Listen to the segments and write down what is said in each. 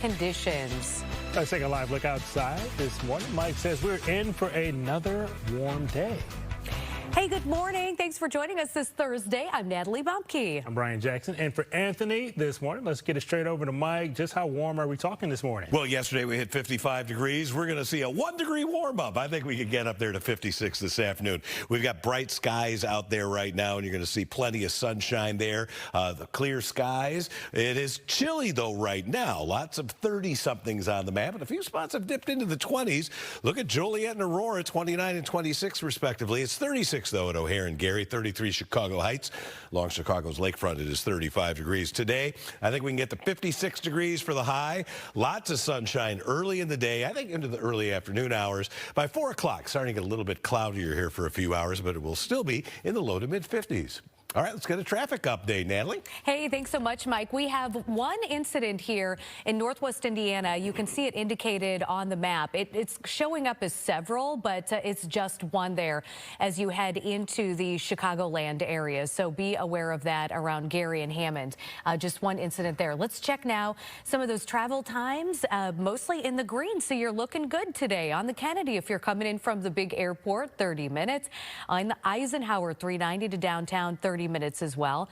Conditions. Let's take a live look outside this morning. Mike says we're in for another warm day. Hey, good morning. Thanks for joining us this Thursday. I'm Natalie Bumpke. I'm Brian Jackson. And for Anthony this morning, let's get it straight over to Mike. Just how warm are we talking this morning? Well, yesterday we hit 55 degrees. We're going to see a 1 degree warm up. I think we could get up there to 56 this afternoon. We've got bright skies out there right now, and you're going to see plenty of sunshine there. The clear skies. It is chilly, though, right now. Lots of 30-somethings on the map, and a few spots have dipped into the 20s. Look at Joliet and Aurora, 29 and 26, respectively. It's 36, though, at O'Hare and Gary, 33 Chicago Heights. Along Chicago's lakefront, it is 35 degrees. Today, I think we can get to 56 degrees for the high. Lots of sunshine early in the day, I think into the early afternoon hours. By 4 o'clock, starting to get a little bit cloudier here for a few hours, but it will still be in the low to mid-50s. All right, let's get a traffic update, Natalie. Hey, thanks so much, Mike. We have one incident here in Northwest Indiana. You can see it indicated on the map. It's showing up as several, but it's just one there as you head into the Chicagoland area. So be aware of that around Gary and Hammond. Just one incident there. Let's check now some of those travel times, mostly in the green. So you're looking good today on the Kennedy. If you're coming in from the big airport, 30 minutes. On the Eisenhower, 390 to downtown, 30 minutes as well.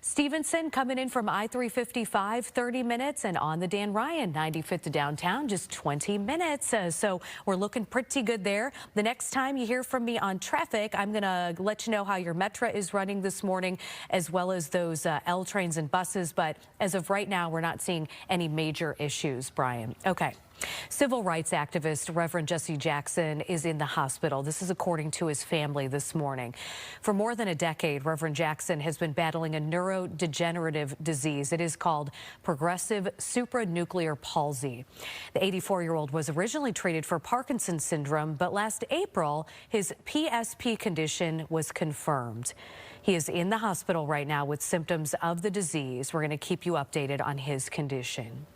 Stevenson coming in from I-355, 30 minutes, and on the Dan Ryan, 95th to downtown, just 20 minutes. So we're looking pretty good there. The next time you hear from me on traffic, I'm going to let you know how your Metra is running this morning, as well as those L trains and buses. But as of right now, we're not seeing any major issues, Brian. Okay. Civil rights activist Reverend Jesse Jackson is in the hospital. This is according to his family this morning. For more than a decade, Reverend Jackson has been battling a neurodegenerative disease. It is called progressive supranuclear palsy. The 84-year-old was originally treated for Parkinson's syndrome, but last April, his PSP condition was confirmed. He is in the hospital right now with symptoms of the disease. We're going to keep you updated on his condition.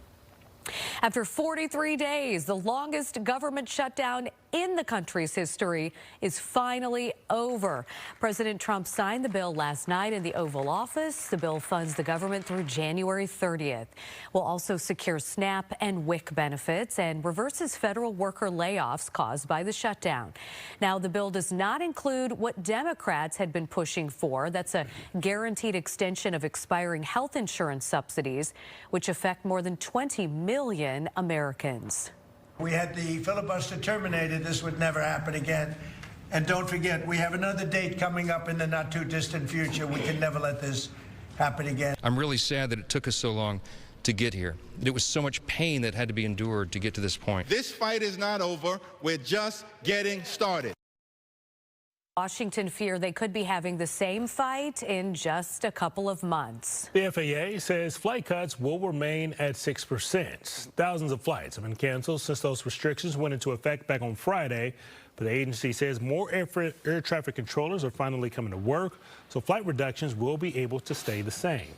After 43 days, the longest government shutdown in the country's history is finally over. President Trump signed the bill last night in the Oval Office. The bill funds the government through January 30th. Will also secure SNAP and WIC benefits and reverses federal worker layoffs caused by the shutdown. Now, the bill does not include what Democrats had been pushing for. That's a guaranteed extension of expiring health insurance subsidies, which affect more than 20 million Americans. We had the filibuster terminated. This would never happen again. And don't forget, we have another date coming up in the not too distant future. We can never let this happen again. I'm really sad that it took us so long to get here. It was so much pain that had to be endured to get to this point. This fight is not over. We're just getting started. Washington fear they could be having the same fight in just a couple of months. The FAA says flight cuts will remain at 6%. Thousands of flights have been canceled since those restrictions went into effect back on Friday. But the agency says more air traffic controllers are finally coming to work, so flight reductions will be able to stay the same.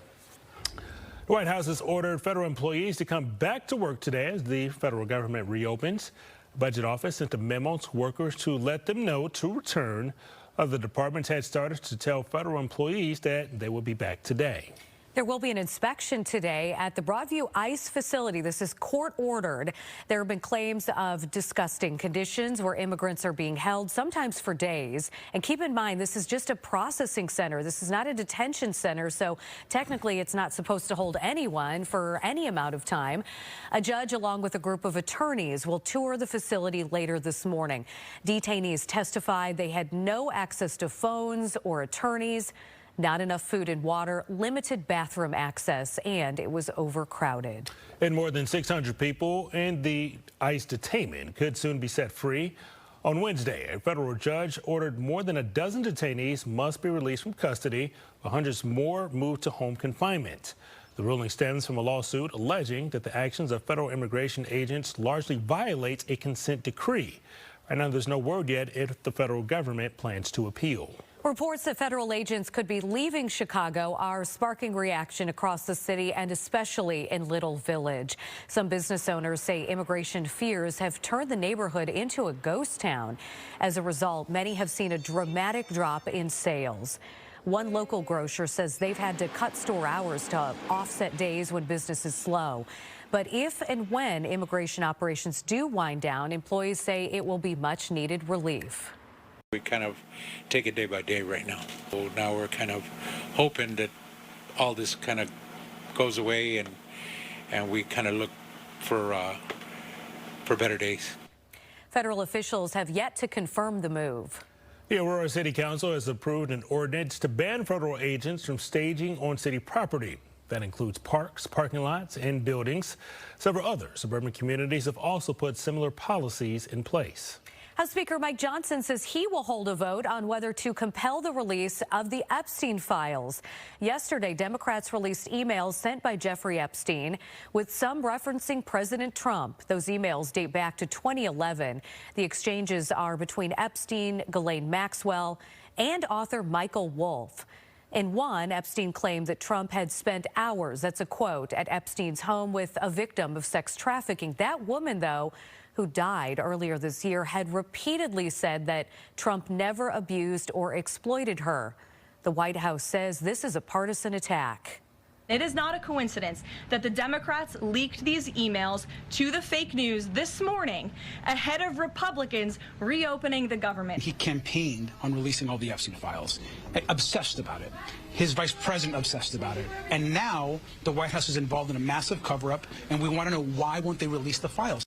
The White House has ordered federal employees to come back to work today as the federal government reopens. The Budget Office sent a memo to workers to let them know to return. Other departments had started to tell federal employees that they will be back today. There will be an inspection today at the Broadview ICE facility. This is court-ordered. There have been claims of disgusting conditions where immigrants are being held, sometimes for days. And keep in mind, this is just a processing center. This is not a detention center, so technically it's not supposed to hold anyone for any amount of time. A judge, along with a group of attorneys, will tour the facility later this morning. Detainees testified they had no access to phones or attorneys. Not enough food and water, limited bathroom access, and it was overcrowded. And more than 600 people in the ICE detainment could soon be set free. On Wednesday, a federal judge ordered more than a dozen detainees must be released from custody, while hundreds more moved to home confinement. The ruling stems from a lawsuit alleging that the actions of federal immigration agents largely violates a consent decree. Right now, there's no word yet if the federal government plans to appeal. Reports that federal agents could be leaving Chicago are sparking reaction across the city and especially in Little Village. Some business owners say immigration fears have turned the neighborhood into a ghost town. As a result, many have seen a dramatic drop in sales. One local grocer says they've had to cut store hours to offset days when business is slow. But if and when immigration operations do wind down, employees say it will be much needed relief. We kind of take it day by day right now. So now we're kind of hoping that all this kind of goes away and we kind of look for better days. Federal officials have yet to confirm the move. The Aurora City Council has approved an ordinance to ban federal agents from staging on city property. That includes parks, parking lots, and buildings. Several other suburban communities have also put similar policies in place. House Speaker Mike Johnson says he will hold a vote on whether to compel the release of the Epstein files. Yesterday, Democrats released emails sent by Jeffrey Epstein with some referencing President Trump. Those emails date back to 2011. The exchanges are between Epstein, Ghislaine Maxwell, and author Michael Wolff. In one, Epstein claimed that Trump had spent hours, that's a quote, at Epstein's home with a victim of sex trafficking. That woman, though, who died earlier this year, had repeatedly said that Trump never abused or exploited her. The White House says this is a partisan attack. It is not a coincidence that the Democrats leaked these emails to the fake news this morning ahead of Republicans reopening the government. He campaigned on releasing all the Epstein files, obsessed about it. His vice president obsessed about it. And now the White House is involved in a massive cover-up, and we want to know why won't they release the files.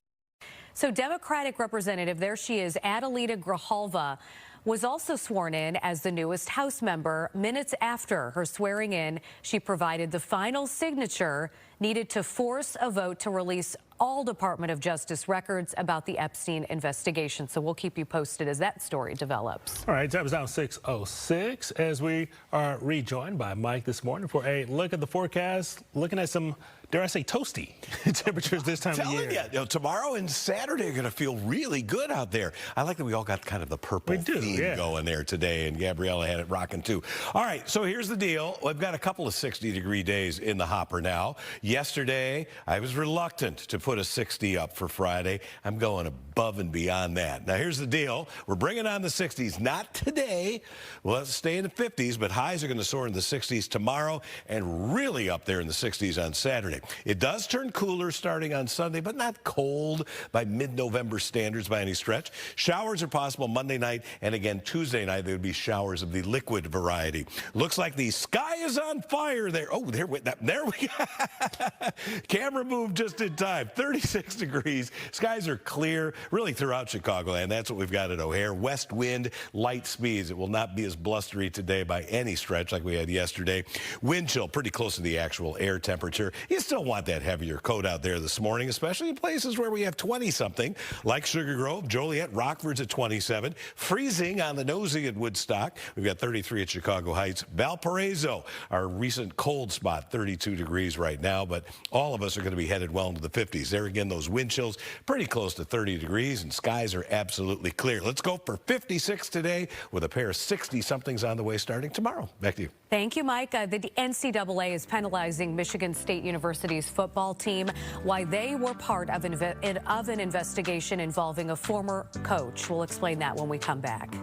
So Democratic Representative, there she is, Adelita Grijalva, was also sworn in as the newest House member. Minutes after her swearing in, she provided the final signature needed to force a vote to release all Department of Justice records about the Epstein investigation. So we'll keep you posted as that story develops. All right, time is now 6:06 as we are rejoined by Mike this morning for a look at the forecast, looking at some, dare I say, toasty temperatures this time of year. You know, tomorrow and Saturday are going to feel really good out there. I like that we all got kind of the purple theme going there today, and Gabriella had it rocking too. All right, so here's the deal. We've got a couple of 60-degree days in the hopper now. Yesterday, I was reluctant to put a 60 up for Friday. I'm going above and beyond that. Now, here's the deal. We're bringing on the 60s. Not today. We'll stay in the 50s, but highs are going to soar in the 60s tomorrow and really up there in the 60s on Saturday. It does turn cooler starting on Sunday, but not cold by mid-November standards by any stretch. Showers are possible Monday night, and again Tuesday night there would be showers of the liquid variety. Looks like the sky is on fire there. Oh, there we go. Camera moved just in time. 36 degrees. Skies are clear really throughout Chicagoland. That's what we've got at O'Hare. West wind, light speeds. It will not be as blustery today by any stretch like we had yesterday. Wind chill pretty close to the actual air temperature. You still want that heavier coat out there this morning, especially in places where we have 20-something, like Sugar Grove, Joliet, Rockford's at 27. Freezing on the nosy at Woodstock. We've got 33 at Chicago Heights. Valparaiso, our recent cold spot, 32 degrees right now, but all of us are going to be headed well into the 50s. There again, those wind chills pretty close to 30 degrees, and skies are absolutely clear. Let's go for 56 today with a pair of 60-somethings on the way starting tomorrow. Back to you. Thank you, Mike. The NCAA is penalizing Michigan State University's football team. Why they were part of an investigation involving a former coach. We'll explain that when we come back.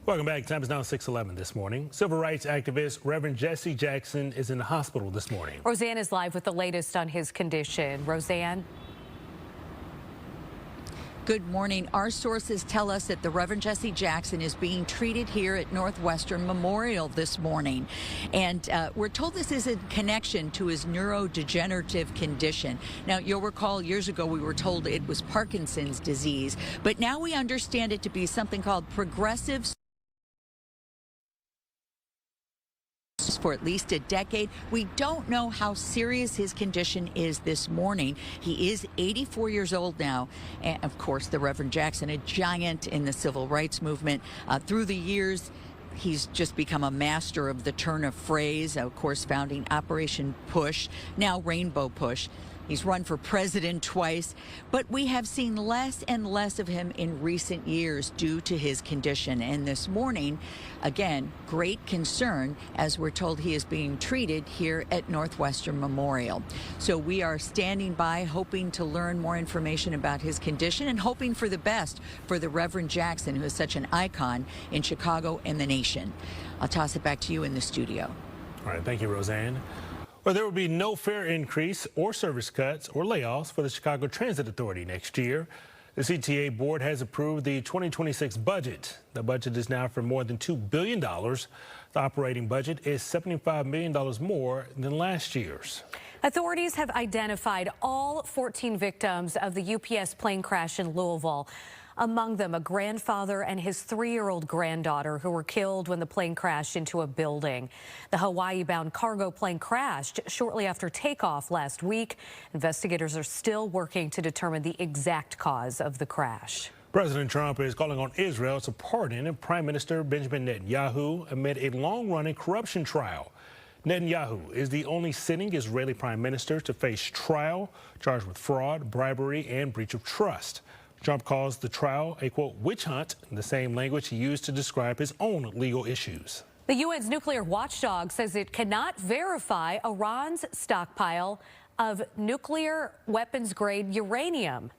Welcome back. Time is now 6:11 this morning. Civil rights activist Reverend Jesse Jackson is in the hospital this morning. Roseanne is live with the latest on his condition. Roseanne? Good morning. Our sources tell us that the Reverend Jesse Jackson is being treated here at Northwestern Memorial this morning. And we're told this is in connection to his neurodegenerative condition. Now, you'll recall years ago we were told it was Parkinson's disease, but now we understand it to be something called progressive for at least a decade. We don't know how serious his condition is this morning. He is 84 years old now. And of course, the Reverend Jackson, a giant in the civil rights movement. Through the years, he's just become a master of the turn of phrase, of course, founding Operation Push, now Rainbow Push. He's run for president twice, but we have seen less and less of him in recent years due to his condition. And this morning, again, great concern as we're told he is being treated here at Northwestern Memorial. So we are standing by, hoping to learn more information about his condition and hoping for the best for the Reverend Jackson, who is such an icon in Chicago and the nation. I'll toss it back to you in the studio. All right, thank you, Roseanne. Well, there will be no fare increase or service cuts or layoffs for the Chicago Transit Authority next year. The CTA board has approved the 2026 budget. The budget is now for more than $2 billion. The operating budget is $75 million more than last year's. Authorities have identified all 14 victims of the UPS plane crash in Louisville. Among them, a grandfather and his 3-year-old granddaughter who were killed when the plane crashed into a building. The Hawaii-bound cargo plane crashed shortly after takeoff last week. Investigators are still working to determine the exact cause of the crash. President Trump is calling on Israel to pardon Prime Minister Benjamin Netanyahu amid a long-running corruption trial. Netanyahu is the only sitting Israeli prime minister to face trial, charged with fraud, bribery, and breach of trust. Trump calls the trial a, quote, witch hunt, in the same language he used to describe his own legal issues. The UN's nuclear watchdog says it cannot verify Iran's stockpile of nuclear weapons-grade uranium.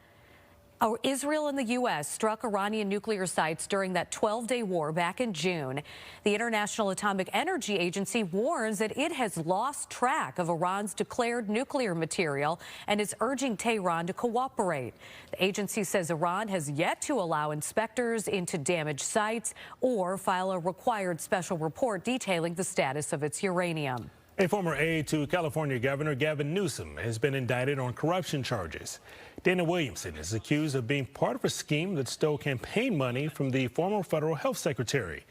Israel and the U.S. struck Iranian nuclear sites during that 12-day war back in June. The International Atomic Energy Agency warns that it has lost track of Iran's declared nuclear material and is urging Tehran to cooperate. The agency says Iran has yet to allow inspectors into damaged sites or file a required special report detailing the status of its uranium. A former aide to California Governor Gavin Newsom has been indicted on corruption charges. Dana Williamson is accused of being part of a scheme that stole campaign money from the former federal health secretary.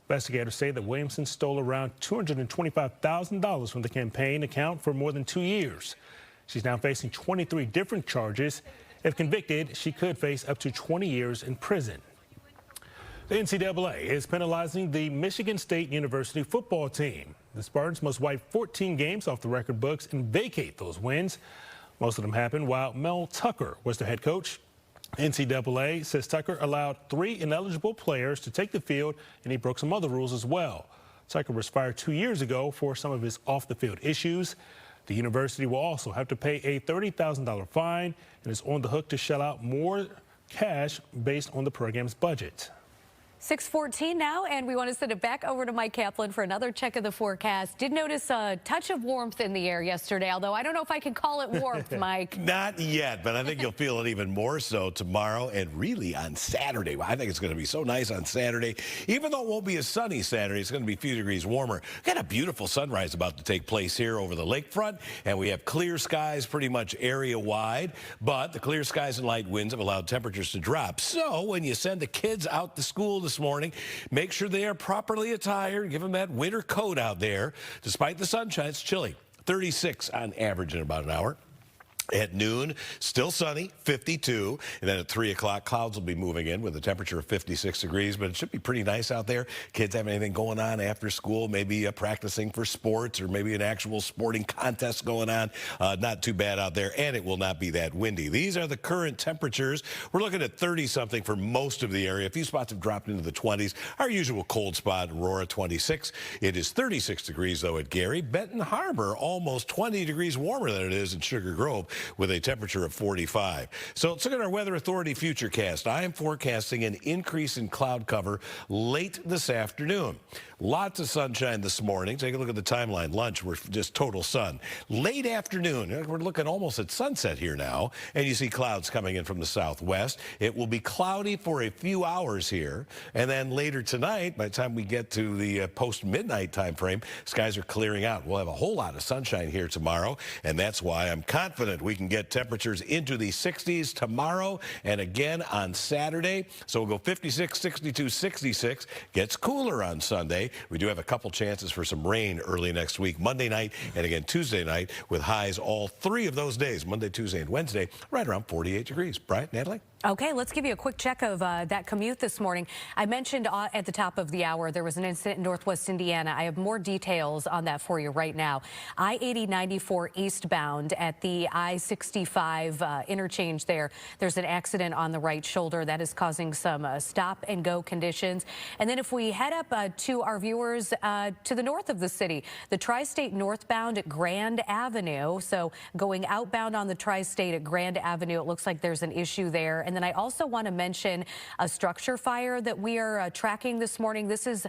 Investigators say that Williamson stole around $225,000 from the campaign account for more than 2 years. She's now facing 23 different charges. If convicted, she could face up to 20 years in prison. The NCAA is penalizing the Michigan State University football team. The Spartans must wipe 14 games off the record books and vacate those wins. Most of them happened while Mel Tucker was the head coach. NCAA says Tucker allowed 3 ineligible players to take the field, and he broke some other rules as well. Tucker was fired 2 years ago for some of his off-the-field issues. The university will also have to pay a $30,000 fine and is on the hook to shell out more cash based on the program's budget. 6:14 now, and we want to send it back over to Mike Kaplan for another check of the forecast. Did notice a touch of warmth in the air yesterday, although I don't know if I can call it warmth, Mike. Not yet, but I think you'll feel it even more so tomorrow and really on Saturday. I think it's going to be so nice on Saturday. Even though it won't be a sunny Saturday, it's going to be a few degrees warmer. We've got a beautiful sunrise about to take place here over the lakefront, and we have clear skies pretty much area-wide, but the clear skies and light winds have allowed temperatures to drop. So when you send the kids out to school this morning, make sure they are properly attired. Give them that winter coat out there. Despite the sunshine, it's chilly. 36 on average in about an hour. At noon, still sunny, 52. And then at 3 o'clock, clouds will be moving in with a temperature of 56 degrees. But it should be pretty nice out there. Kids have anything going on after school, maybe practicing for sports or maybe an actual sporting contest going on. Not too bad out there, and it will not be that windy. These are the current temperatures. We're looking at 30-something for most of the area. A few spots have dropped into the 20s. Our usual cold spot, Aurora, 26. It is 36 degrees, though, at Gary. Benton Harbor, almost 20 degrees warmer than it is in Sugar Grove. with a temperature of 45. So let's look at our Weather Authority futurecast. I am forecasting an increase in cloud cover late this afternoon. Lots of sunshine this morning. Take a look at the timeline. Lunch, we're just total sun. Late afternoon, we're looking almost at sunset here now, and you see clouds coming in from the southwest. It will be cloudy for a few hours here, and then later tonight, by the time we get to the post-midnight time frame, skies are clearing out. We'll have a whole lot of sunshine here tomorrow, and that's why I'm confident we can get temperatures into the 60s tomorrow and again on Saturday. So we'll go 56, 62, 66. Gets cooler on Sunday. We do have a couple chances for some rain early next week, Monday night and again Tuesday night, with highs all 3 of those days, Monday, Tuesday, and Wednesday, right around 48 degrees. Brian, Natalie? Okay, let's give you a quick check of that commute this morning. I mentioned at the top of the hour there was an incident in Northwest Indiana. I have more details on that for you right now. I-80-94 eastbound at the I-65 interchange there. There's an accident on the right shoulder that is causing some stop-and-go conditions. And then if we head up to our viewers to the north of the city, the Tri-State northbound at Grand Avenue. So going outbound on the Tri-State at Grand Avenue, it looks like there's an issue there. And then I also want to mention a structure fire that we are tracking this morning. This is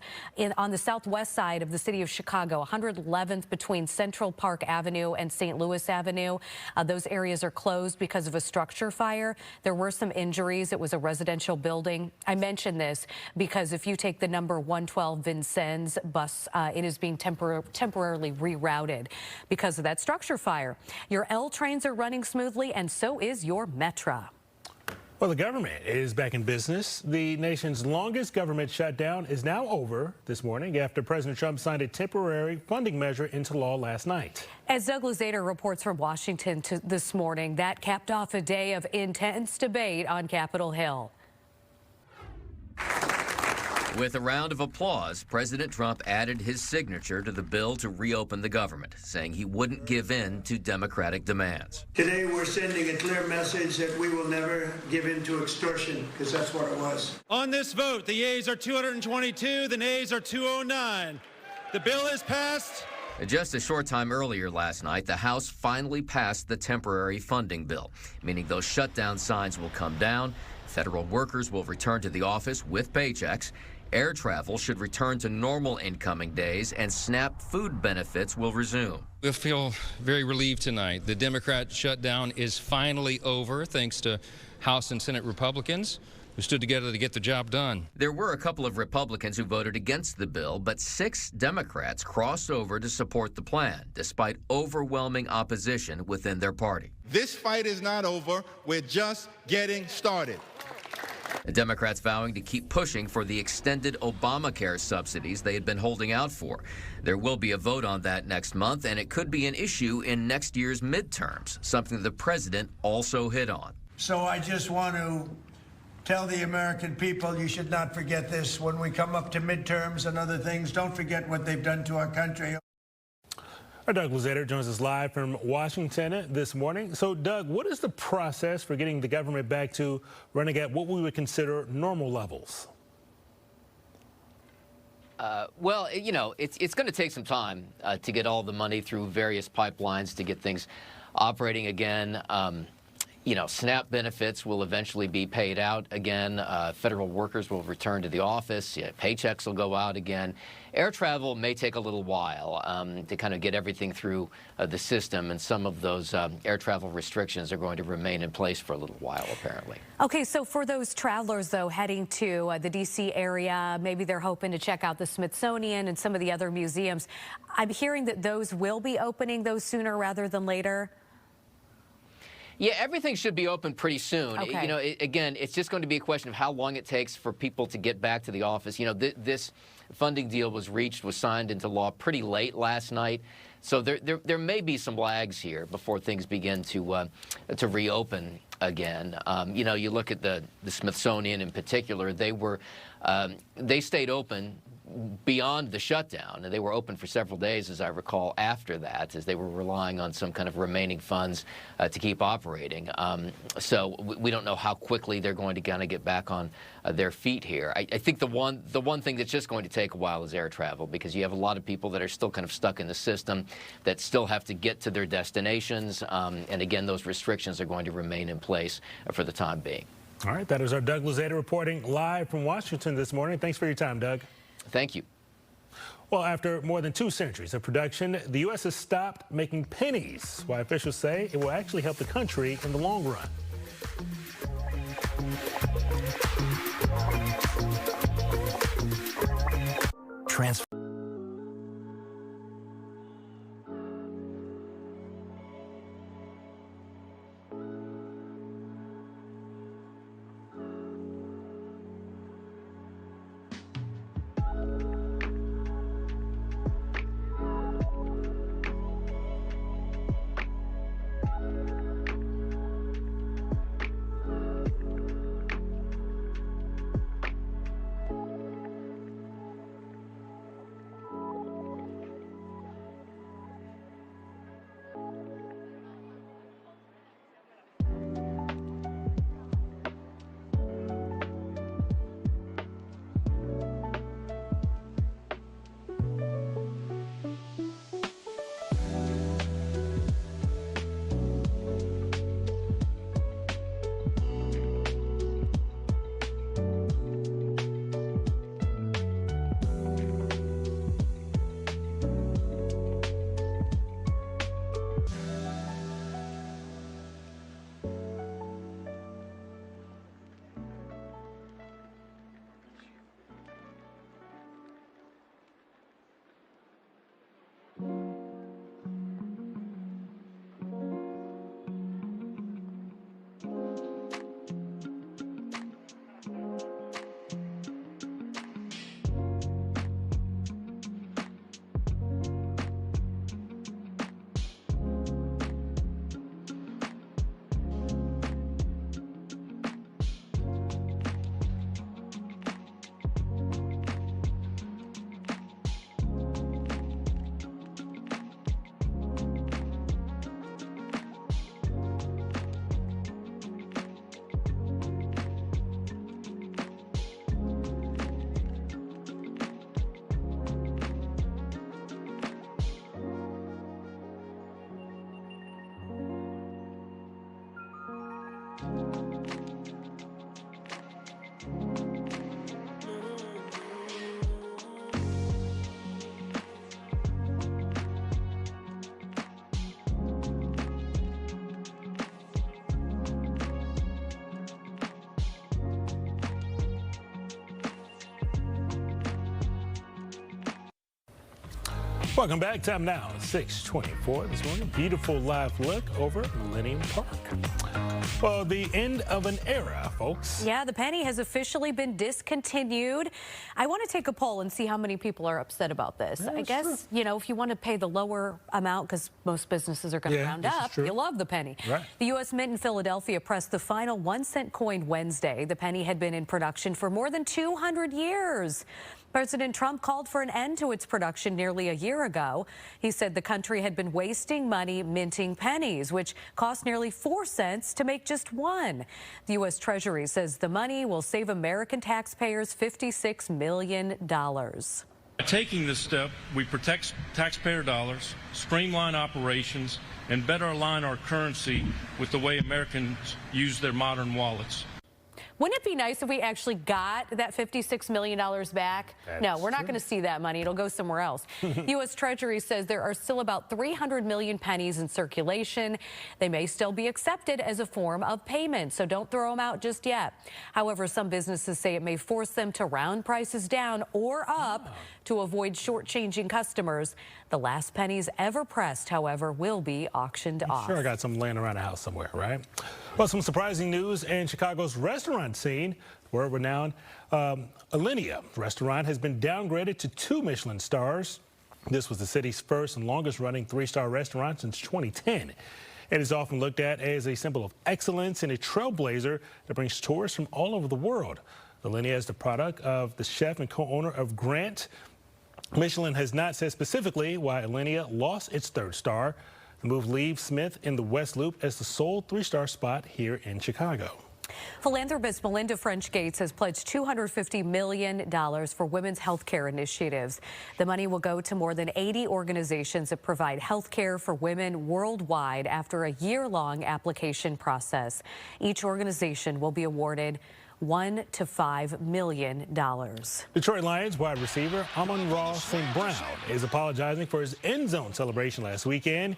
on the southwest side of the city of Chicago, 111th between Central Park Avenue and St. Louis Avenue. Those areas are closed because of a structure fire. There were some injuries. It was a residential building. I mention this because if you take the number 112 Vincennes bus, it is being temporarily rerouted because of that structure fire. Your L trains are running smoothly, and so is your Metra. Well, the government is back in business. The nation's longest government shutdown is now over this morning after President Trump signed a temporary funding measure into law last night. As Douglas Zader reports from Washington this morning, that capped off a day of intense debate on Capitol Hill. With a round of applause, President Trump added his signature to the bill to reopen the government, saying he wouldn't give in to Democratic demands. Today we're sending a clear message that we will never give in to extortion, because that's what it was. On this vote, the yeas are 222, the nays are 209. The bill is passed. Just a short time earlier last night, the House finally passed the temporary funding bill, meaning those shutdown signs will come down, federal workers will return to the office with paychecks, air travel should return to normal incoming days, and SNAP food benefits will resume. We'll feel very relieved tonight. The Democrat shutdown is finally over, thanks to House and Senate Republicans who stood together to get the job done. There were a couple of Republicans who voted against the bill, but 6 Democrats crossed over to support the plan, despite overwhelming opposition within their party. This fight is not over. We're just getting started. The Democrats vowing to keep pushing for the extended Obamacare subsidies they had been holding out for. There will be a vote on that next month, and it could be an issue in next year's midterms, something the president also hit on. So I just want to tell the American people, you should not forget this. When we come up to midterms and other things, don't forget what they've done to our country. Our Douglas Zader joins us live from Washington this morning. So, Doug, what is the process for getting the government back to running at what we would consider normal levels? Well, you know, it's going to take some time to get all the money through various pipelines to get things operating again. You know, SNAP benefits will eventually be paid out again. Federal workers will return to the office. Paychecks will go out again. Air travel may take a little while to kind of get everything through the system, and some of those air travel restrictions are going to remain in place for a little while, apparently. Okay, so for those travelers, though, heading to the D.C. area, maybe they're hoping to check out the Smithsonian and some of the other museums. I'm hearing that those will be opening those sooner rather than later. Yeah, everything should be open pretty soon. Okay. You know, again, it's just going to be a question of how long it takes for people to get back to the office. You know, this funding deal was signed into law pretty late last night. So there may be some lags here before things begin to reopen again. You know, you look at the Smithsonian in particular, they stayed open beyond the shutdown. They were open for several days, as I recall, after that, as they were relying on some kind of remaining funds to keep operating. So we don't know how quickly they're going to kind of get back on their feet here. I think the one thing that's just going to take a while is air travel, because you have a lot of people that are still kind of stuck in the system that still have to get to their destinations. And again, those restrictions are going to remain in place for the time being. All right, that is our Doug Lozada reporting live from Washington this morning. Thanks for your time, Doug. Thank you. Well, after more than 2 centuries of production, the U.S. has stopped making pennies, while officials say it will actually help the country in the long run. Welcome back. Time now, 6:24 this morning. Beautiful live look over Millennium Park. Well, the end of an era, folks. Yeah, the penny has officially been discontinued. I want to take a poll and see how many people are upset about this. Yeah, I guess, true. you know, if you want to pay the lower amount, because most businesses are going to round up, you love the penny. Right. The U.S. Mint in Philadelphia pressed the final 1-cent coin Wednesday. The penny had been in production for more than 200 years. President Trump called for an end to its production nearly a year ago. He said the country had been wasting money minting pennies, which cost nearly 4 cents to make just one. The U.S. Treasury says the money will save American taxpayers $56 million. By taking this step, we protect taxpayer dollars, streamline operations, and better align our currency with the way Americans use their modern wallets. Wouldn't it be nice if we actually got that $56 million back? No, we're not going to see that money. It'll go somewhere else. U.S. Treasury says there are still about 300 million pennies in circulation. They may still be accepted as a form of payment, so don't throw them out just yet. However, some businesses say it may force them to round prices down or up to avoid shortchanging customers. The last pennies ever pressed, however, will be auctioned off. Sure, I got some laying around the house somewhere, right? Well, some surprising news in Chicago's restaurant scene. World-renowned Alinea restaurant has been downgraded to 2 Michelin stars. This was the city's first and longest-running 3-star restaurant since 2010. It is often looked at as a symbol of excellence and a trailblazer that brings tourists from all over the world. Alinea is the product of the chef and co-owner of Grant. Michelin has not said specifically why Alinea lost its 3rd star. The move leaves Smith in the West Loop as the sole 3-star spot here in Chicago. Philanthropist Melinda French Gates has pledged $250 million for women's health care initiatives. The money will go to more than 80 organizations that provide health care for women worldwide after a year-long application process. Each organization will be awarded $1 to $5 million. Detroit Lions wide receiver Amon-Ra St. Brown is apologizing for his end zone celebration last weekend.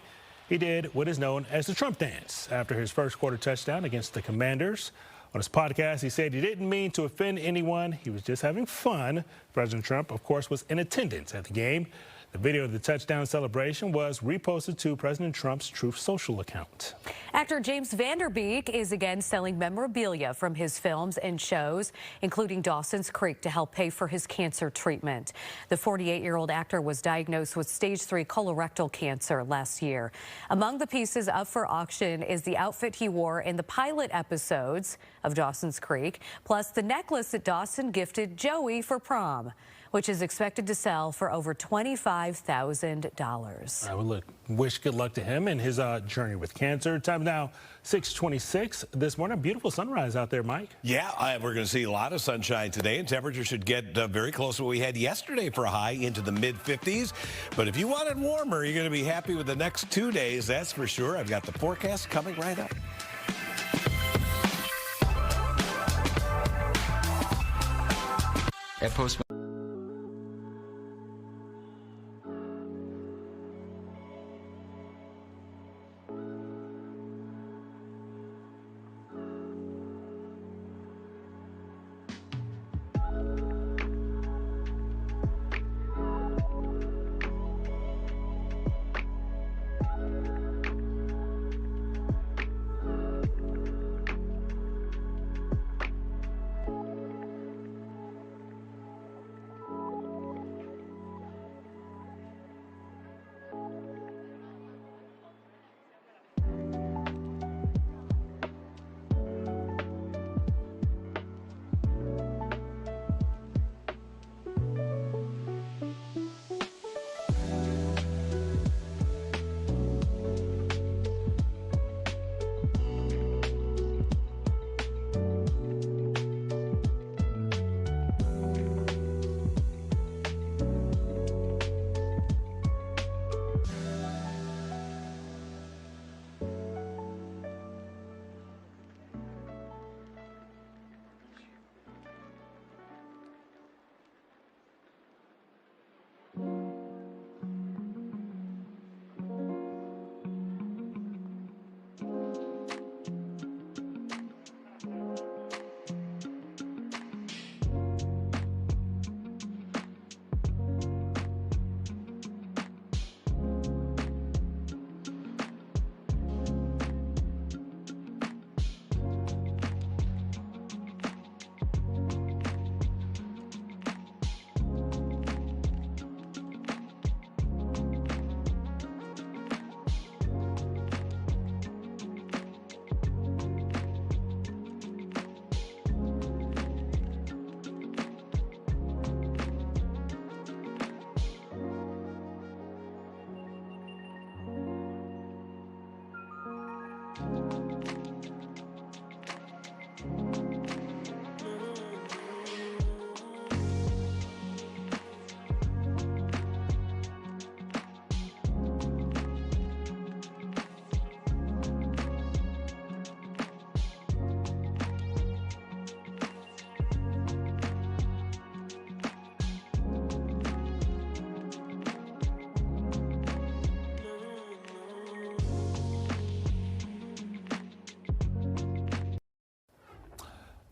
He did what is known as the Trump dance after his first quarter touchdown against the Commanders. On his podcast, he said he didn't mean to offend anyone. He was just having fun. President Trump, of course, was in attendance at the game. The video of the touchdown celebration was reposted to President Trump's Truth Social account. Actor James Van Der Beek is again selling memorabilia from his films and shows, including Dawson's Creek, to help pay for his cancer treatment. The 48-year-old actor was diagnosed with stage 3 colorectal cancer last year. Among the pieces up for auction is the outfit he wore in the pilot episodes of Dawson's Creek, plus the necklace that Dawson gifted Joey for prom, which is expected to sell for over $25,000. I would wish good luck to him in his journey with cancer. Time now, 6:26 this morning. Beautiful sunrise out there, Mike. Yeah, we're going to see a lot of sunshine today, and temperatures should get very close to what we had yesterday for a high into the mid-50s. But if you want it warmer, you're going to be happy with the next 2 days, that's for sure. I've got the forecast coming right up. At Post.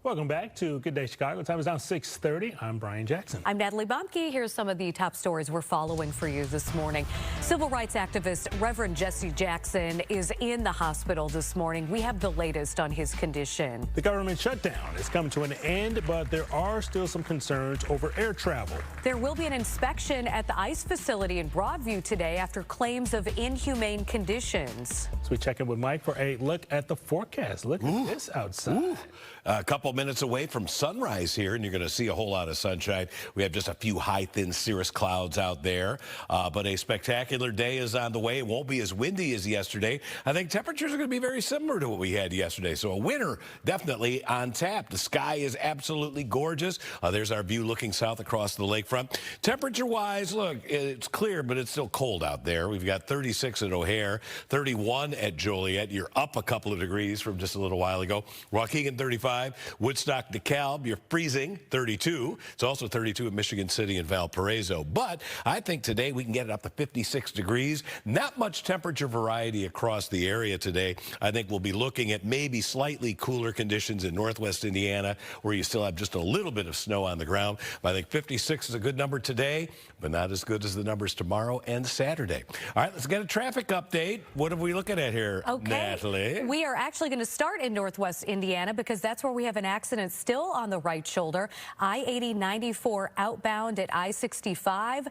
Welcome back to Good Day Chicago. Time is now 6:30. I'm Brian Jackson. I'm Natalie Bumke. Here's some of the top stories we're following for you this morning. Civil rights activist Reverend Jesse Jackson is in the hospital this morning. We have the latest on his condition. The government shutdown has come to an end, but there are still some concerns over air travel. There will be an inspection at the ICE facility in Broadview today after claims of inhumane conditions. So we check in with Mike for a look at the forecast. Look at this outside. A couple minutes away from sunrise here, and you're going to see a whole lot of sunshine. We have just a few high, thin cirrus clouds out there, but a spectacular day is on the way. It won't be as windy as yesterday. I think temperatures are going to be very similar to what we had yesterday, so a winter definitely on tap. The sky is absolutely gorgeous. There's our view looking south across the lakefront. Temperature-wise, look, it's clear, but it's still cold out there. We've got 36 at O'Hare, 31 at Joliet. You're up a couple of degrees from just a little while ago. Waukegan 35, Woodstock, DeKalb, you're freezing 32. It's also 32 at Michigan City and Valparaiso. But I think today we can get it up to 56 degrees. Not much temperature variety across the area today. I think we'll be looking at maybe slightly cooler conditions in northwest Indiana, where you still have just a little bit of snow on the ground. But I think 56 is a good number today, but not as good as the numbers tomorrow and Saturday. All right, let's get a traffic update. What are we looking at here, Natalie? We are actually going to start in northwest Indiana because that's where we have an accident still on the right shoulder. I-80-94 outbound at I-65.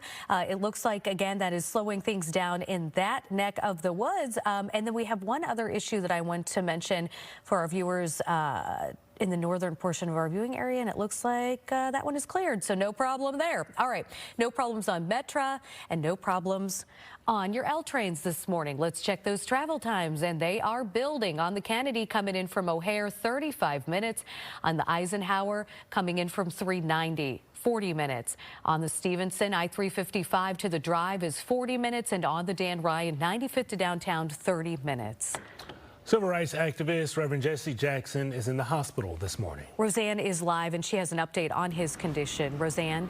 It looks like, again, that is slowing things down in that neck of the woods. And then we have one other issue that I want to mention for our viewers in the northern portion of our viewing area, and it looks like that one is cleared, so no problem there. All right, no problems on Metra and no problems on your L trains this morning. Let's check those travel times, and they are building. On the Kennedy, coming in from O'Hare, 35 minutes. On the Eisenhower, coming in from 390. 40 minutes. On the Stevenson, I-355 to the Drive is 40 minutes, and on the Dan Ryan, 95th to downtown, 30 minutes. Civil rights activist Reverend Jesse Jackson is in the hospital this morning. Roseanne is live, and she has an update on his condition. Roseanne?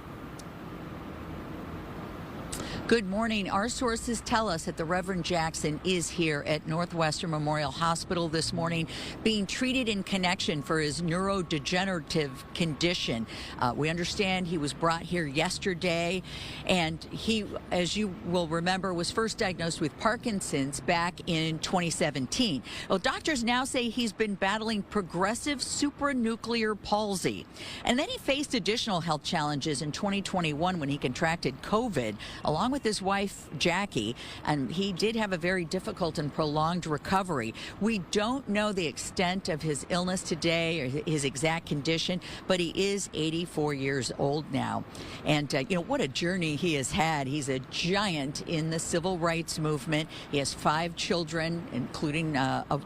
Good morning. Our sources tell us that the Reverend Jackson is here at Northwestern Memorial Hospital this morning being treated in connection for his neurodegenerative condition. We understand he was brought here yesterday, and he, as you will remember, was first diagnosed with Parkinson's back in 2017. Well, doctors now say he's been battling progressive supranuclear palsy. And then he faced additional health challenges in 2021 when he contracted COVID, along with his wife, Jackie, and he did have a very difficult and prolonged recovery. We don't know the extent of his illness today or his exact condition, but he is 84 years old now. And, you know, what a journey he has had. He's a giant in the civil rights movement. He has 5 children, including,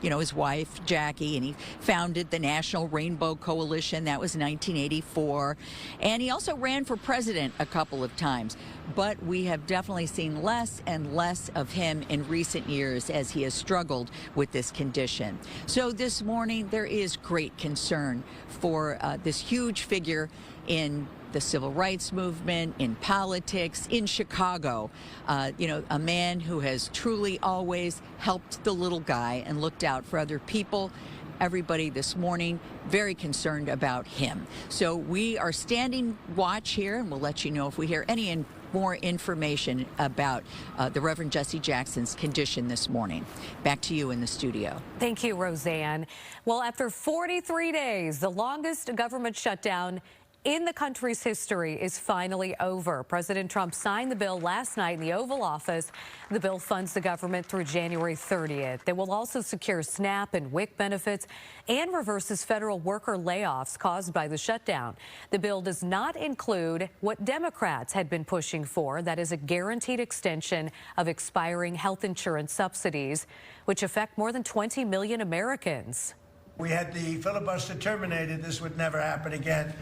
you know, his wife, Jackie, and he founded the National Rainbow Coalition. That was 1984. And he also ran for president a couple of times. But we have definitely seen less and less of him in recent years as he has struggled with this condition. So this morning, there is great concern for this huge figure in the civil rights movement, in politics, in Chicago. You know, a man who has truly always helped the little guy and looked out for other people. Everybody this morning very concerned about him. So we are standing watch here, and we'll let you know if we hear any more information about the Reverend Jesse Jackson's condition this morning. Back to you in the studio. Thank you, Roseanne. Well, after 43 days, the longest government shutdown in the country's history is finally over. President Trump signed the bill last night in the Oval Office. The bill funds the government through January 30th. It will also secure SNAP and WIC benefits and reverses federal worker layoffs caused by the shutdown. The bill does not include what Democrats had been pushing for, that is a guaranteed extension of expiring health insurance subsidies, which affect more than 20 million Americans. We had the filibuster terminated. This would never happen again.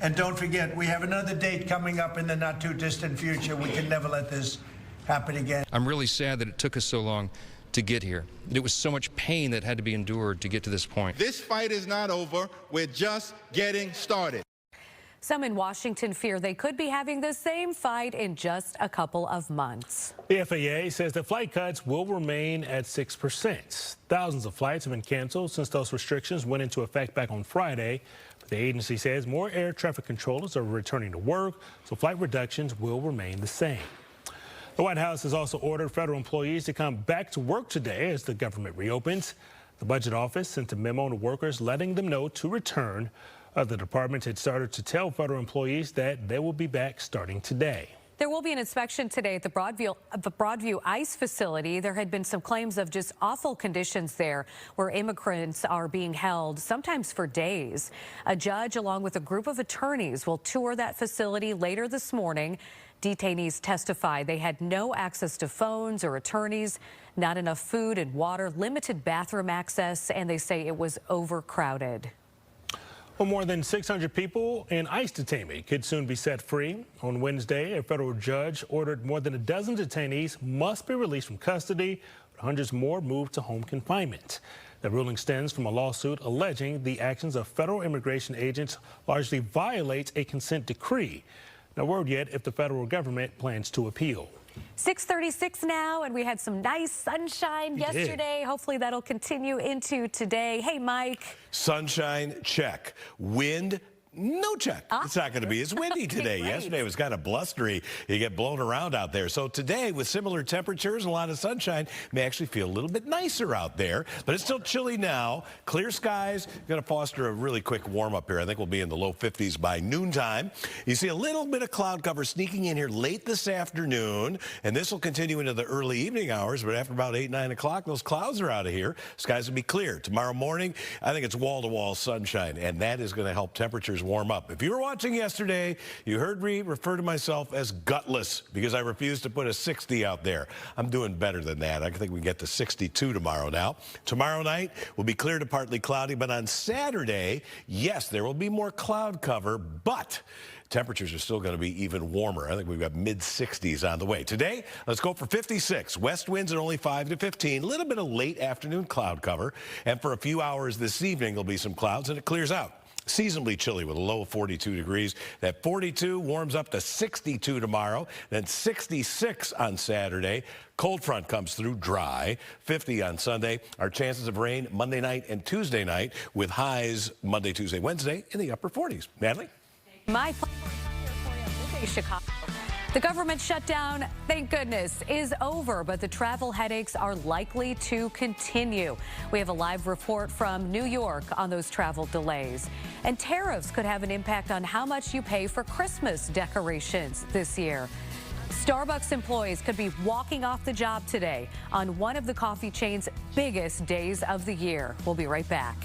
And don't forget, we have another date coming up in the not-too-distant future. We can never let this happen again. I'm really sad that it took us so long to get here. It was so much pain that had to be endured to get to this point. This fight is not over. We're just getting started. Some in Washington fear they could be having the same fight in just a couple of months. The FAA says that flight cuts will remain at 6%. Thousands of flights have been canceled since those restrictions went into effect back on Friday. The agency says more air traffic controllers are returning to work, so flight reductions will remain the same. The White House has also ordered federal employees to come back to work today as the government reopens. The budget office sent a memo to workers letting them know to return. The department had started to tell federal employees that they will be back starting today. There will be an inspection today at the Broadview ICE facility. There had been some claims of just awful conditions there where immigrants are being held, sometimes for days. A judge, along with a group of attorneys, will tour that facility later this morning. Detainees testified they had no access to phones or attorneys, not enough food and water, limited bathroom access, and they say it was overcrowded. Well, more than 600 people in ICE detainment could soon be set free. On Wednesday, a federal judge ordered more than a dozen detainees must be released from custody, but hundreds more moved to home confinement. The ruling stems from a lawsuit alleging the actions of federal immigration agents largely violates a consent decree. No word yet if the federal government plans to appeal. 6:36 now, and we had some nice sunshine yesterday. Hopefully that'll continue into today. Hey, Mike. Sunshine, check. Wind, no check. It's not going to be as windy today. Right. Yesterday it was kind of blustery. You get blown around out there. So today, with similar temperatures and a lot of sunshine, may actually feel a little bit nicer out there. But it's still chilly now. Clear skies. Going to foster a really quick warm up here. I think we'll be in the low 50s by noontime. You see a little bit of cloud cover sneaking in here late this afternoon. And this will continue into the early evening hours. But after about 8, 9 o'clock, those clouds are out of here. Skies will be clear. Tomorrow morning, I think it's wall-to-wall sunshine. And that is going to help temperatures warm up. If you were watching yesterday, you heard me refer to myself as gutless because I refused to put a 60 out there. I'm doing better than that. I think we can get to 62 tomorrow now. Tomorrow night will be clear to partly cloudy, but on Saturday, yes, there will be more cloud cover, but temperatures are still going to be even warmer. I think we've got mid-60s on the way. Today, let's go for 56. West winds at only 5 to 15. A little bit of late afternoon cloud cover. And for a few hours this evening, there'll be some clouds, and it clears out. Seasonably chilly with a low of 42 degrees. That 42 warms up to 62 tomorrow, then 66 on Saturday. Cold front comes through, dry. 50 on Sunday. Our chances of rain Monday night and Tuesday night with highs Monday, Tuesday, Wednesday in the upper 40s. Natalie? My plan for you, Chicago. The government shutdown, thank goodness, is over, but the travel headaches are likely to continue. We have a live report from New York on those travel delays. And tariffs could have an impact on how much you pay for Christmas decorations this year. Starbucks employees could be walking off the job today on one of the coffee chain's biggest days of the year. We'll be right back.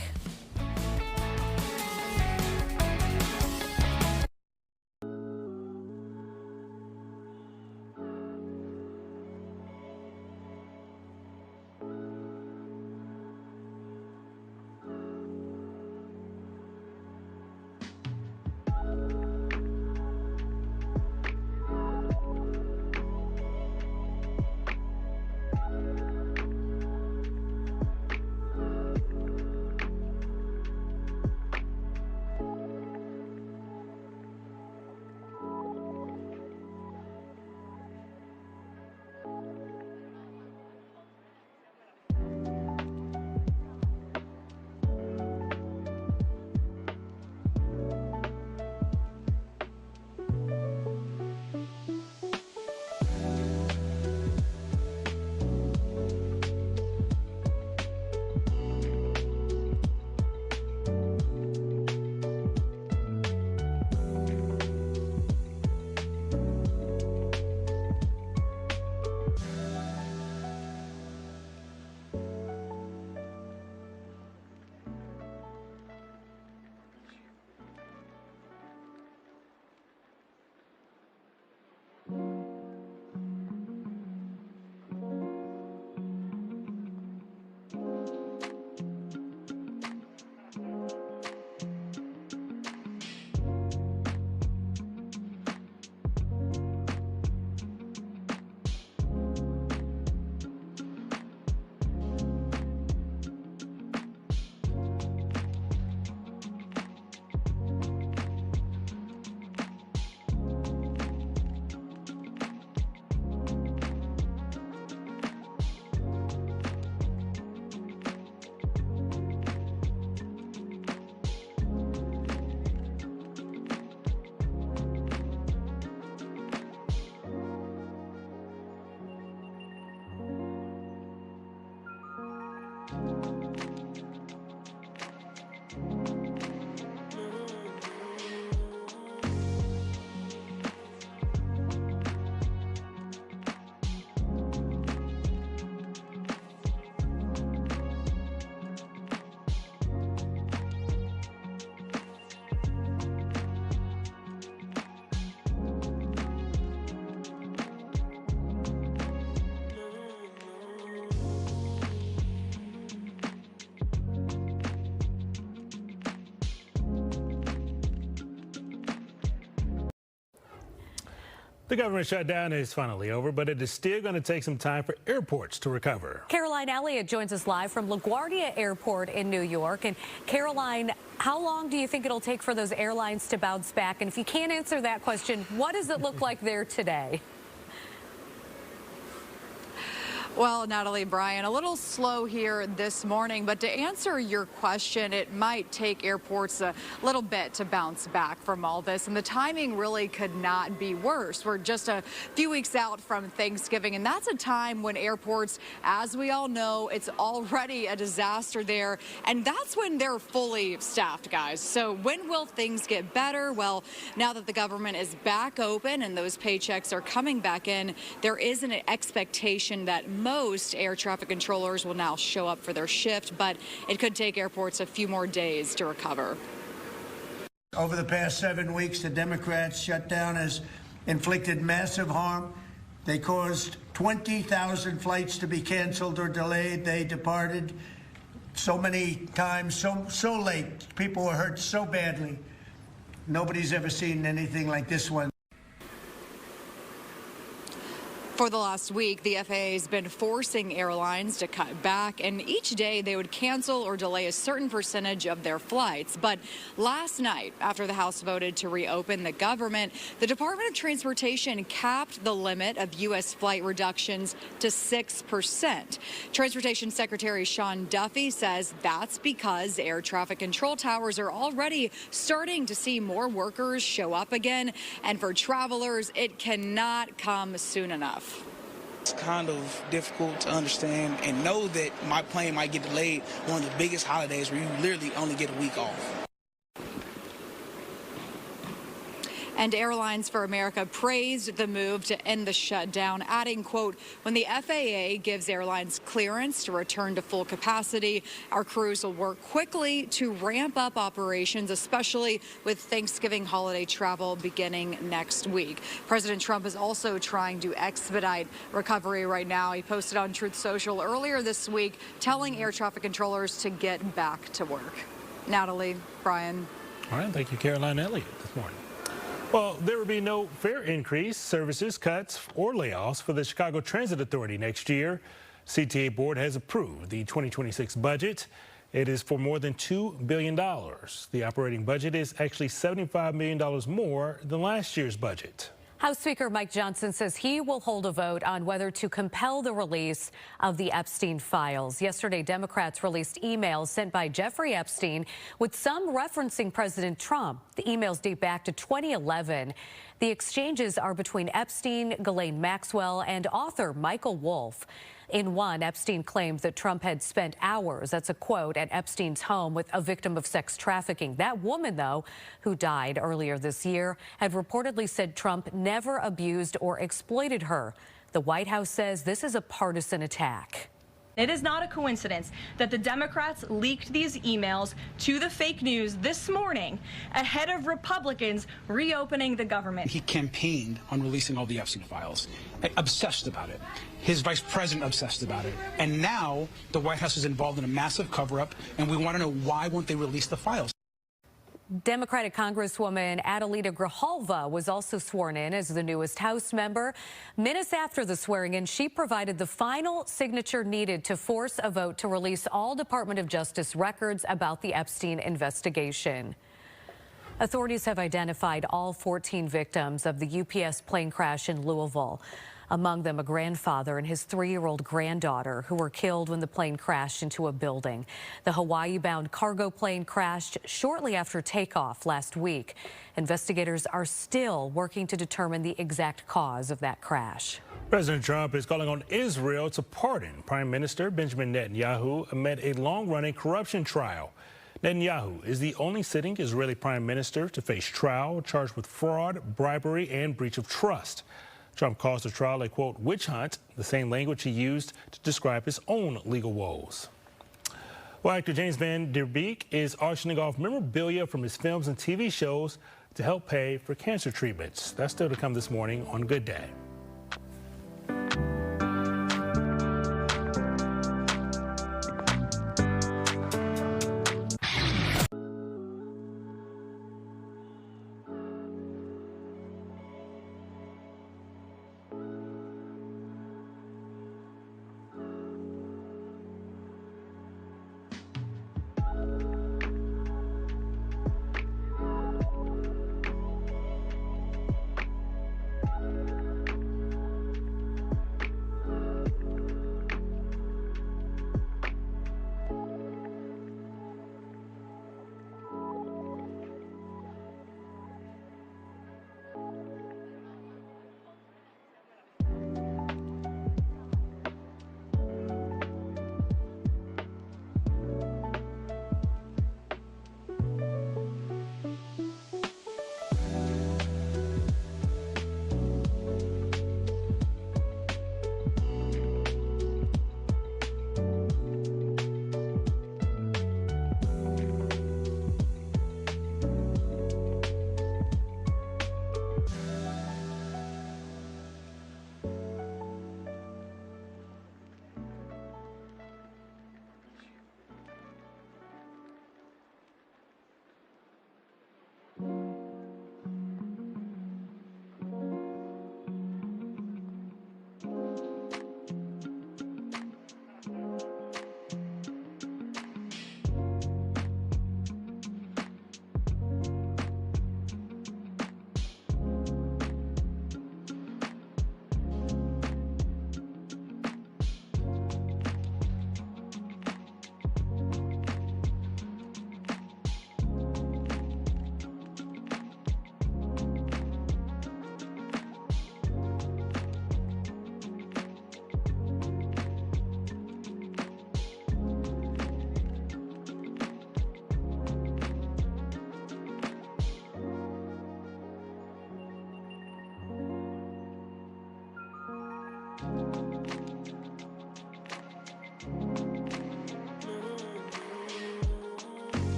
The government shutdown is finally over, but it is still going to take some time for airports to recover. Caroline Elliott joins us live from LaGuardia Airport in New York. And Caroline, how long do you think it'll take for those airlines to bounce back? And if you can't answer that question, what does it look like there today? Well, Natalie, Brian, a little slow here this morning, but to answer your question, it might take airports a little bit to bounce back from all this, and the timing really could not be worse. We're just a few weeks out from Thanksgiving, and that's a time when airports, as we all know, it's already a disaster there, and that's when they're fully staffed, guys. So when will things get better? Well, now that the government is back open and those paychecks are coming back in, there is an expectation that most air traffic controllers will now show up for their shift, but it could take airports a few more days to recover. Over the past 7 weeks, the Democrats' shutdown has inflicted massive harm. They caused 20,000 flights to be canceled or delayed. They departed so many times, so late. People were hurt so badly. Nobody's ever seen anything like this one. For the last week, the FAA has been forcing airlines to cut back, and each day they would cancel or delay a certain percentage of their flights. But last night, after the House voted to reopen the government, the Department of Transportation capped the limit of U.S. flight reductions to 6%. Transportation Secretary Sean Duffy says that's because air traffic control towers are already starting to see more workers show up again, and for travelers, it cannot come soon enough. It's kind of difficult to understand and know that my plane might get delayed on the biggest holidays where you literally only get a week off. And Airlines for America praised the move to end the shutdown, adding, quote, when the FAA gives airlines clearance to return to full capacity, our crews will work quickly to ramp up operations, especially with Thanksgiving holiday travel beginning next week. President Trump is also trying to expedite recovery right now. He posted on Truth Social earlier this week, telling air traffic controllers to get back to work. Natalie, Brian. All right, thank you, Caroline Elliott, this morning. Well, there will be no fare increase, services cuts, or layoffs for the Chicago Transit Authority next year. CTA board has approved the 2026 budget. It is for more than $2 billion. The operating budget is actually $75 million more than last year's budget. House Speaker Mike Johnson says he will hold a vote on whether to compel the release of the Epstein files. Yesterday, Democrats released emails sent by Jeffrey Epstein with some referencing President Trump. The emails date back to 2011. The exchanges are between Epstein, Ghislaine Maxwell, and author Michael Wolff. In one, Epstein claimed that Trump had spent hours, that's a quote, at Epstein's home with a victim of sex trafficking. That woman, though, who died earlier this year, had reportedly said Trump never abused or exploited her. The White House says this is a partisan attack. It is not a coincidence that the Democrats leaked these emails to the fake news this morning ahead of Republicans reopening the government. He campaigned on releasing all the Epstein files, obsessed about it. His vice president obsessed about it. And now the White House is involved in a massive cover-up, and we want to know why won't they release the files. Democratic Congresswoman Adelita Grijalva was also sworn in as the newest House member. Minutes after the swearing-in, she provided the final signature needed to force a vote to release all Department of Justice records about the Epstein investigation. Authorities have identified all 14 victims of the UPS plane crash in Louisville. Among them, a grandfather and his 3-year-old granddaughter who were killed when the plane crashed into a building. The Hawaii-bound cargo plane crashed shortly after takeoff last week. Investigators are still working to determine the exact cause of that crash. President Trump is calling on Israel to pardon Prime Minister Benjamin Netanyahu amid a long-running corruption trial. Netanyahu is the only sitting Israeli prime minister to face trial charged with fraud, bribery, and breach of trust. Trump calls the trial a, quote, witch hunt, the same language he used to describe his own legal woes. Well, actor James Van Der Beek is auctioning off memorabilia from his films and TV shows to help pay for cancer treatments. That's still to come this morning on Good Day.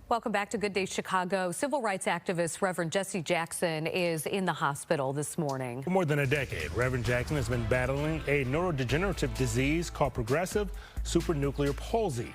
Welcome back to Good Day Chicago. Civil rights activist Reverend Jesse Jackson is in the hospital this morning. For more than a decade, Reverend Jackson has been battling a neurodegenerative disease called progressive supranuclear palsy.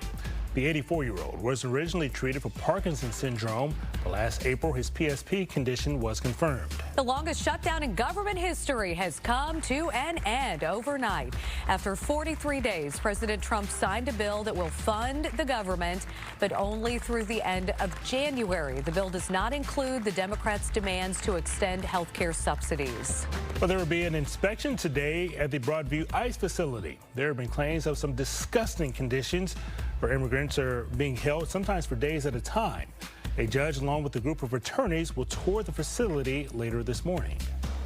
The 84-year-old was originally treated for Parkinson's syndrome, but last April his PSP condition was confirmed. The longest shutdown in government history has come to an end overnight. After 43 days, President Trump signed a bill that will fund the government, but only through the end of January. The bill does not include the Democrats' demands to extend health care subsidies. Well, there will be an inspection today at the Broadview ICE facility. There have been claims of some disgusting conditions where immigrants are being held, sometimes for days at a time. A judge, along with a group of attorneys, will tour the facility later this morning.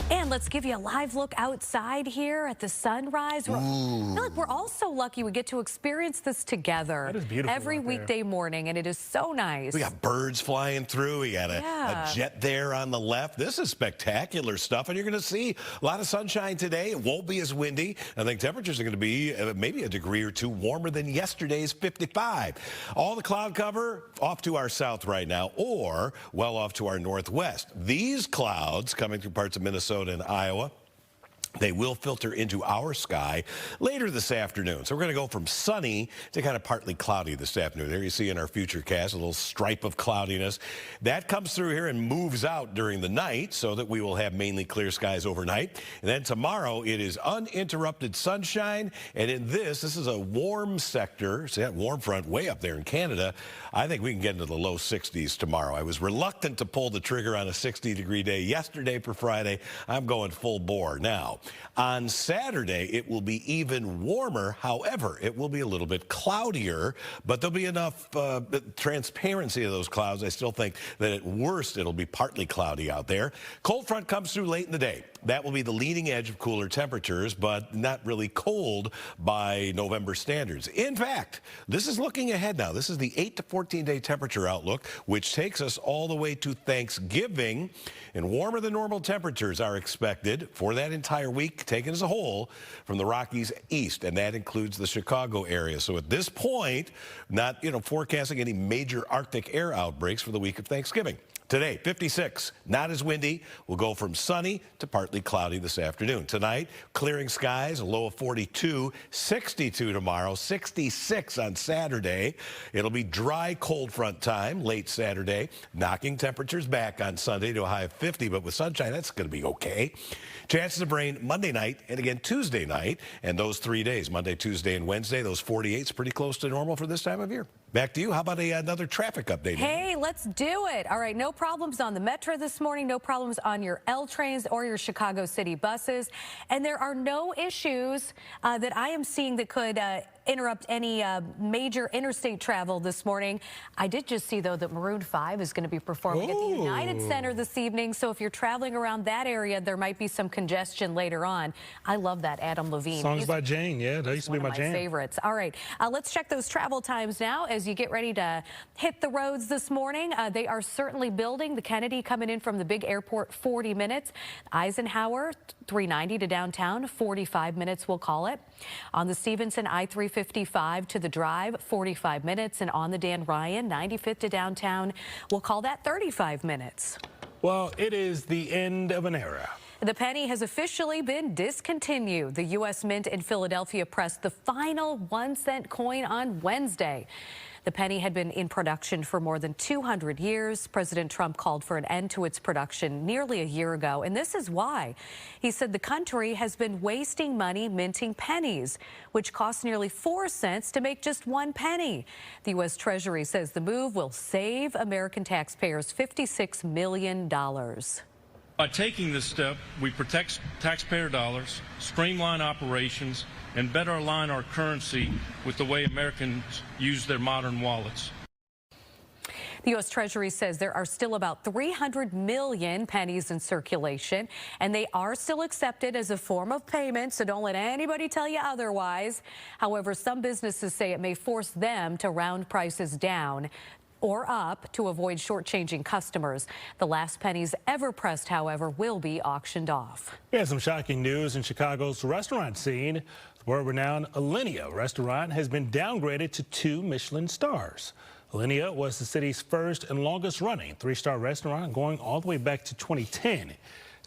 And let's give you a live look outside here at the sunrise. I feel like we're all so lucky we get to experience this together. That is beautiful every weekday morning, and it is so nice. We got birds flying through. We got a jet there on the left. This is spectacular stuff, and you're going to see a lot of sunshine today. It won't be as windy. I think temperatures are going to be maybe a degree or two warmer than yesterday's 55. All the cloud cover off to our south right now, or well off to our northwest. These clouds coming through parts of Minnesota and Iowa, they will filter into our sky later this afternoon. So we're going to go from sunny to kind of partly cloudy this afternoon. There you see in our futurecast a little stripe of cloudiness. That comes through here and moves out during the night so that we will have mainly clear skies overnight. And then tomorrow it is uninterrupted sunshine. And in this is a warm sector. See that warm front way up there in Canada. I think we can get into the low 60s tomorrow. I was reluctant to pull the trigger on a 60-degree day yesterday for Friday. I'm going full bore now. On Saturday, it will be even warmer. However, it will be a little bit cloudier, but there'll be enough transparency of those clouds. I still think that at worst, it'll be partly cloudy out there. Cold front comes through late in the day. That will be the leading edge of cooler temperatures, but not really cold by November standards. In fact, this is looking ahead now. This is the 8 to 14-day temperature outlook, which takes us all the way to Thanksgiving. And warmer than normal temperatures are expected for that entire week, taken as a whole, from the Rockies east, and that includes the Chicago area. So at this point, not forecasting any major Arctic air outbreaks for the week of Thanksgiving. Today, 56, not as windy. We'll go from sunny to partly cloudy this afternoon. Tonight, clearing skies, a low of 42, 62 tomorrow, 66 on Saturday. It'll be dry cold front time late Saturday, knocking temperatures back on Sunday to a high of 50, but with sunshine, that's going to be okay. Chances of rain Monday night and again Tuesday night, and those 3 days, Monday, Tuesday, and Wednesday, those 48s pretty close to normal for this time of year. Back to you. How about another traffic update? Hey, let's do it. All right, no problems on the Metro this morning, no problems on your L trains or your Chicago City buses, and there are no issues that I am seeing that could interrupt any major interstate travel this morning. I did just see, though, that Maroon 5 is going to be performing at the United Center this evening, so if you're traveling around that area, there might be some congestion later on. I love that Adam Levine. Songs by Jane, yeah, that used to be my jam. Favorites. All right, let's check those travel times now as you get ready to hit the roads this morning. They are certainly building. The Kennedy coming in from the big airport, 40 minutes. Eisenhower, 390 to downtown, 45 minutes, we'll call it. On the Stevenson I-355 to the Drive, 45 minutes. And on the Dan Ryan, 95th to downtown, we'll call that 35 minutes. Well, it is the end of an era. The penny has officially been discontinued. The U.S. Mint in Philadelphia pressed the final 1-cent coin on Wednesday. The penny had been in production for more than 200 years. President Trump called for an end to its production nearly a year ago, and this is why. He said the country has been wasting money minting pennies, which cost nearly 4 cents to make just 1 penny. The U.S. Treasury says the move will save American taxpayers $56 million. By taking this step, we protect taxpayer dollars, streamline operations, and better align our currency with the way Americans use their modern wallets. The U.S. Treasury says there are still about 300 million pennies in circulation, and they are still accepted as a form of payment, so don't let anybody tell you otherwise. However, some businesses say it may force them to round prices down or up to avoid shortchanging customers. The last pennies ever pressed, however, will be auctioned off. We have some shocking news in Chicago's restaurant scene. The world-renowned Alinea restaurant has been downgraded to 2 Michelin stars. Alinea was the city's first and longest-running 3-star restaurant, going all the way back to 2010. It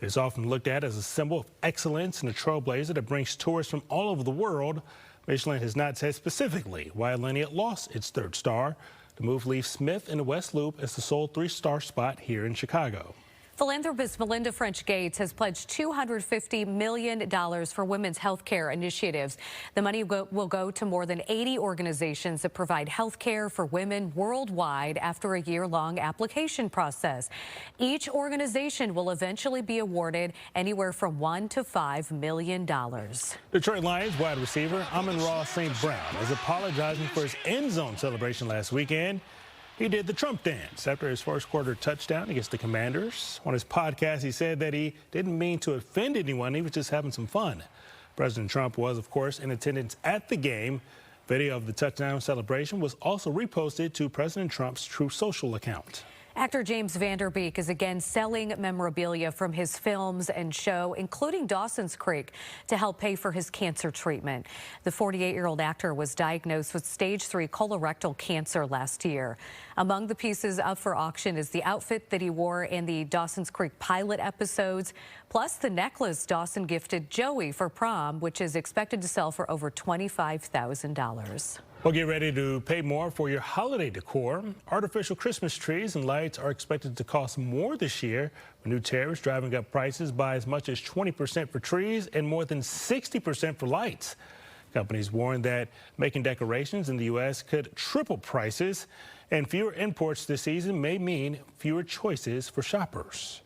is often looked at as a symbol of excellence and a trailblazer that brings tourists from all over the world. Michelin has not said specifically why Alinea lost its 3rd star. The move leaves Smith in the West Loop as the sole 3-star spot here in Chicago. Philanthropist Melinda French Gates has pledged $250 million for women's health care initiatives. The money will go to more than 80 organizations that provide health care for women worldwide after a year-long application process. Each organization will eventually be awarded anywhere from $1 to $5 million. Detroit Lions wide receiver Amon-Ra St. Brown is apologizing for his end zone celebration last weekend. He did the Trump dance after his first quarter touchdown against the Commanders. On his podcast, he said that he didn't mean to offend anyone. He was just having some fun. President Trump was, of course, in attendance at the game. Video of the touchdown celebration was also reposted to President Trump's Truth Social account. Actor James Van Der Beek is again selling memorabilia from his films and show, including Dawson's Creek, to help pay for his cancer treatment. The 48-year-old actor was diagnosed with stage 3 colorectal cancer last year. Among the pieces up for auction is the outfit that he wore in the Dawson's Creek pilot episodes, plus the necklace Dawson gifted Joey for prom, which is expected to sell for over $25,000. Well, get ready to pay more for your holiday decor. Artificial Christmas trees and lights are expected to cost more this year, with new tariffs driving up prices by as much as 20% for trees and more than 60% for lights. Companies warn that making decorations in the U.S. could triple prices, and fewer imports this season may mean fewer choices for shoppers.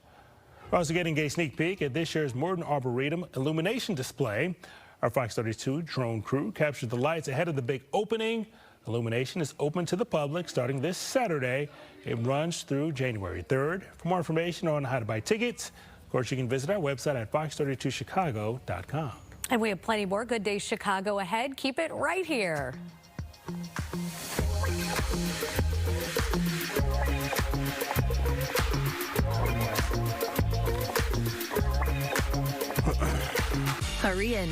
We're also getting a sneak peek at this year's Morton Arboretum illumination display. Our Fox 32 drone crew captured the lights ahead of the big opening. Illumination is open to the public starting this Saturday. It runs through January 3rd. For more information on how to buy tickets, of course, you can visit our website at fox32chicago.com. And we have plenty more Good Day Chicago ahead. Keep it right here. Hurry in.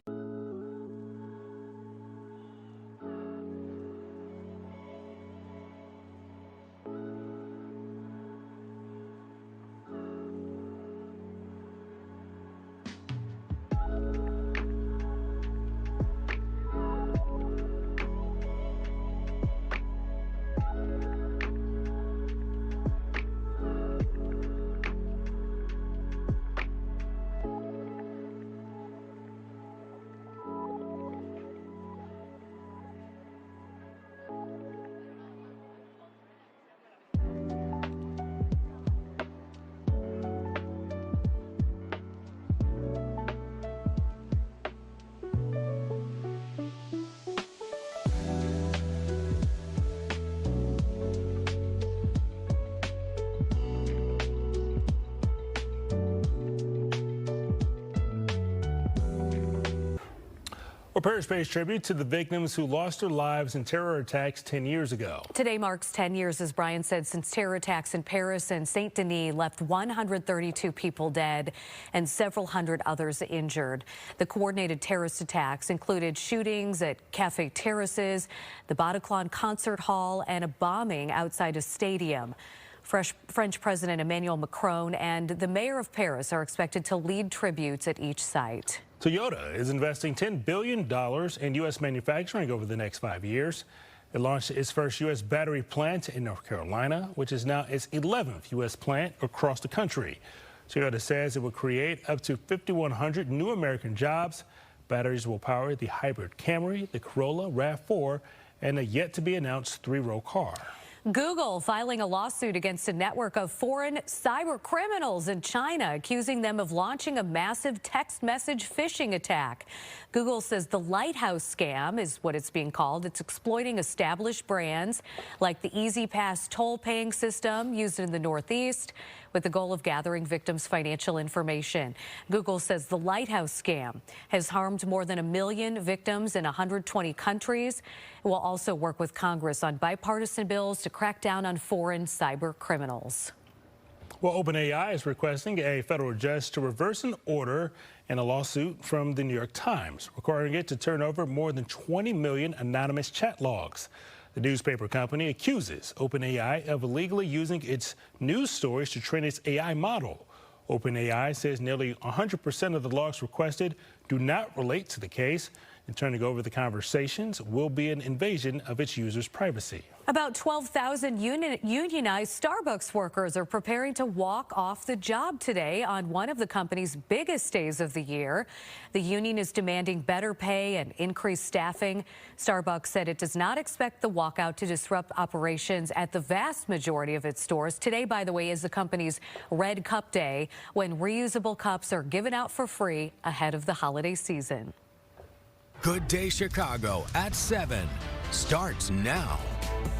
Well, Paris pays tribute to the victims who lost their lives in terror attacks 10 years ago. Today marks 10 years, as Brian said, since terror attacks in Paris and Saint Denis left 132 people dead and several hundred others injured. The coordinated terrorist attacks included shootings at Cafe Terraces, the Bataclan Concert Hall, and a bombing outside a stadium. French President Emmanuel Macron and the mayor of Paris are expected to lead tributes at each site. Toyota is investing $10 billion in U.S. manufacturing over the next 5 years. It launched its first U.S. battery plant in North Carolina, which is now its 11th U.S. plant across the country. Toyota says it will create up to 5,100 new American jobs. Batteries will power the hybrid Camry, the Corolla RAV4, and a yet-to-be-announced 3-row car. Google filing a lawsuit against a network of foreign cyber criminals in China, accusing them of launching a massive text message phishing attack. Google says the Lighthouse scam is what it's being called. It's exploiting established brands like the EasyPass toll-paying system used in the Northeast with the goal of gathering victims' financial information. Google says the Lighthouse scam has harmed more than 1 million victims in 120 countries. It will also work with Congress on bipartisan bills to crack down on foreign cyber criminals. Well, OpenAI is requesting a federal judge to reverse an order in a lawsuit from the New York Times, requiring it to turn over more than 20 million anonymous chat logs. The newspaper company accuses OpenAI of illegally using its news stories to train its AI model. OpenAI says nearly 100% of the logs requested do not relate to the case, and turning over the conversations will be an invasion of its users' privacy. About 12,000 unionized Starbucks workers are preparing to walk off the job today on one of the company's biggest days of the year. The union is demanding better pay and increased staffing. Starbucks said it does not expect the walkout to disrupt operations at the vast majority of its stores. Today, by the way, is the company's Red Cup Day, when reusable cups are given out for free ahead of the holiday season. Good Day Chicago at 7 starts now.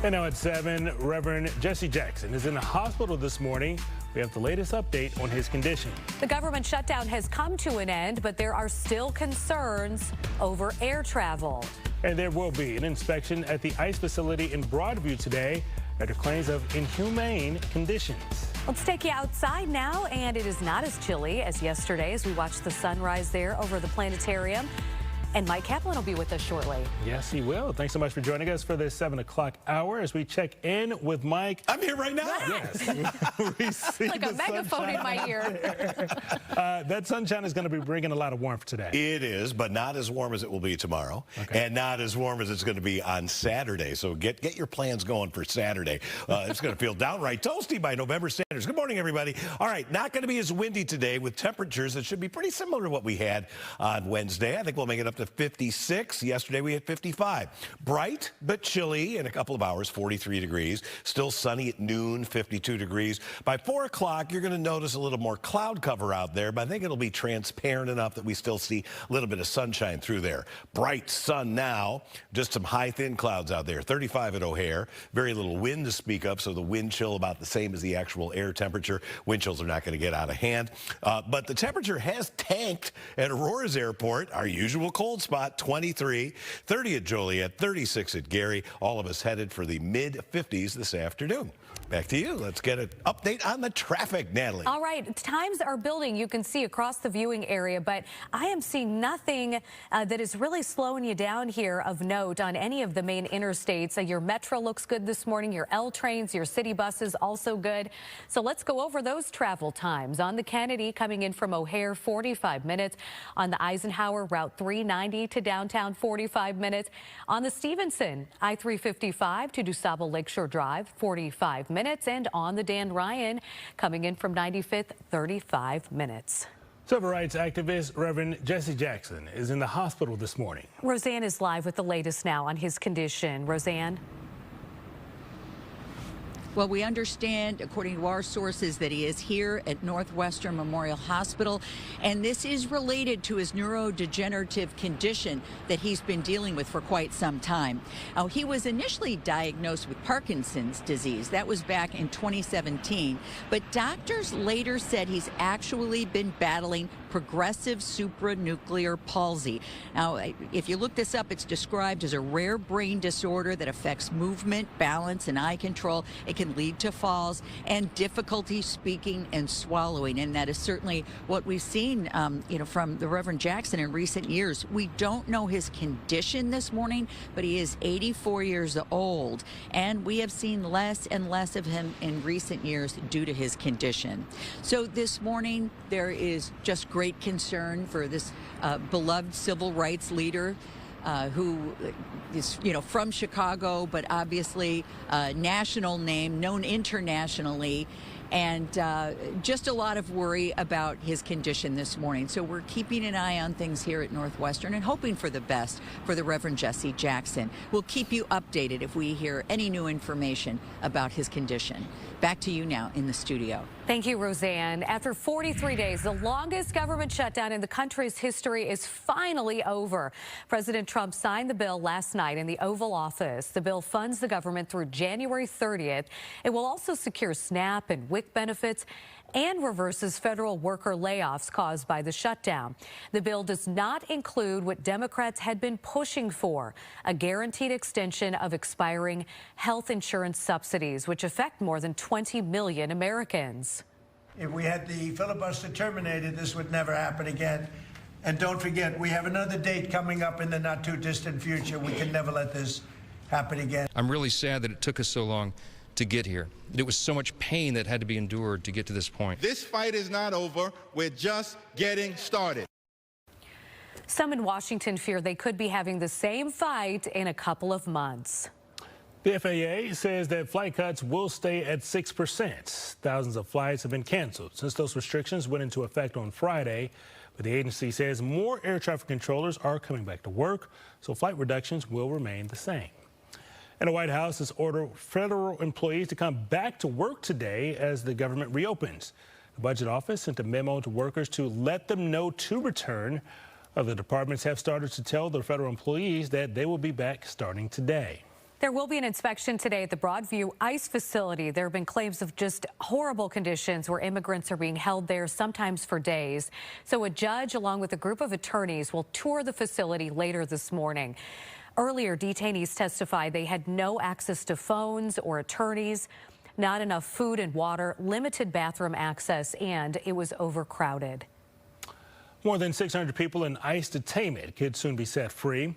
And now at 7, Reverend Jesse Jackson is in the hospital this morning. We have the latest update on his condition. The government shutdown has come to an end, but there are still concerns over air travel. And there will be an inspection at the ICE facility in Broadview today after claims of inhumane conditions. Let's take you outside now, and it is not as chilly as yesterday as we watch the sunrise there over the planetarium. And Mike Kaplan will be with us shortly. Yes, he will. Thanks so much for joining us for this 7 o'clock hour as we check in with Mike. I'm here right now. Yes. We see like a megaphone in my ear. That sunshine is going to be bringing a lot of warmth today. It is, but not as warm as it will be tomorrow, and not as warm as it's going to be on Saturday. So get your plans going for Saturday. It's going to feel downright toasty by November standards. Good morning, everybody. All right, not going to be as windy today with temperatures that should be pretty similar to what we had on Wednesday. I think we'll make it up to 56. Yesterday we had 55. Bright but chilly in a couple of hours, 43 degrees. Still sunny at noon, 52 degrees. By 4 o'clock, you're going to notice a little more cloud cover out there, but I think it'll be transparent enough that we still see a little bit of sunshine through there. Bright sun now, just some high thin clouds out there. 35 at O'Hare. Very little wind to speak of, so the wind chill about the same as the actual air temperature. Wind chills are not going to get out of hand. But the temperature has tanked at Aurora's Airport, our usual cold spot, 23, 30 at Joliet, 36 at Gary. All of us headed for the mid-50s this afternoon. Back to you. Let's get an update on the traffic, Natalie. All right. Times are building. You can see across the viewing area, but I am seeing nothing that is really slowing you down here of note on any of the main interstates. Your Metro looks good this morning. Your L trains, your city buses also good. So let's go over those travel times. On the Kennedy, coming in from O'Hare, 45 minutes. On the Eisenhower, Route 390 to downtown, 45 minutes. On the Stevenson, I-355 to DuSable Lakeshore Drive, 45 minutes. And on the Dan Ryan, coming in from 95th, 35 minutes. Civil rights activist Reverend Jesse Jackson is in the hospital this morning. Roseanne is live with the latest now on his condition. Roseanne? Well, we understand, according to our sources, that he is here at Northwestern Memorial Hospital, and this is related to his neurodegenerative condition that he's been dealing with for quite some time. Now, he was initially diagnosed with Parkinson's disease. That was back in 2017, but doctors later said he's actually been battling progressive supranuclear palsy. Now, if you look this up, it's described as a rare brain disorder that affects movement, balance, and eye control. It can lead to falls and difficulty speaking and swallowing, and that is certainly what we've seen, from the Reverend Jackson in recent years. We don't know his condition this morning, but he is 84 years old, and we have seen less and less of him in recent years due to his condition. So this morning, there is just great concern for this beloved civil rights leader who is, from Chicago, but obviously national name, known internationally. and just a lot of worry about his condition this morning. So we're keeping an eye on things here at Northwestern and hoping for the best for the Reverend Jesse Jackson. We'll keep you updated if we hear any new information about his condition. Back to you now in the studio. Thank you, Roseanne. After 43 days, the longest government shutdown in the country's history is finally over. President Trump signed the bill last night in the Oval Office. The bill funds the government through January 30th. It will also secure SNAP and WIC benefits and reverses federal worker layoffs caused by the shutdown. The bill does not include what Democrats had been pushing for, a guaranteed extension of expiring health insurance subsidies, which affect more than 20 million Americans. If we had the filibuster terminated, this would never happen again. And don't forget, we have another date coming up in the not too distant future. We can never let this happen again. I'm really sad that it took us so long to get here. There was so much pain that had to be endured to get to this point. This fight is not over. We're just getting started. Some in Washington fear they could be having the same fight in a couple of months. The FAA says that flight cuts will stay at 6%. Thousands of flights have been canceled since those restrictions went into effect on Friday. But the agency says more air traffic controllers are coming back to work, so flight reductions will remain the same. And the White House has ordered federal employees to come back to work today as the government reopens. The Budget Office sent a memo to workers to let them know to return. Other departments have started to tell their federal employees that they will be back starting today. There will be an inspection today at the Broadview ICE facility. There have been claims of just horrible conditions where immigrants are being held there, sometimes for days. So a judge, along with a group of attorneys, will tour the facility later this morning. Earlier, detainees testified they had no access to phones or attorneys, not enough food and water, limited bathroom access, and it was overcrowded. More than 600 people in ICE detainment could soon be set free.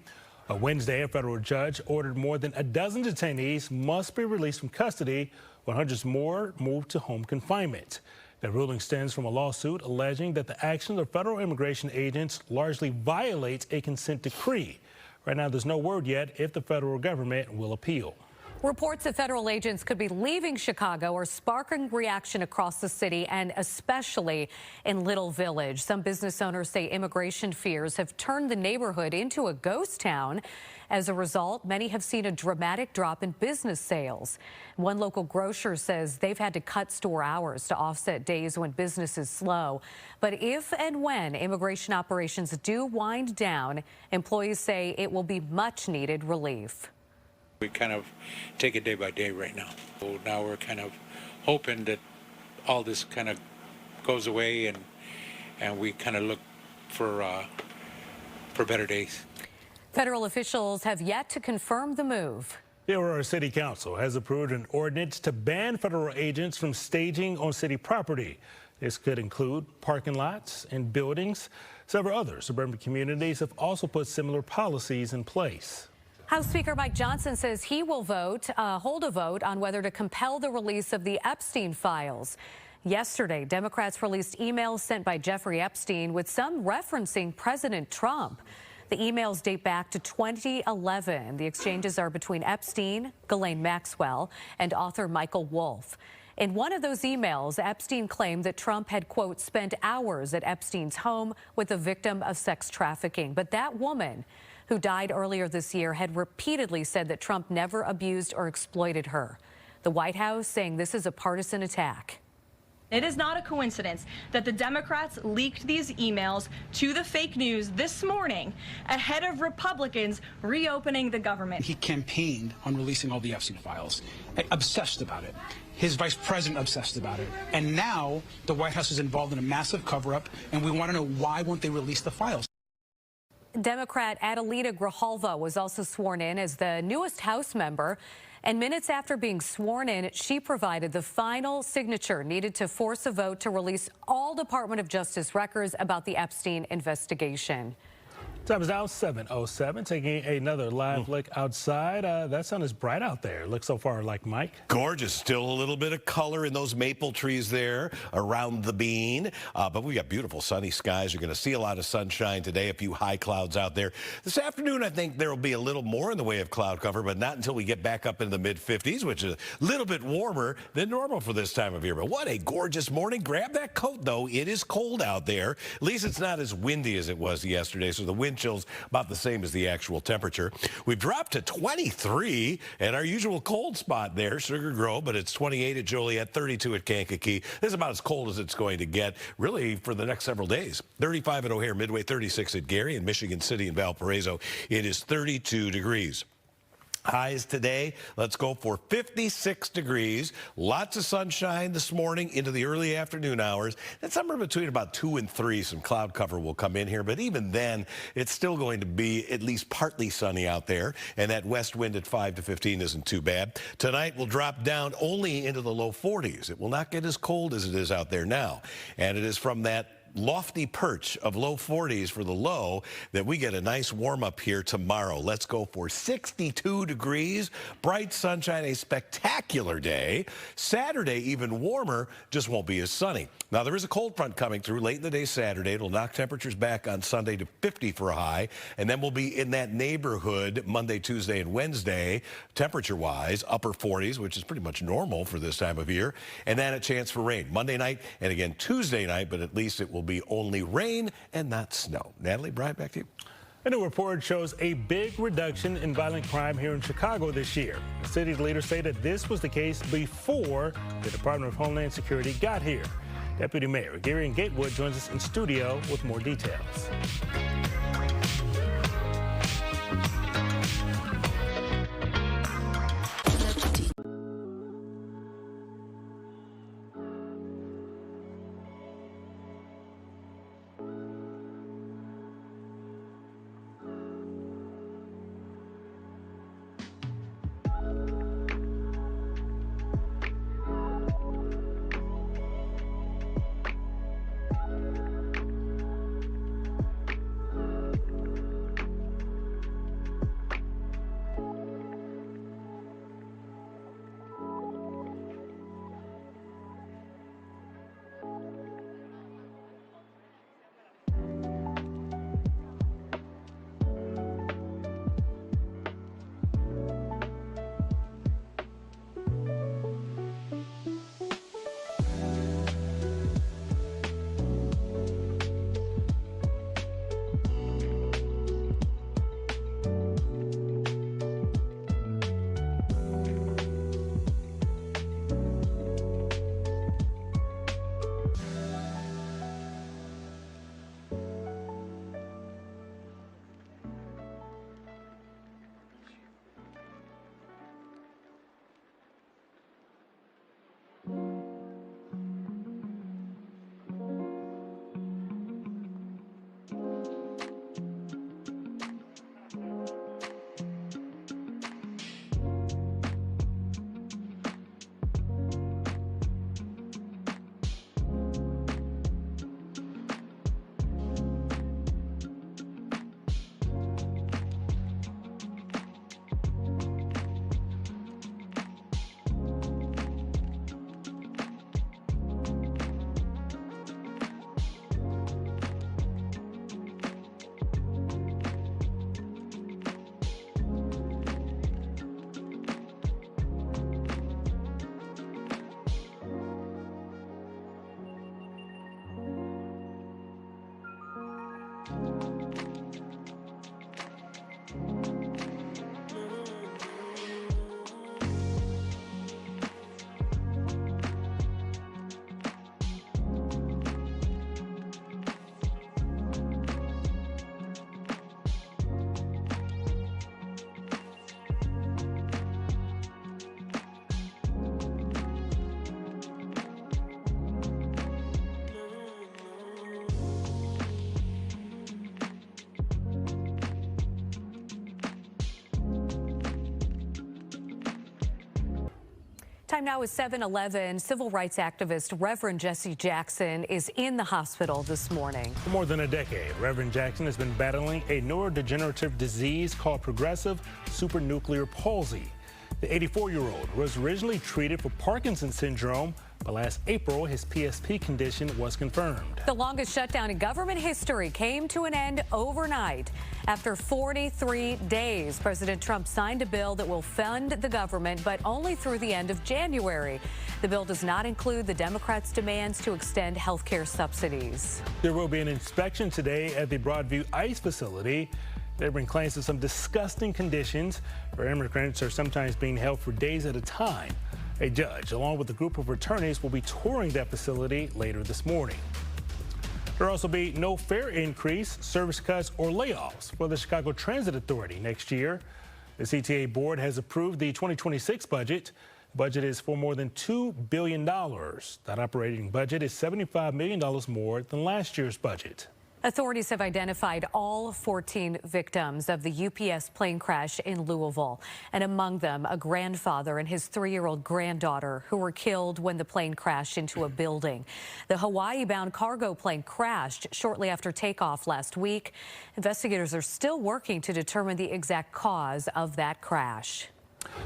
On Wednesday, a federal judge ordered more than a dozen detainees must be released from custody, while hundreds more moved to home confinement. The ruling stems from a lawsuit alleging that the actions of federal immigration agents largely violates a consent decree. Right now, there's no word yet if the federal government will appeal. Reports that federal agents could be leaving Chicago are sparking reaction across the city and especially in Little Village. Some business owners say immigration fears have turned the neighborhood into a ghost town. As a result, many have seen a dramatic drop in business sales. One local grocer says they've had to cut store hours to offset days when business is slow. But if and when immigration operations do wind down, employees say it will be much needed relief. We kind of take it day by day right now. So now we're kind of hoping that all this kind of goes away and we kind of look for better days. Federal officials have yet to confirm the move. The Aurora City Council has approved an ordinance to ban federal agents from staging on city property. This could include parking lots and buildings. Several other suburban communities have also put similar policies in place. House Speaker Mike Johnson says he will hold a vote on whether to compel the release of the Epstein files. Yesterday, Democrats released emails sent by Jeffrey Epstein with some referencing President Trump. The emails date back to 2011. The exchanges are between Epstein, Ghislaine Maxwell, and author Michael Wolff. In one of those emails, Epstein claimed that Trump had, quote, spent hours at Epstein's home with a victim of sex trafficking. But that woman, who died earlier this year, had repeatedly said that Trump never abused or exploited her. The White House saying this is a partisan attack. It is not a coincidence that the Democrats leaked these emails to the fake news this morning ahead of Republicans reopening the government. He campaigned on releasing all the Epstein files, obsessed about it. His vice president obsessed about it. And now the White House is involved in a massive cover-up, and we want to know why won't they release the files. Democrat Adelita Grijalva was also sworn in as the newest House member. And minutes after being sworn in, she provided the final signature needed to force a vote to release all Department of Justice records about the Epstein investigation. Time is now 7:07. Taking another live look outside. That sun is bright out there. Looks so far like Mike. Gorgeous. Still a little bit of color in those maple trees there around the bean. But we got beautiful sunny skies. You're going to see a lot of sunshine today. A few high clouds out there. This afternoon, I think there will be a little more in the way of cloud cover, but not until we get back up into the mid-50s, which is a little bit warmer than normal for this time of year. But what a gorgeous morning. Grab that coat, though. It is cold out there. At least it's not as windy as it was yesterday, so the wind chill's about the same as the actual temperature. We've dropped to 23 at our usual cold spot there, Sugar Grove, but it's 28 at Joliet, 32 at Kankakee. This is about as cold as it's going to get, really, for the next several days. 35 at O'Hare Midway, 36 at Gary, and Michigan City and Valparaiso. It is 32 degrees. Highs today, let's go for 56 degrees. Lots of sunshine this morning into the early afternoon hours. And somewhere between about 2 and 3, some cloud cover will come in here. But even then, it's still going to be at least partly sunny out there. And that west wind at 5 to 15 isn't too bad. Tonight will drop down only into the low 40s. It will not get as cold as it is out there now. And it is from that lofty perch of low 40s for the low that we get a nice warm up here tomorrow. Let's go for 62 degrees, bright sunshine, a spectacular day. Saturday even warmer, just won't be as sunny. Now there is a cold front coming through late in the day Saturday. It'll knock temperatures back on Sunday to 50 for a high, and then we'll be in that neighborhood Monday, Tuesday, and Wednesday, temperature wise, upper 40s, which is pretty much normal for this time of year, and then a chance for rain Monday night and again Tuesday night, but at least it will be only rain and not snow. Natalie, Brian, back to you. A new report shows a big reduction in violent crime here in Chicago this year. The city's leaders say that this was the case before the Department of Homeland Security got here. Deputy Mayor Gary Gatewood joins us in studio with more details. Time now is 7:11. Civil rights activist Reverend Jesse Jackson is in the hospital this morning. For more than a decade, Reverend Jackson has been battling a neurodegenerative disease called progressive supranuclear palsy. The 84-year-old was originally treated for Parkinson's syndrome, but last April, his PSP condition was confirmed. The longest shutdown in government history came to an end overnight. After 43 days, President Trump signed a bill that will fund the government, but only through the end of January. The bill does not include the Democrats' demands to extend health care subsidies. There will be an inspection today at the Broadview ICE facility. There have been claims of some disgusting conditions where immigrants are sometimes being held for days at a time. A judge, along with a group of attorneys, will be touring that facility later this morning. There will also be no fare increase, service cuts, or layoffs for the Chicago Transit Authority next year. The CTA board has approved the 2026 budget. The budget is for more than $2 billion. That operating budget is $75 million more than last year's budget. Authorities have identified all 14 victims of the UPS plane crash in Louisville, and among them a grandfather and his 3-year-old granddaughter who were killed when the plane crashed into a building. The Hawaii-bound cargo plane crashed shortly after takeoff last week. Investigators are still working to determine the exact cause of that crash.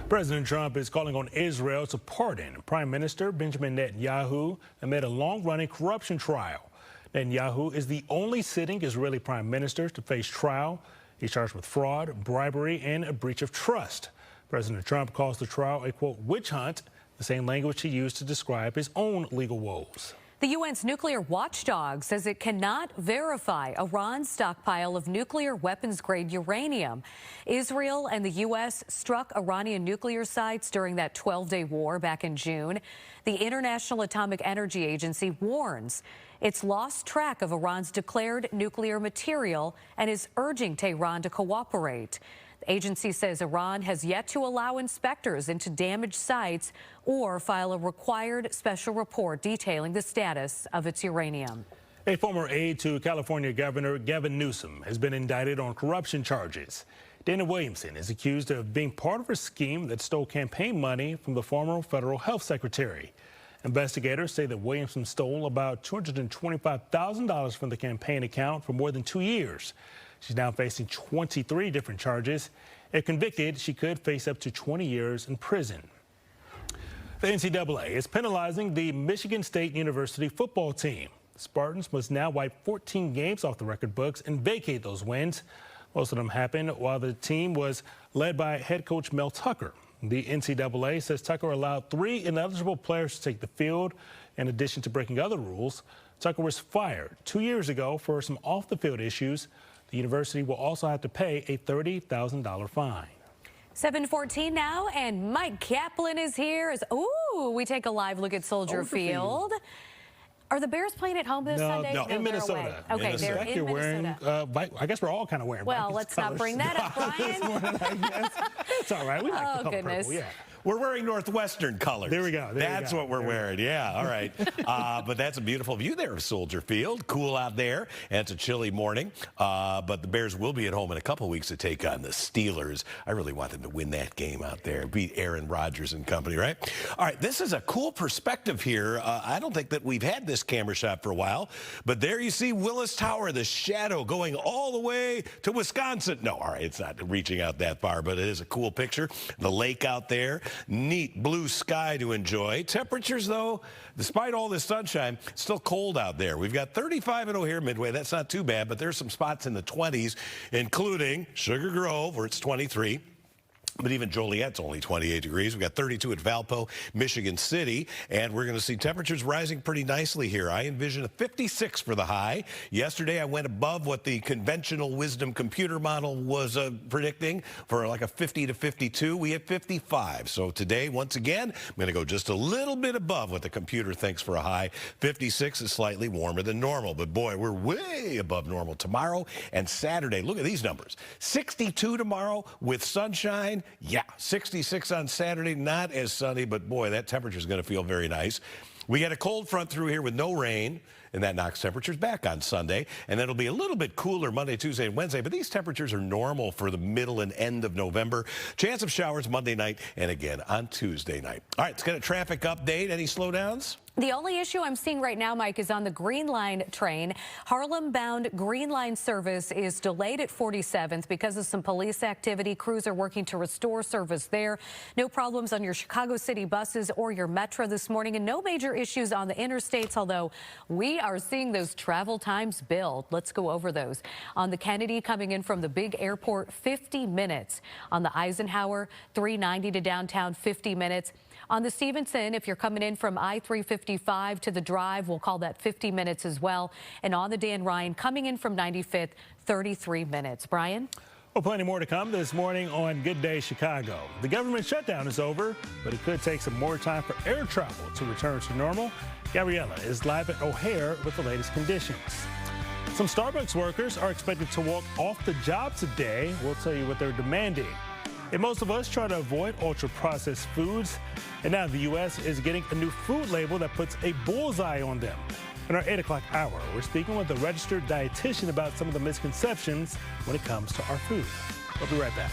President Trump is calling on Israel to pardon Prime Minister Benjamin Netanyahu amid a long-running corruption trial. Netanyahu is the only sitting Israeli prime minister to face trial. He's charged with fraud, bribery, and a breach of trust. President Trump calls the trial a, quote, witch hunt, the same language he used to describe his own legal woes. The UN's nuclear watchdog says it cannot verify Iran's stockpile of nuclear weapons-grade uranium. Israel and the U.S. struck Iranian nuclear sites during that 12-day war back in June. The International Atomic Energy Agency warns it's lost track of Iran's declared nuclear material and is urging Tehran to cooperate. The agency says Iran has yet to allow inspectors into damaged sites or file a required special report detailing the status of its uranium. A former aide to California Governor Gavin Newsom has been indicted on corruption charges. Dana Williamson is accused of being part of a scheme that stole campaign money from the former federal health secretary. Investigators say that Williamson stole about $225,000 from the campaign account for more than 2 years. She's now facing 23 different charges. If convicted, she could face up to 20 years in prison. The NCAA is penalizing the Michigan State University football team. The Spartans must now wipe 14 games off the record books and vacate those wins. Most of them happened while the team was led by head coach Mel Tucker. The NCAA says Tucker allowed 3 ineligible players to take the field. In addition to breaking other rules, Tucker was fired 2 years ago for some off-the-field issues. The university will also have to pay a $30,000 fine. 7:14 now, and Mike Kaplan is here as we take a live look at Soldier Field. Are the Bears playing at home this Sunday? No, in Minnesota. Okay, they're in Minnesota. I guess we're all kind of wearing Well, Vikings let's colors. not bring that up, Brian. It's all right. We like the color goodness. purple, yeah. We're wearing Northwestern colors. There we go. That's what we're wearing. Yeah, all right. But that's a beautiful view there of Soldier Field. Cool out there, and it's a chilly morning. But the Bears will be at home in a couple weeks to take on the Steelers. I really want them to win that game out there, beat Aaron Rodgers and company, right? All right, this is a cool perspective here. I don't think that we've had this camera shot for a while, but there you see Willis Tower, the shadow going all the way to Wisconsin. No, all right, it's not reaching out that far, but it is a cool picture. The lake out there. Neat blue sky to enjoy. Temperatures, though, despite all this sunshine, still cold out there. We've got 35 at O'Hare Midway. That's not too bad, but there's some spots in the 20s, including Sugar Grove, where it's 23. But even Joliet's only 28 degrees. We've got 32 at Valpo, Michigan City, and we're going to see temperatures rising pretty nicely here. I envision a 56 for the high. Yesterday, I went above what the conventional wisdom computer model was predicting for like a 50 to 52. We had 55. So today, once again, I'm going to go just a little bit above what the computer thinks for a high. 56 is slightly warmer than normal, but boy, we're way above normal tomorrow and Saturday. Look at these numbers. 62 tomorrow with sunshine. Yeah, 66 on Saturday, not as sunny, but boy, that temperature is going to feel very nice. We got a cold front through here with no rain, and that knocks temperatures back on Sunday. And it'll be a little bit cooler Monday, Tuesday, and Wednesday, but these temperatures are normal for the middle and end of November. Chance of showers Monday night and again on Tuesday night. All right, let's get a traffic update. Any slowdowns? The only issue I'm seeing right now, Mike, is on the Green Line train. Harlem-bound Green Line service is delayed at 47th because of some police activity. Crews are working to restore service there. No problems on your Chicago City buses or your Metro this morning, and no major issues on the interstates, although we are seeing those travel times build. Let's go over those. On the Kennedy, coming in from the big airport, 50 minutes. On the Eisenhower, 390 to downtown, 50 minutes. On the Stevenson, if you're coming in from I-355 to the Drive, we'll call that 50 minutes as well. And on the Dan Ryan, coming in from 95th, 33 minutes. Brian? Well, plenty more to come this morning on Good Day Chicago. The government shutdown is over, but it could take some more time for air travel to return to normal. Gabriella is live at O'Hare with the latest conditions. Some Starbucks workers are expected to walk off the job today. We'll tell you what they're demanding. And most of us try to avoid ultra-processed foods. And now the U.S. is getting a new food label that puts a bullseye on them. In our 8 o'clock hour, we're speaking with a registered dietitian about some of the misconceptions when it comes to our food. We'll be right back.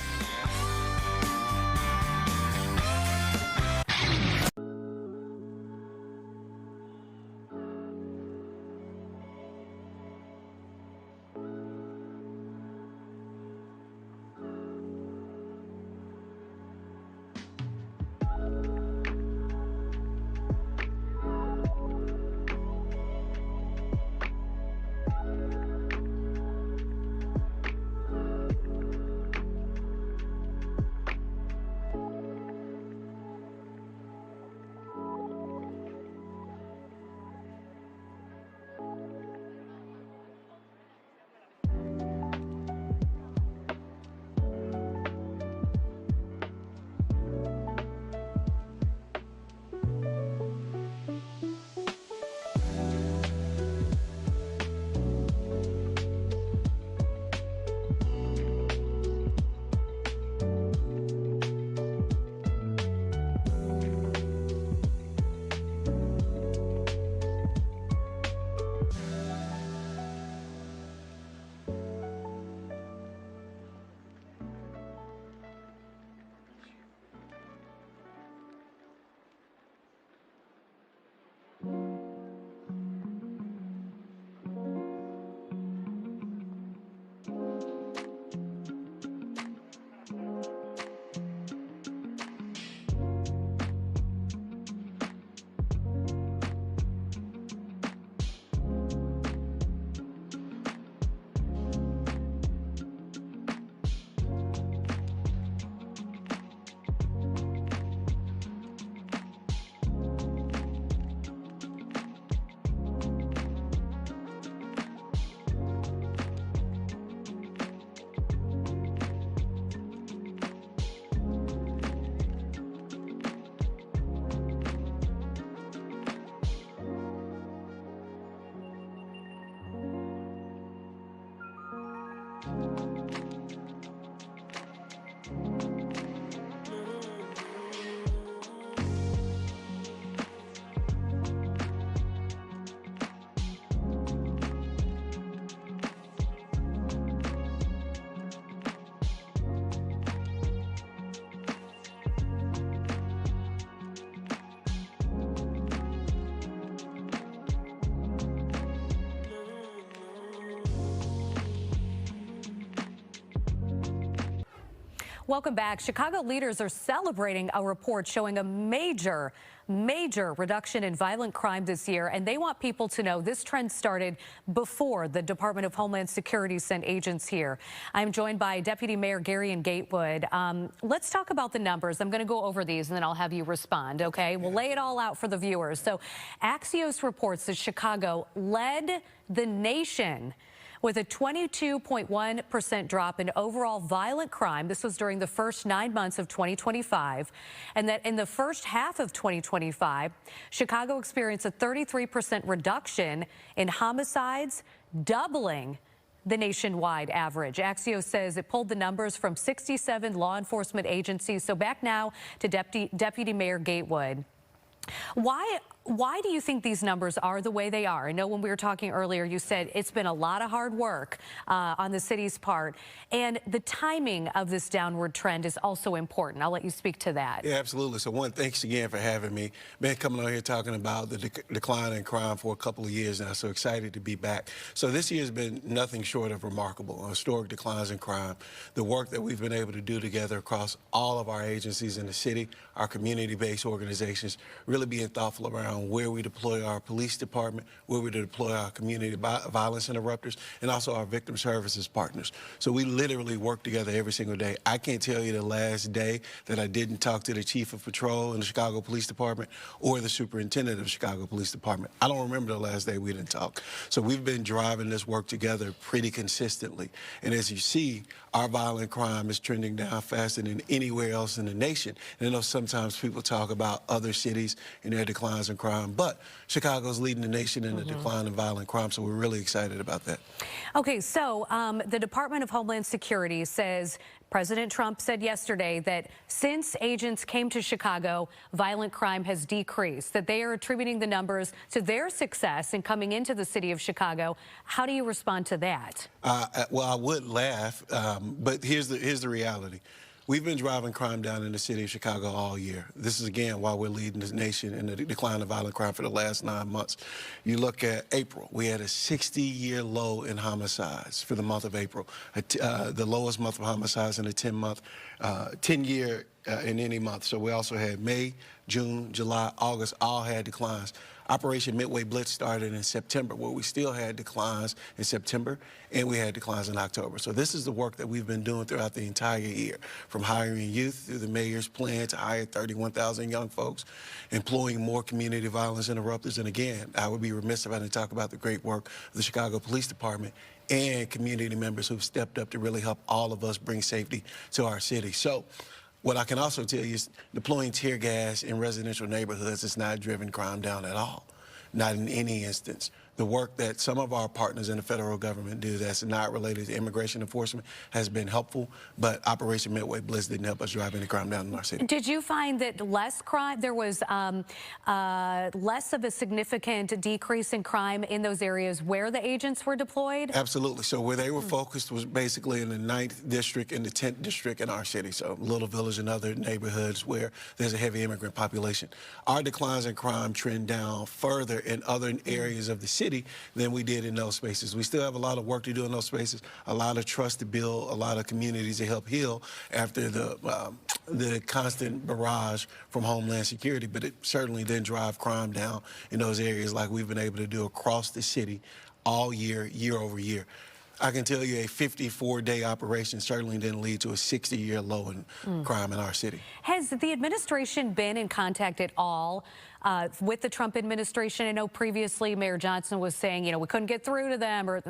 Welcome back. Chicago leaders are celebrating a report showing a major reduction in violent crime this year, and they want people to know this trend started before the Department of Homeland Security sent agents here. I'm joined by Deputy Mayor Gary and Gatewood. Let's talk about the numbers. I'm going to go over these and then I'll have you respond, okay? We'll lay it all out for the viewers. So Axios reports that Chicago led the nation with a 22.1% drop in overall violent crime. This was during the first 9 months of 2025. And that in the first half of 2025, Chicago experienced a 33% reduction in homicides, doubling the nationwide average. Axios says it pulled the numbers from 67 law enforcement agencies. So back now to Deputy Mayor Gatewood. Why Why do you think these numbers are the way they are? I know when we were talking earlier, you said it's been a lot of hard work on the city's part, and the timing of this downward trend is also important. I'll let you speak to that. Yeah, absolutely. So one, thanks again for having me. Been coming on here talking about the decline in crime for a couple of years now, so excited to be back. So this year has been nothing short of remarkable. Historic declines in crime. The work that we've been able to do together across all of our agencies in the city, our community-based organizations, really being thoughtful around where we deploy our police department, where we deploy our community violence interrupters, and also our victim services partners. So we literally work together every single day. I can't tell you the last day that I didn't talk to the chief of patrol in the Chicago Police Department or the superintendent of the Chicago Police Department. I don't remember the last day we didn't talk. So we've been driving this work together pretty consistently. And as you see, our violent crime is trending down faster than anywhere else in the nation. And I know sometimes people talk about other cities and their declines in crime, but Chicago's leading the nation in the decline in violent crime, so we're really excited about that. Okay, so the Department of Homeland Security says President Trump said yesterday that since agents came to Chicago, violent crime has decreased, that they are attributing the numbers to their success in coming into the city of Chicago. How do you respond to that? Well, I would laugh, but here's the reality. We've been driving crime down in the city of Chicago all year. This is, again, why we're leading the nation in the decline of violent crime for the last 9 months. You look at April, we had a 60-year low in homicides for the month of April, the lowest month of homicides in a 10-year in any month. So we also had May, June, July, August, all had declines. Operation Midway Blitz started in September, where we still had declines in September, and we had declines in October. So this is the work that we've been doing throughout the entire year, from hiring youth through the mayor's plan to hire 31,000 young folks, employing more community violence interrupters. And again, I would be remiss if I didn't talk about the great work of the Chicago Police Department and community members who've stepped up to really help all of us bring safety to our city. So what I can also tell you is deploying tear gas in residential neighborhoods has not driven crime down at all, not in any instance. The work that some of our partners in the federal government do that's not related to immigration enforcement has been helpful, but Operation Midway Blitz didn't help us drive any crime down in our city. Did you find that less crime, there was less of a significant decrease in crime in those areas where the agents were deployed? Absolutely. So where they were focused was basically in the 9th district and the 10th district in our city, so Little Village and other neighborhoods where there's a heavy immigrant population. Our declines in crime trend down further in other areas of the city than we did in those spaces. We still have a lot of work to do in those spaces, a lot of trust to build, a lot of communities to help heal after the constant barrage from Homeland Security, but it certainly didn't drive crime down in those areas like we've been able to do across the city all year, year over year. I can tell you a 54-day operation certainly didn't lead to a 60-year low in crime in our city. Has the administration been in contact at all with the Trump administration? I know previously Mayor Johnson was saying, you know, we couldn't get through to them, or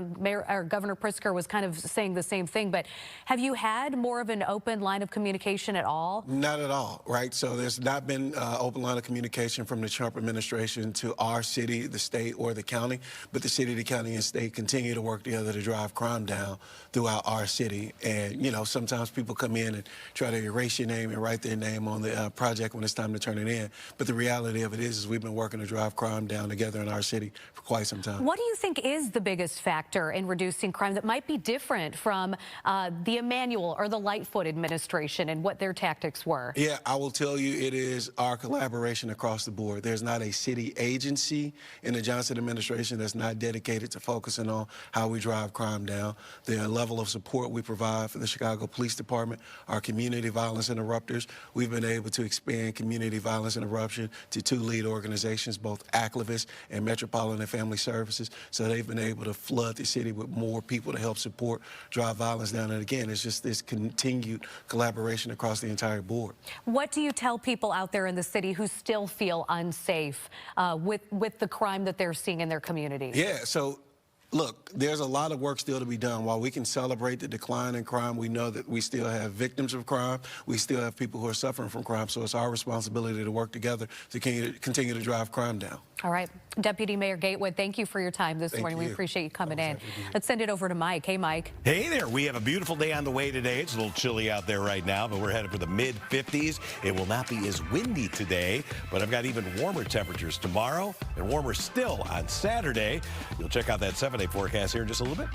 Governor Pritzker was kind of saying the same thing. But have you had more of an open line of communication at all? Not at all, right? So there's not been open line of communication from the Trump administration to our city, the state, or the county. But the city, the county, and state continue to work together to drive crime down throughout our city. And, you know, sometimes people come in and try to erase your name and write their name on the project when it's time to turn it in. But the reality of it is we've been working to drive crime down together in our city for quite some time. What do you think is the biggest factor in reducing crime that might be different from the Emanuel or the Lightfoot administration and what their tactics were? Yeah, I will tell you it is our collaboration across the board. There's not a city agency in the Johnson administration that's not dedicated to focusing on how we drive crime down. The level of support we provide for the Chicago Police Department, our community violence interrupters. We've been able to expand community violence interruption to 2 lead organizations, both Activist and Metropolitan Family Services. So they've been able to flood the city with more people to help support drive violence down. And again, it's just this continued collaboration across the entire board. What do you tell people out there in the city who still feel unsafe with the crime that they're seeing in their community? Yeah, so Look, there's a lot of work still to be done. While we can celebrate the decline in crime, we know that we still have victims of crime. We still have people who are suffering from crime. So it's our responsibility to work together to continue to drive crime down. All right. Deputy Mayor Gatewood, thank you for your time this morning. We appreciate you coming in. Let's send it over to Mike. Hey, Mike. Hey there. We have a beautiful day on the way today. It's a little chilly out there right now, but we're headed for the mid-50s. It will not be as windy today, but I've got even warmer temperatures tomorrow and warmer still on Saturday. You'll check out that 7-day forecast here in just a little bit.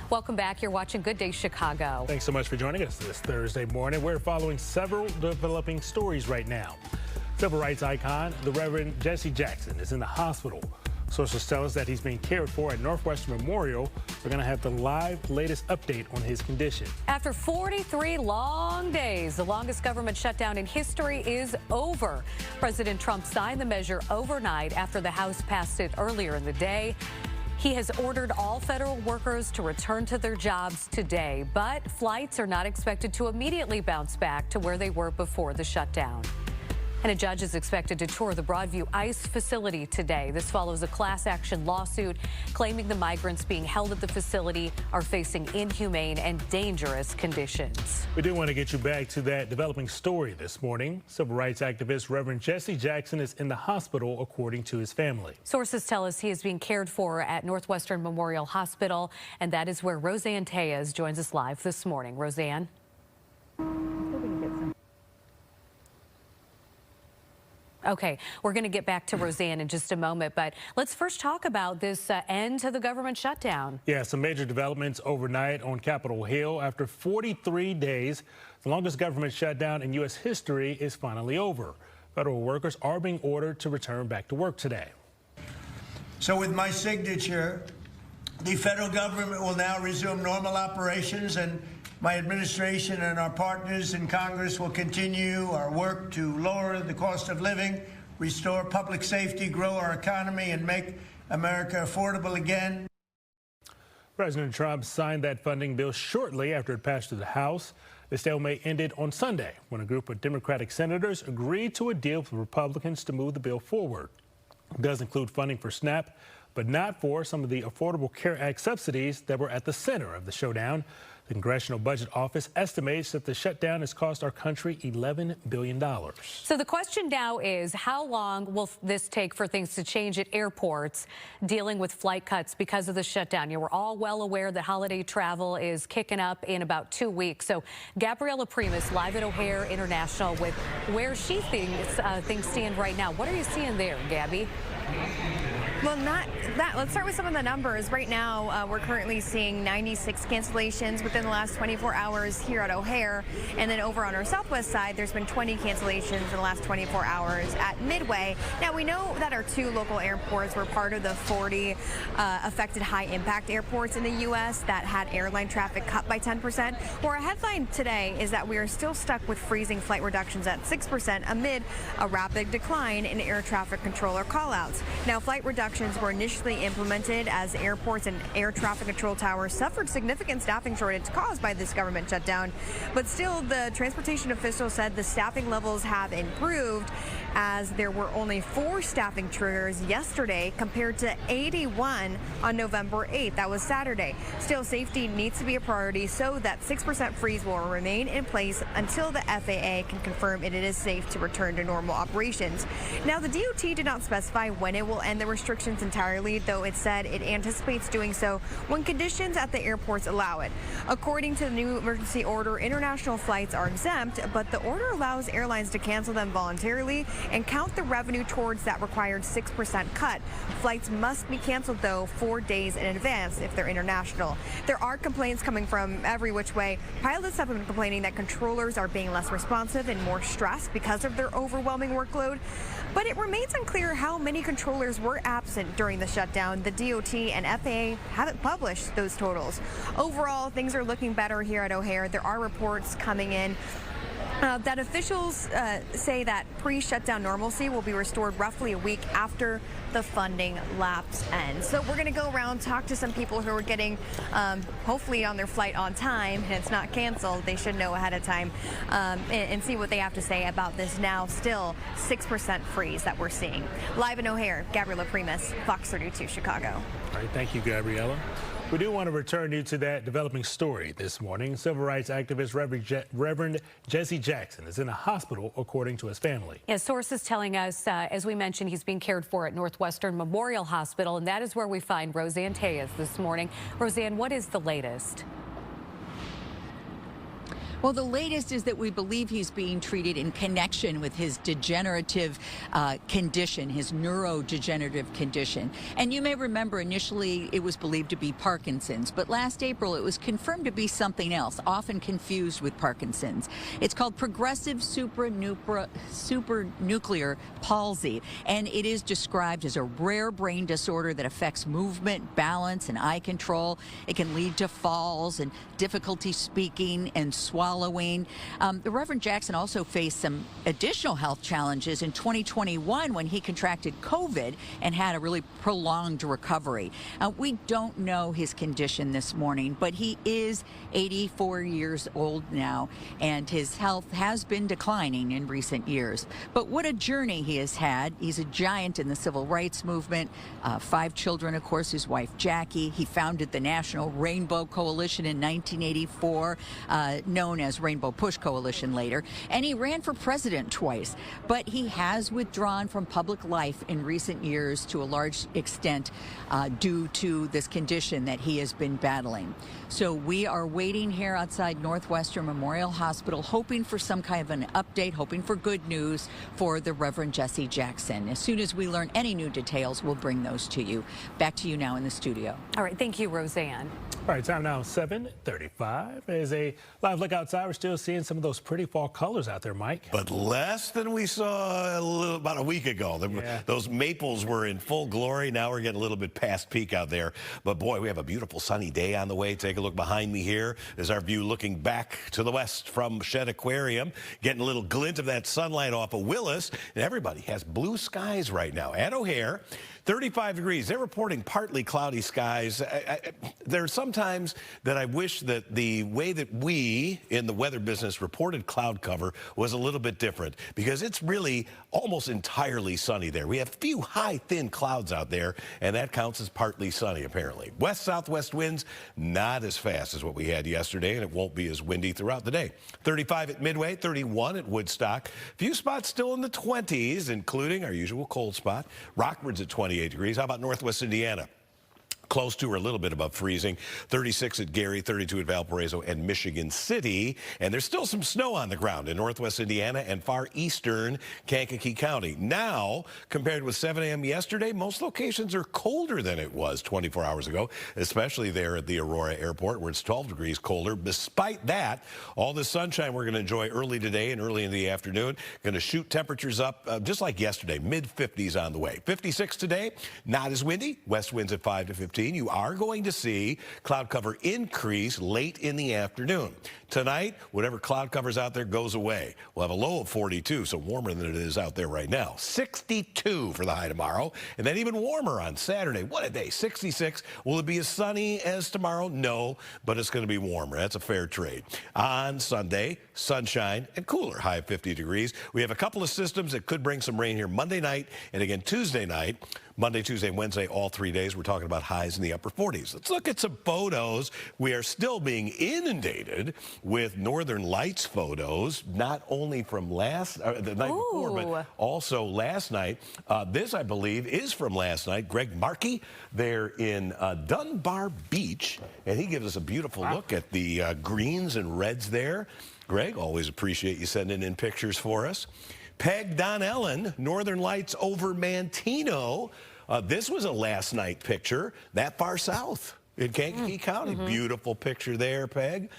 Welcome back. You're watching Good Day Chicago. Thanks so much for joining us this Thursday morning. We're following several developing stories right now. Civil rights icon, the Reverend Jesse Jackson, is in the hospital. Sources tell us that he's being cared for at Northwestern Memorial. We're going to have the latest update on his condition. After 43 long days, the longest government shutdown in history is over. President Trump signed the measure overnight after the House passed it earlier in the day. He has ordered all federal workers to return to their jobs today, but flights are not expected to immediately bounce back to where they were before the shutdown. And a judge is expected to tour the Broadview ICE facility today. This follows a class action lawsuit claiming the migrants being held at the facility are facing inhumane and dangerous conditions. We do want to get you back to that developing story this morning. Civil rights activist Reverend Jesse Jackson is in the hospital, according to his family. Sources tell us he is being cared for at Northwestern Memorial Hospital, and that is where Roseanne Tejas joins us live this morning. Roseanne. Okay, we're going to get back to Roseanne in just a moment, but let's first talk about this end to the government shutdown. Yeah, some major developments overnight on Capitol Hill. After 43 days, the longest government shutdown in U.S. history is finally over. Federal workers are being ordered to return back to work today. So with my signature, the federal government will now resume normal operations, and my administration and our partners in Congress will continue our work to lower the cost of living, restore public safety, grow our economy, and make America affordable again. President Trump signed that funding bill shortly after it passed through the House. The stalemate ended on Sunday when a group of Democratic senators agreed to a deal with Republicans to move the bill forward. It does include funding for SNAP, but not for some of the Affordable Care Act subsidies that were at the center of the showdown. The Congressional Budget Office estimates that the shutdown has cost our country $11 billion. So the question now is, how long will this take for things to change at airports dealing with flight cuts because of the shutdown? We're all well aware that holiday travel is kicking up in about 2 weeks. So Gabriela Primus, live at O'Hare International, with where she thinks things stand right now. What are you seeing there, Gabby? Well, not that. Let's start with some of the numbers. Right now, we're currently seeing 96 cancellations within the last 24 hours here at O'Hare. And then over on our southwest side, there's been 20 cancellations in the last 24 hours at Midway. Now, we know that our 2 local airports were part of the 40 affected high-impact airports in the U.S. that had airline traffic cut by 10%. Well, our headline today is that we are still stuck with freezing flight reductions at 6% amid a rapid decline in air traffic controller callouts. Now, flight reductions were initially implemented as airports and air traffic control towers suffered significant staffing shortage caused by this government shutdown. But still, the transportation official said the staffing levels have improved as there were only 4 staffing triggers yesterday compared to 81 on November 8th. That was Saturday. Still, safety needs to be a priority, so that 6% freeze will remain in place until the FAA can confirm it is safe to return to normal operations. Now, the DOT did not specify when it will end the restrictions entirely, though it said it anticipates doing so when conditions at the airports allow it. According to the new emergency order, international flights are exempt, but the order allows airlines to cancel them voluntarily and count the revenue towards that required 6% cut. Flights must be canceled, though, 4 days in advance if they're international. There are complaints coming from every which way. Pilots have been complaining that controllers are being less responsive and more stressed because of their overwhelming workload. But it remains unclear how many controllers were absent during the shutdown. The DOT and FAA haven't published those totals. Overall, things are looking better here at O'Hare. There are reports coming in that officials say that pre-shutdown normalcy will be restored roughly a week after the funding lapse ends. So we're going to go around, talk to some people who are getting hopefully on their flight on time and it's not canceled. They should know ahead of time and see what they have to say about this now still 6% freeze that we're seeing. Live in O'Hare, Gabriela Primus, Fox 32 Chicago. All right, thank you, Gabriela. We do want to return you to that developing story this morning. Civil rights activist Reverend Jesse Jackson is in a hospital, according to his family. Yes, sources telling us, as we mentioned, he's being cared for at Northwestern Memorial Hospital, and that is where we find Roseanne Tellez this morning. Roseanne, what is the latest? Well, the latest is that we believe he's being treated in connection with his degenerative condition, his neurodegenerative condition. And you may remember initially it was believed to be Parkinson's, but last April it was confirmed to be something else, often confused with Parkinson's. It's called progressive supranuclear palsy, and it is described as a rare brain disorder that affects movement, balance, and eye control. It can lead to falls and difficulty speaking and swallowing. The Reverend Jackson also faced some additional health challenges in 2021 when he contracted COVID and had a really prolonged recovery. We don't know his condition this morning, but he is 84 years old now, and his health has been declining in recent years. But what a journey he has had. He's a giant in the civil rights movement, 5 children, of course, his wife Jackie. He founded the National Rainbow Coalition in 1984, known as Rainbow Push Coalition later, and he ran for president twice. But he has withdrawn from public life in recent years to a large extent due to this condition that he has been battling. So we are waiting here outside Northwestern Memorial Hospital, hoping for some kind of an update, hoping for good news for the Reverend Jesse Jackson. As soon as we learn any new details, we'll bring those to you. Back to you now in the studio. All right, thank you, Roseanne. All right, time now 7:35. As a live look outside, we're still seeing some of those pretty fall colors out there, Mike. But less than we saw about a week ago. Those maples were in full glory. Now we're getting a little bit past peak out there. But boy, we have a beautiful sunny day on the way. Take a look behind me here. Is our view looking back to the west from Shedd Aquarium. Getting a little glint of that sunlight off of Willis. And everybody has blue skies right now at O'Hare. 35 degrees. They're reporting partly cloudy skies. There are some times that I wish that the way that we in the weather business reported cloud cover was a little bit different, because it's really almost entirely sunny there. We have few high, thin clouds out there, and that counts as partly sunny, apparently. West-southwest winds, not as fast as what we had yesterday, and it won't be as windy throughout the day. 35 at Midway, 31 at Woodstock. Few spots still in the 20s, including our usual cold spot. Rockford's at 28 degrees. How about Northwest Indiana? Close to or a little bit above freezing. 36 at Gary, 32 at Valparaiso and Michigan City. And there's still some snow on the ground in Northwest Indiana and far eastern Kankakee County. Now, compared with 7 a.m. yesterday, most locations are colder than it was 24 hours ago, especially there at the Aurora Airport, where it's 12 degrees colder. Despite that, all the sunshine we're going to enjoy early today and early in the afternoon, going to shoot temperatures up just like yesterday, mid-50s on the way. 56 today, not as windy. West winds at 5 to 15. You are going to see cloud cover increase late in the afternoon. Tonight, whatever cloud cover's out there goes away. We'll have a low of 42, so warmer than it is out there right now. 62 for the high tomorrow, and then even warmer on Saturday. What a day, 66. Will it be as sunny as tomorrow? No, but it's going to be warmer. That's a fair trade. On Sunday, sunshine and cooler, high of 50 degrees. We have a couple of systems that could bring some rain here Monday night and again Tuesday night. Monday, Tuesday, and Wednesday, all 3 days, we're talking about highs in the upper 40s. Let's look at some photos. We are still being inundated with Northern Lights photos, not only from the night before, but also last night. This, I believe, is from last night. Greg Markey there in Dunbar Beach, and he gives us a beautiful look at the greens and reds there. Greg, always appreciate you sending in pictures for us. Peg Donnellen, Northern Lights over Manteno. This was a last night picture, that far south in Kankakee County. Beautiful picture there, Peg.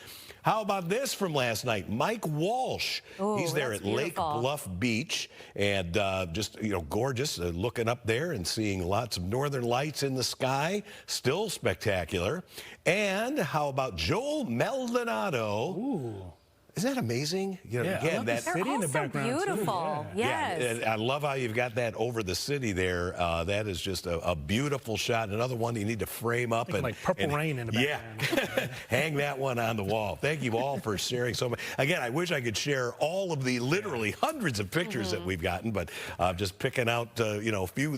How about this from last night? Mike Walsh. He's there at Lake Bluff Beach, and just, gorgeous, looking up there and seeing lots of northern lights in the sky. Still spectacular. And how about Joel Maldonado? Isn't that amazing? Again, that city in the background. Beautiful. Yes. Yeah, I love how you've got that over the city there. That is just a beautiful shot. Another one you need to frame up and like Purple Rain in the background. Hang that one on the wall. Thank you all for sharing so much. Again, I wish I could share all of the literally hundreds of pictures that we've gotten, but just picking out a few.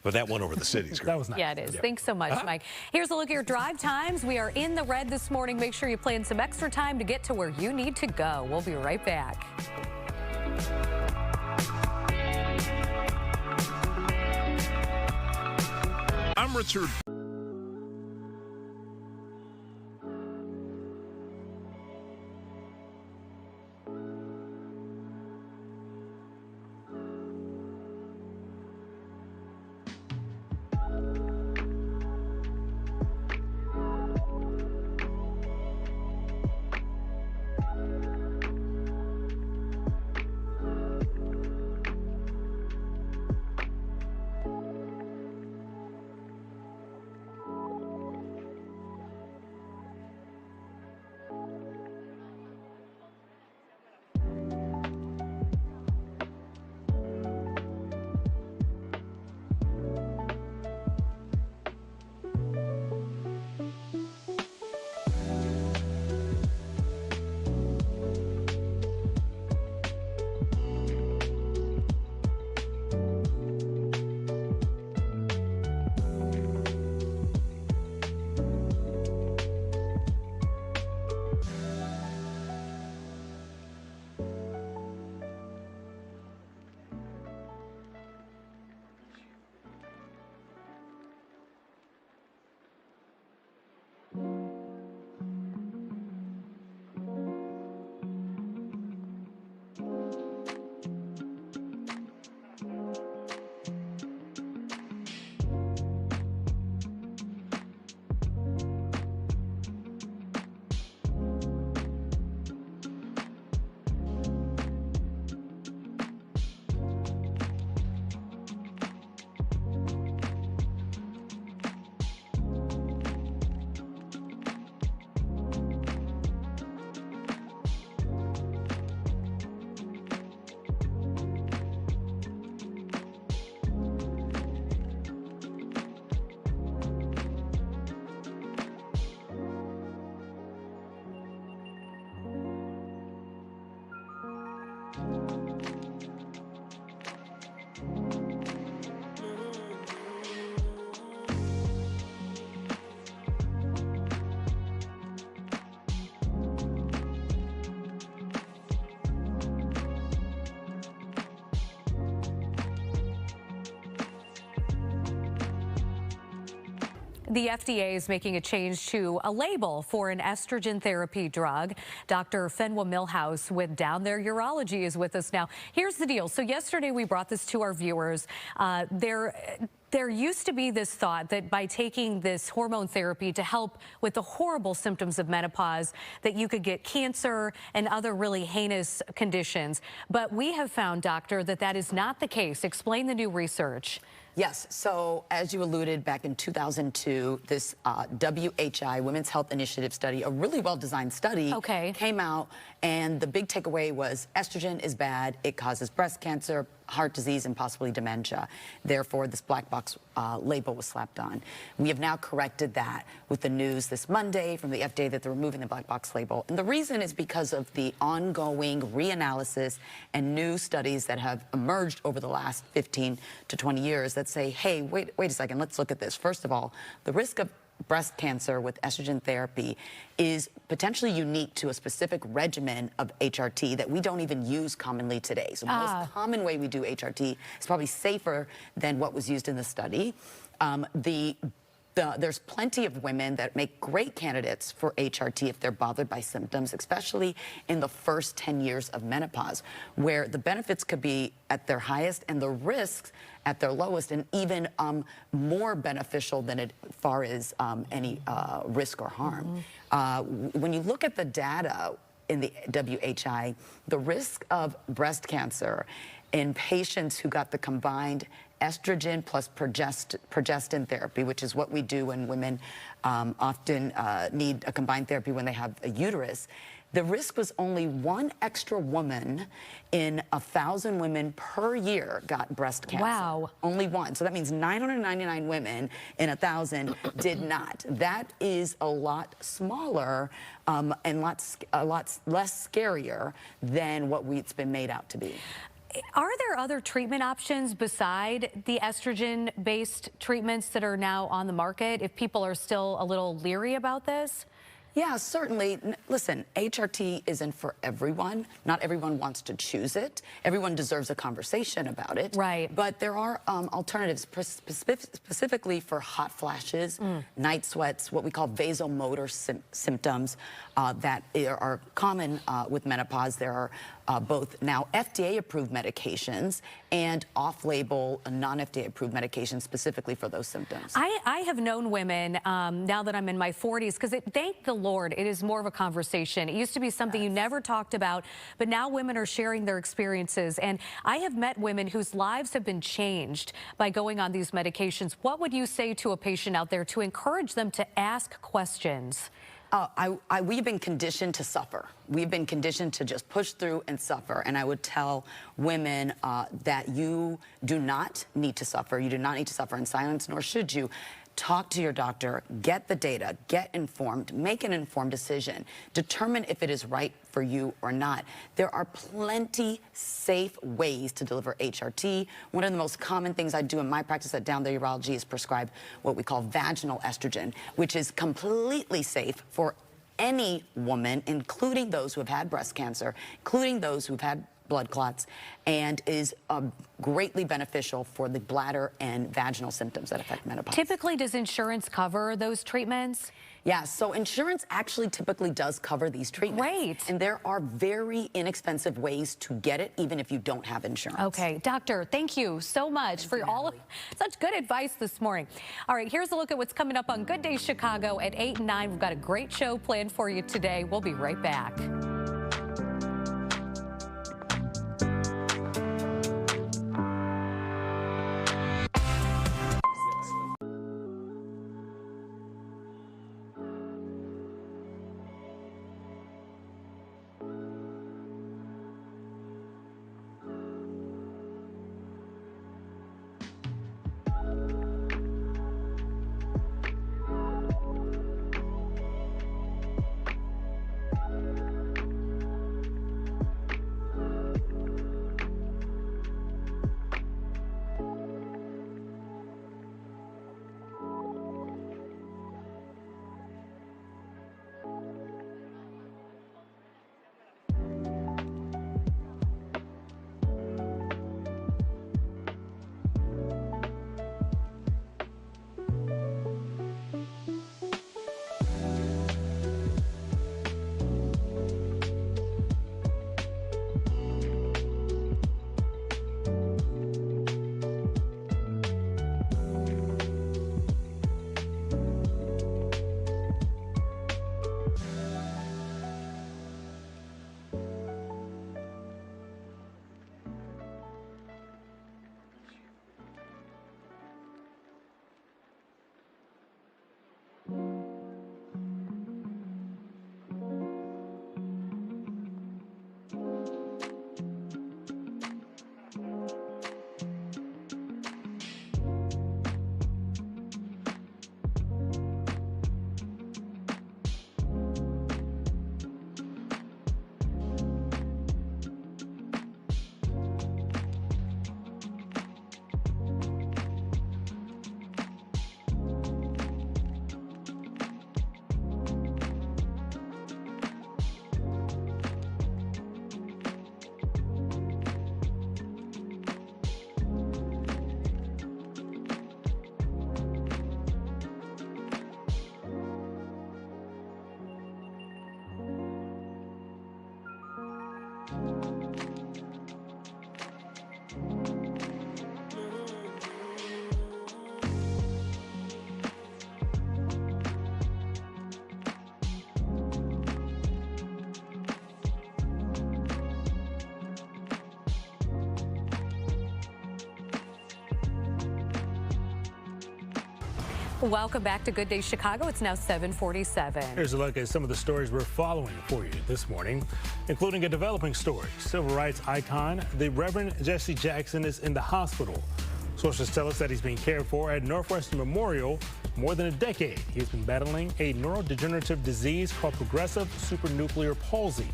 But that one over the city's great. That was nice. Yeah, it is. Thanks so much, Mike. Here's a look at your drive times. We are in the red this morning. Make sure you plan some extra time to get to where you need to go. We'll be right back. I'm Richard. The FDA is making a change to a label for an estrogen therapy drug. Dr. Fenwa Millhouse with Down There Urology is with us now. Here's the deal. So yesterday we brought this to our viewers. There used to be this thought that by taking this hormone therapy to help with the horrible symptoms of menopause, that you could get cancer and other really heinous conditions. But we have found, doctor, that that is not the case. Explain the new research. Yes. So as you alluded, back in 2002, this WHI, Women's Health Initiative study, a really well-designed study, came out. And the big takeaway was estrogen is bad. It causes breast cancer, heart disease, and possibly dementia. Therefore, this black box label was slapped on. We have now corrected that with the news this Monday from the FDA that they're removing the black box label. And the reason is because of the ongoing reanalysis and new studies that have emerged over the last 15 to 20 years that say, hey, wait a second, let's look at this. First of all, the risk of breast cancer with estrogen therapy is potentially unique to a specific regimen of HRT that we don't even use commonly today. So the most common way we do HRT is probably safer than what was used in the study. There's plenty of women that make great candidates for HRT if they're bothered by symptoms, especially in the first 10 years of menopause, where the benefits could be at their highest and the risks at their lowest, and even more beneficial than as far as any risk or harm. When you look at the data in the WHI, the risk of breast cancer in patients who got the combined estrogen plus progestin therapy, which is what we do when women often need a combined therapy when they have a uterus, the risk was only one extra woman in 1,000 women per year got breast cancer. Wow. Only one. So that means 999 women in 1,000 did not. That is a lot smaller and a lot less scarier than what it's been made out to be. Are there other treatment options beside the estrogen-based treatments that are now on the market if people are still a little leery about this? Yeah, certainly. Listen, HRT isn't for everyone. Not everyone wants to choose it. Everyone deserves a conversation about it. Right. But there are alternatives specifically for hot flashes, night sweats, what we call vasomotor symptoms that are common with menopause. There are both now FDA-approved medications and off-label, non-FDA approved medications specifically for those symptoms. I have known women now that I'm in my 40s, because thank the Lord, it is more of a conversation. It used to be something you never talked about, but now women are sharing their experiences. And I have met women whose lives have been changed by going on these medications. What would you say to a patient out there to encourage them to ask questions? We've been conditioned to suffer. We've been conditioned to just push through and suffer. And I would tell women that you do not need to suffer. You do not need to suffer in silence, nor should you. Talk to your doctor, get the data, get informed, make an informed decision, determine if it is right for you or not. There are plenty safe ways to deliver HRT. One of the most common things I do in my practice at Down There Urology is prescribe what we call vaginal estrogen, which is completely safe for any woman, including those who have had breast cancer, including those who've had blood clots, and is greatly beneficial for the bladder and vaginal symptoms that affect menopause. Typically, does insurance cover those treatments? Yeah, so insurance actually typically does cover these treatments. Great. And there are very inexpensive ways to get it, even if you don't have insurance. Okay, doctor, thank you so much for all of such good advice this morning. All right, here's a look at what's coming up on Good Day Chicago at 8 and 9. We've got a great show planned for you today. We'll be right back. Welcome back to Good Day Chicago. It's now 7:47. Here's a look at some of the stories we're following for you this morning, including a developing story. Civil rights icon, the Reverend Jesse Jackson, is in the hospital. Sources tell us that he's being cared for at Northwestern Memorial more than a decade. He's been battling a neurodegenerative disease called progressive supranuclear palsy.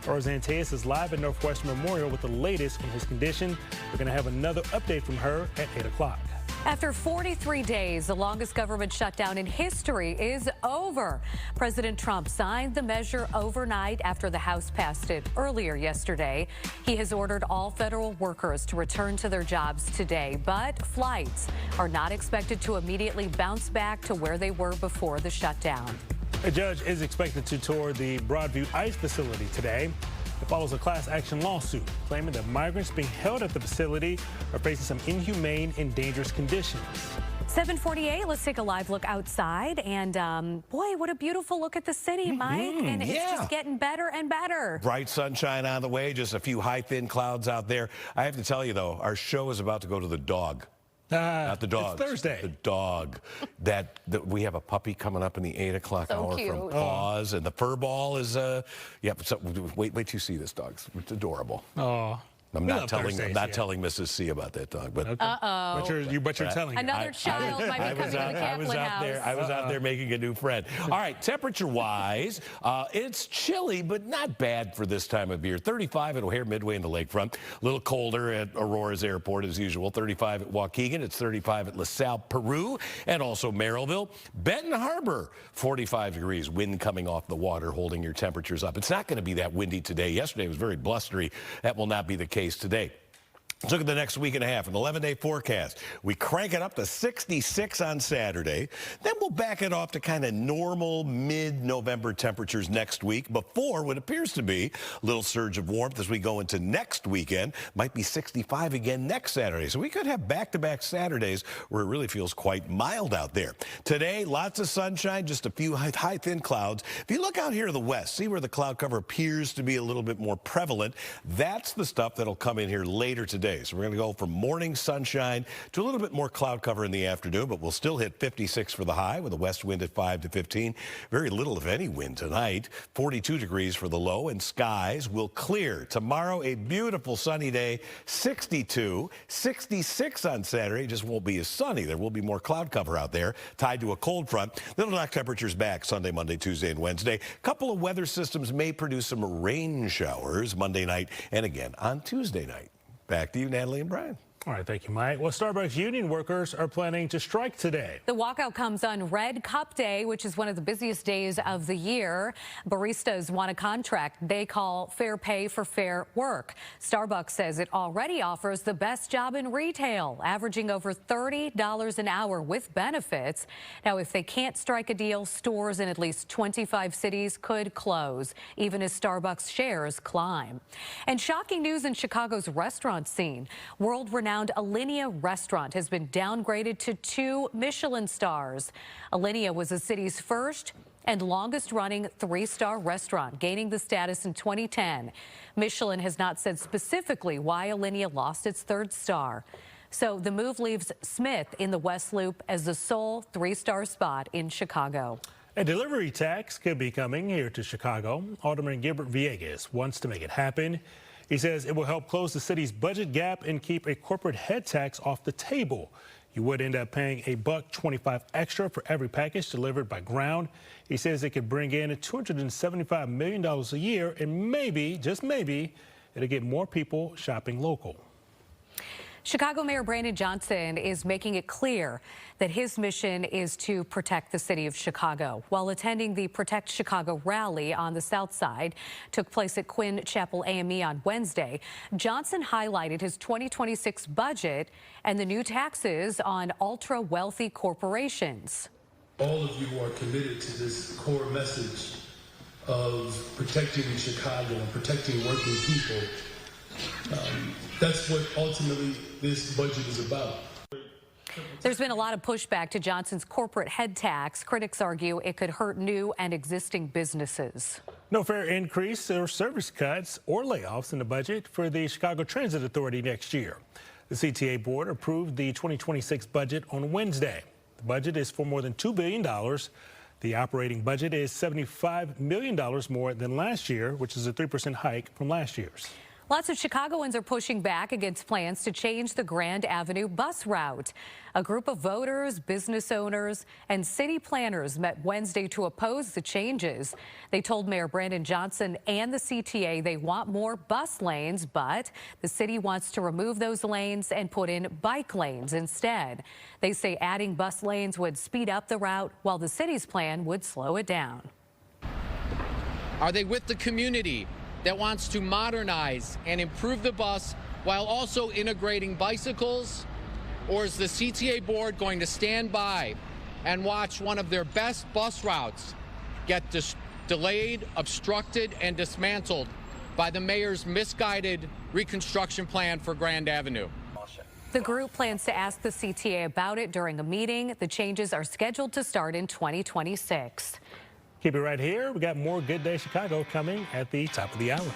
Roseanne Tejas is live at Northwestern Memorial with the latest on his condition. We're going to have another update from her at 8 o'clock. After 43 days, the longest government shutdown in history is over. President Trump signed the measure overnight after the House passed it earlier yesterday. He has ordered all federal workers to return to their jobs today, but flights are not expected to immediately bounce back to where they were before the shutdown. A judge is expected to tour the Broadview ICE facility today. It follows a class action lawsuit claiming that migrants being held at the facility are facing some inhumane and dangerous conditions. 7:48, let's take a live look outside. And boy, what a beautiful look at the city, Mike. And it's just getting better and better. Bright sunshine on the way, just a few high, thin clouds out there. I have to tell you, though, our show is about to go to the dog. Not the dog. It's Thursday. The dog. That we have a puppy coming up in the 8 o'clock hour from Paws, and the fur ball is So wait till you see this dog. It's adorable. Oh. I'm not telling Mrs. C about that dog, but uh-oh. But you're telling another child might be coming to the Kaplan house. I was out there making a new friend. All right, temperature-wise, it's chilly, but not bad for this time of year. 35 at O'Hare Midway in the lakefront. A little colder at Aurora's Airport as usual. 35 at Waukegan. It's 35 at LaSalle, Peru, and also Merrillville. Benton Harbor, 45 degrees. Wind coming off the water, holding your temperatures up. It's not going to be that windy today. Yesterday was very blustery. That will not be the case today. Let's look at the next week and a half, an 11-day forecast. We crank it up to 66 on Saturday. Then we'll back it off to kind of normal mid-November temperatures next week before what appears to be a little surge of warmth as we go into next weekend. Might be 65 again next Saturday. So we could have back-to-back Saturdays where it really feels quite mild out there. Today, lots of sunshine, just a few high, thin clouds. If you look out here to the west, see where the cloud cover appears to be a little bit more prevalent. That's the stuff that'll come in here later today. So we're going to go from morning sunshine to a little bit more cloud cover in the afternoon, but we'll still hit 56 for the high with a west wind at 5 to 15. Very little, if any, wind tonight. 42 degrees for the low, and skies will clear. Tomorrow, a beautiful sunny day, 62, 66 on Saturday. Just won't be as sunny. There will be more cloud cover out there tied to a cold front. That'll knock temperatures back Sunday, Monday, Tuesday, and Wednesday. A couple of weather systems may produce some rain showers Monday night and again on Tuesday night. Back to you, Natalie and Brian. All right, thank you, Mike. Well, Starbucks union workers are planning to strike today. The walkout comes on Red Cup Day, which is one of the busiest days of the year. Baristas want a contract they call fair pay for fair work. Starbucks says it already offers the best job in retail, averaging over $30 an hour with benefits. Now, if they can't strike a deal, stores in at least 25 cities could close, even as Starbucks shares climb. And shocking news in Chicago's restaurant scene. World-renowned Alinea restaurant has been downgraded to 2 Michelin stars. Alinea was the city's first and longest-running 3-star restaurant, gaining the status in 2010. Michelin has not said specifically why Alinea lost its 3rd star. So the move leaves Smith in the West Loop as the sole 3-star spot in Chicago. A delivery tax could be coming here to Chicago. Alderman Gilbert Villegas wants to make it happen. He says it will help close the city's budget gap and keep a corporate head tax off the table. You would end up paying $1.25 extra for every package delivered by ground. He says it could bring in $275 million a year, and maybe, just maybe, it'll get more people shopping local. Chicago Mayor Brandon Johnson is making it clear that his mission is to protect the city of Chicago. While attending the Protect Chicago rally on the South Side, took place at Quinn Chapel AME on Wednesday, Johnson highlighted his 2026 budget and the new taxes on ultra-wealthy corporations. All of you are committed to this core message of protecting Chicago and protecting working people. That's what ultimately this budget is about. There's been a lot of pushback to Johnson's corporate head tax. Critics argue it could hurt new and existing businesses. No fare increase or service cuts or layoffs in the budget for the Chicago Transit Authority next year. The CTA board approved the 2026 budget on Wednesday. The budget is for more than $2 billion. The operating budget is $75 million more than last year, which is a 3% hike from last year's. Lots of Chicagoans are pushing back against plans to change the Grand Avenue bus route. A group of voters, business owners, and city planners met Wednesday to oppose the changes. They told Mayor Brandon Johnson and the CTA they want more bus lanes, but the city wants to remove those lanes and put in bike lanes instead. They say adding bus lanes would speed up the route, while the city's plan would slow it down. Are they with the community that wants to modernize and improve the bus while also integrating bicycles? Or is the CTA board going to stand by and watch one of their best bus routes get delayed, obstructed, and dismantled by the mayor's misguided reconstruction plan for Grand Avenue? The group plans to ask the CTA about it during a meeting. The changes are scheduled to start in 2026. Keep it right here. We got more Good Day Chicago coming at the top of the hour.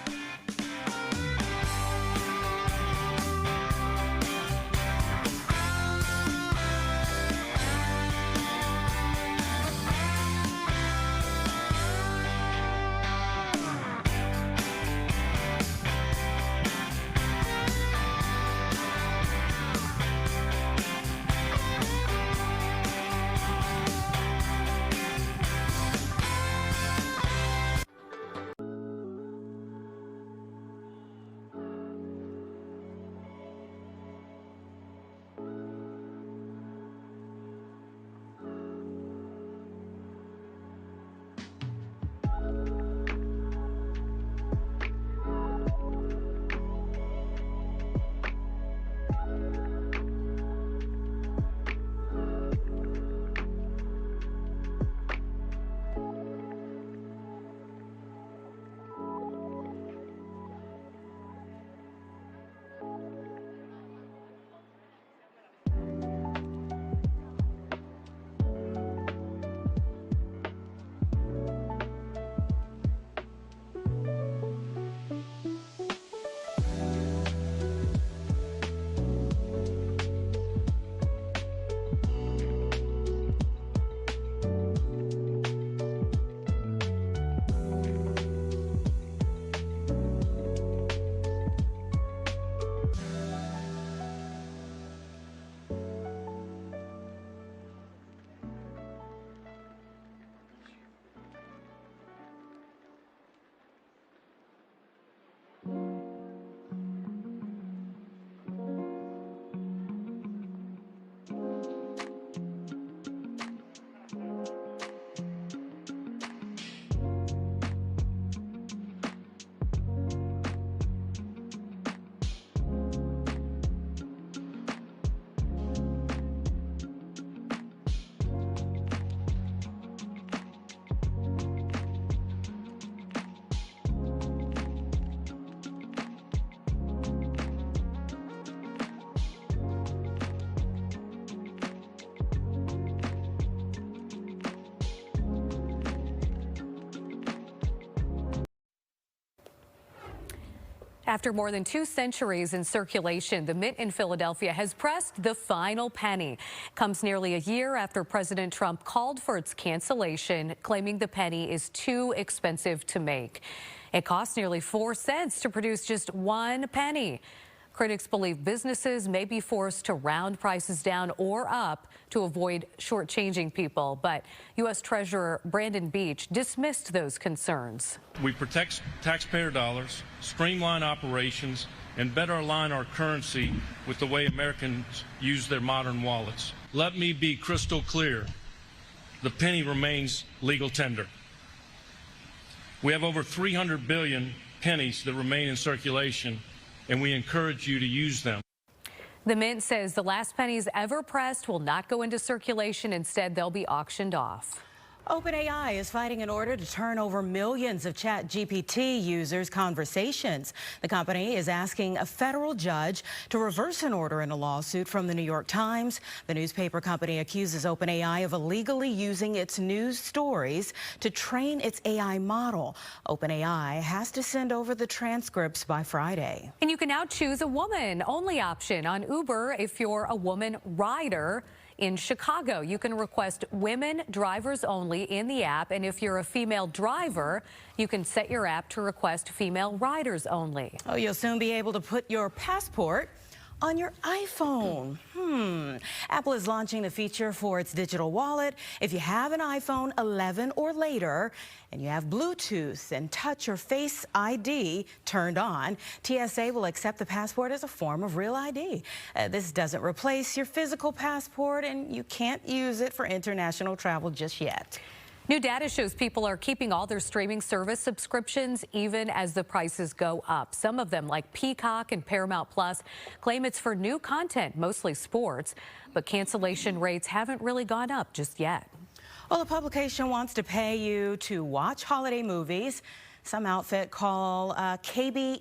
After more than 2 centuries in circulation, the Mint in Philadelphia has pressed the final penny. Comes nearly a year after President Trump called for its cancellation, claiming the penny is too expensive to make. It costs nearly 4 cents to produce just 1 penny. Critics believe businesses may be forced to round prices down or up to avoid shortchanging people. But U.S. Treasurer Brandon Beach dismissed those concerns. We protect taxpayer dollars, streamline operations, and better align our currency with the way Americans use their modern wallets. Let me be crystal clear. The penny remains legal tender. We have over 300 billion pennies that remain in circulation, and we encourage you to use them. The Mint says the last pennies ever pressed will not go into circulation. Instead, they'll be auctioned off. OpenAI is fighting in order to turn over millions of ChatGPT users' conversations. The company is asking a federal judge to reverse an order in a lawsuit from the New York Times. The newspaper company accuses OpenAI of illegally using its news stories to train its AI model. OpenAI has to send over the transcripts by Friday. And you can now choose a woman-only option on Uber if you're a woman rider. In Chicago, you can request women drivers only in the app, and if you're a female driver, you can set your app to request female riders only. Oh, you'll soon be able to put your passport on your iPhone. Apple is launching the feature for its digital wallet. If you have an iPhone 11 or later and you have Bluetooth and touch or Face ID turned on, TSA will accept the passport as a form of real ID. This doesn't replace your physical passport, and you can't use it for international travel just yet. New data shows people are keeping all their streaming service subscriptions even as the prices go up. Some of them, like Peacock and Paramount Plus, claim it's for new content, mostly sports, but cancellation rates haven't really gone up just yet. Well, the publication wants to pay you to watch holiday movies. Some outfit call cable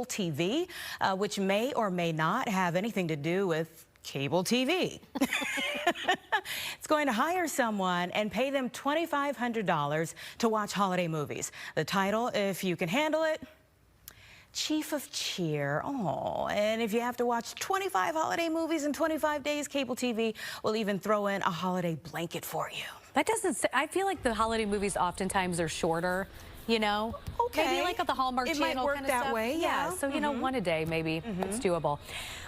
TV, which may or may not have anything to do with cable TV. It's going to hire someone and pay them $2,500 to watch holiday movies. The title, if you can handle it, Chief of Cheer. Oh, and if you have to watch 25 holiday movies in 25 days, cable TV will even throw in a holiday blanket for you. That doesn't, I feel like the holiday movies oftentimes are shorter, you know? Okay. Maybe like at the Hallmark It Channel might work kind of that stuff. way, yeah. So, you know, one a day maybe, it's doable.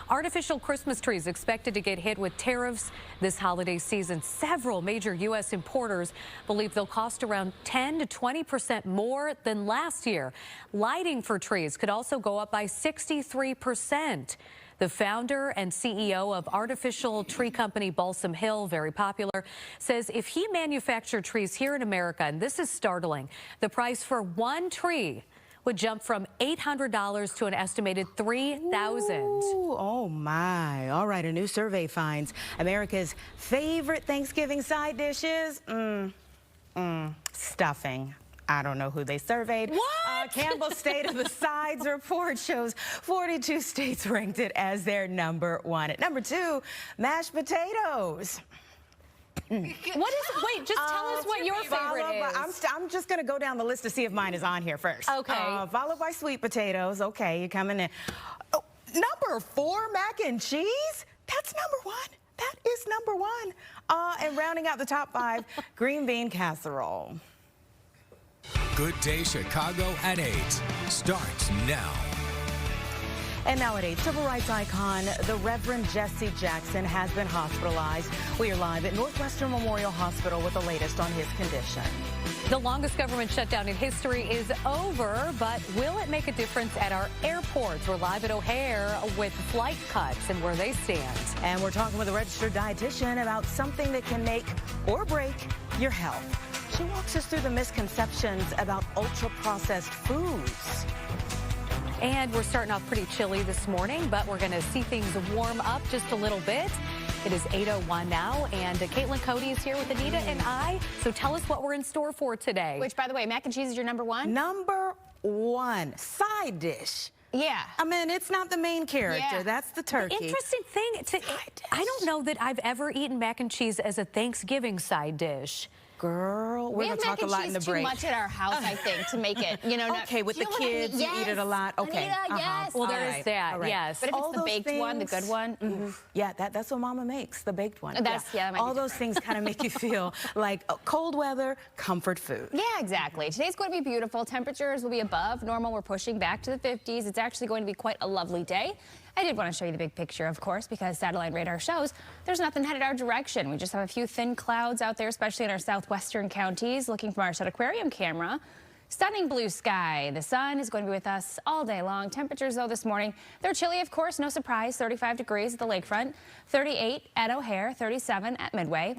Artificial Christmas trees expected to get hit with tariffs this holiday season. Several major U.S. importers believe they'll cost around 10 to 20% more than last year. Lighting for trees could also go up by 63%. The founder and CEO of artificial tree company Balsam Hill, very popular, says if he manufactured trees here in America, and this is startling, the price for one tree would jump from $800 to an estimated $3,000. Oh my. All right, a new survey finds America's favorite Thanksgiving side dishes, stuffing. I don't know who they surveyed. What? Campbell's State of the Sides report shows 42 states ranked it as their #1. At #2, mashed potatoes. What is, wait, just tell us what your favorite is. I'm just going to go down the list to see if mine is on here first. Okay. Followed by sweet potatoes. Okay, you're coming in. Oh, #4, mac and cheese. That's #1. That is #1. And rounding out the top 5, green bean casserole. Good Day Chicago at 8 starts now. And now at 8, civil rights icon, the Reverend Jesse Jackson has been hospitalized. We are live at Northwestern Memorial Hospital with the latest on his condition. The longest government shutdown in history is over, but will it make a difference at our airports? We're live at O'Hare with flight cuts and where they stand. And we're talking with a registered dietitian about something that can make or break your health. She walks us through the misconceptions about ultra-processed foods. And we're starting off pretty chilly this morning, but we're going to see things warm up just a little bit. It is 8:01 now, and Caitlin Cody is here with Anita and I. So tell us what we're in store for today. Which, by the way, mac and cheese is your #1? #1. Side dish. Yeah. I mean, it's not the main character. Yeah. That's the turkey. The interesting thing, I don't know that I've ever eaten mac and cheese as a Thanksgiving side dish. Girl, we're going to talk a lot in the break. We have mac and cheese too much at our house, I think, to make it, you know. Okay, with the kids, you eat it a lot. Okay. Anita, yes. Well, there is that, yes. But if it's the baked one, the good one. Yeah, that's what Mama makes, the baked one. That might all be those things kind of make you feel like cold weather, comfort food. Yeah, exactly. Today's going to be beautiful. Temperatures will be above normal. We're pushing back to the 50s. It's actually going to be quite a lovely day. I did want to show you the big picture, of course, because satellite radar shows there's nothing headed our direction. We just have a few thin clouds out there, especially in our southwestern counties. Looking from our Shed Aquarium camera, stunning blue sky. The sun is going to be with us all day long. Temperatures, though, this morning, they're chilly, of course, no surprise. 35 degrees at the lakefront, 38 at O'Hare, 37 at Midway.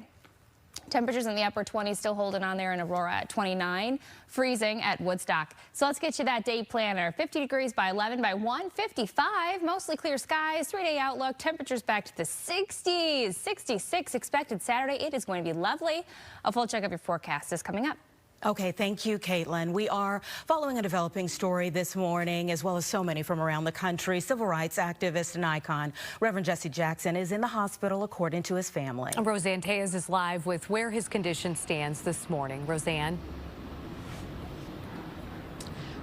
Temperatures in the upper 20s still holding on there in Aurora at 29, freezing at Woodstock. So let's get you that day planner. 50 degrees by 11, by 1, 55, mostly clear skies, 3-day outlook, temperatures back to the 60s, 66 expected Saturday. It is going to be lovely. A full check of your forecast is coming up. Okay, thank you, Caitlin. We are following a developing story this morning, as well as so many from around the country. Civil rights activist and icon Reverend Jesse Jackson is in the hospital, according to his family. Roseanne Tejas is live with where his condition stands this morning. Roseanne.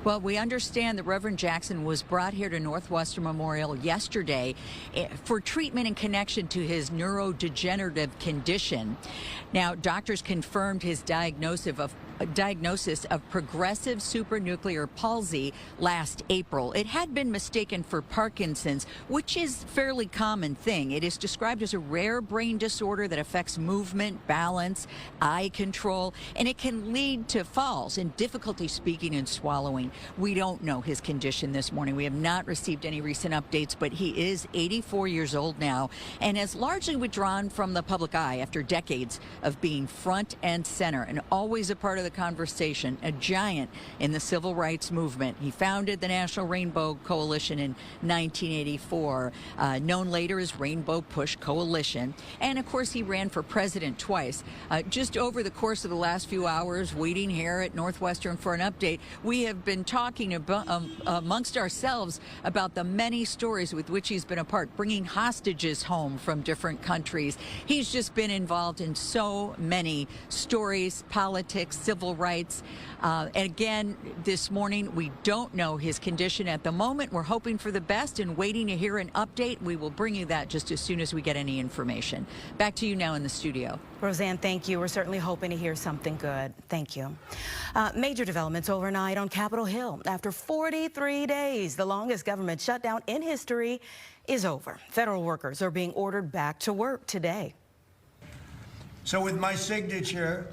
Well, we understand that Reverend Jackson was brought here to Northwestern Memorial yesterday for treatment in connection to his neurodegenerative condition. Now, doctors confirmed his diagnosis of progressive supranuclear palsy last April. It had been mistaken for Parkinson's, which is a fairly common thing. It is described as a rare brain disorder that affects movement, balance, eye control, and it can lead to falls and difficulty speaking and swallowing. We don't know his condition this morning. We have not received any recent updates, but he is 84 years old now and has largely withdrawn from the public eye after decades of being front and center and always a part of the conversation, a giant in the civil rights movement. He founded the National Rainbow Coalition in 1984, known later as Rainbow Push Coalition. And of course, he ran for president twice. Just over the course of the last few hours, waiting here at Northwestern for an update, we have been talking about, amongst ourselves about the many stories with which he's been a part, bringing hostages home from different countries. He's just been involved in so many stories, politics, civil rights. And again, this morning, we don't know his condition at the moment. We're hoping for the best and waiting to hear an update. We will bring you that just as soon as we get any information. Back to you now in the studio. Roseanne, thank you. We're certainly hoping to hear something good. Thank you. Major developments overnight on Capitol Hill. After 43 days, the longest government shutdown in history is over. Federal workers are being ordered back to work today. So with my signature,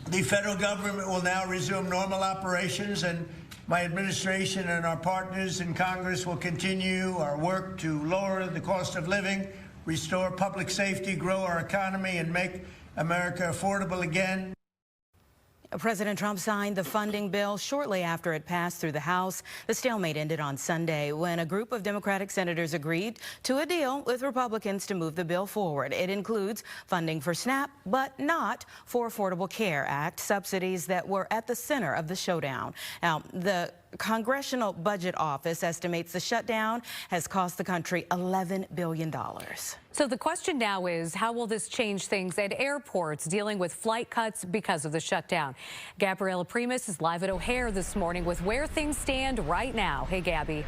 the federal government will now resume normal operations, and my administration and our partners in Congress will continue our work to lower the cost of living, restore public safety, grow our economy, and make America affordable again. President Trump signed the funding bill shortly after it passed through the House. The stalemate ended on Sunday when a group of Democratic senators agreed to a deal with Republicans to move the bill forward. It includes funding for SNAP, but not for Affordable Care Act, subsidies that were at the center of the showdown. Now, the Congressional Budget Office estimates the shutdown has cost the country $11 billion. So the question now is, how will this change things at airports dealing with flight cuts because of the shutdown? Gabriella Primus is live at O'Hare this morning with where things stand right now. Hey, Gabby.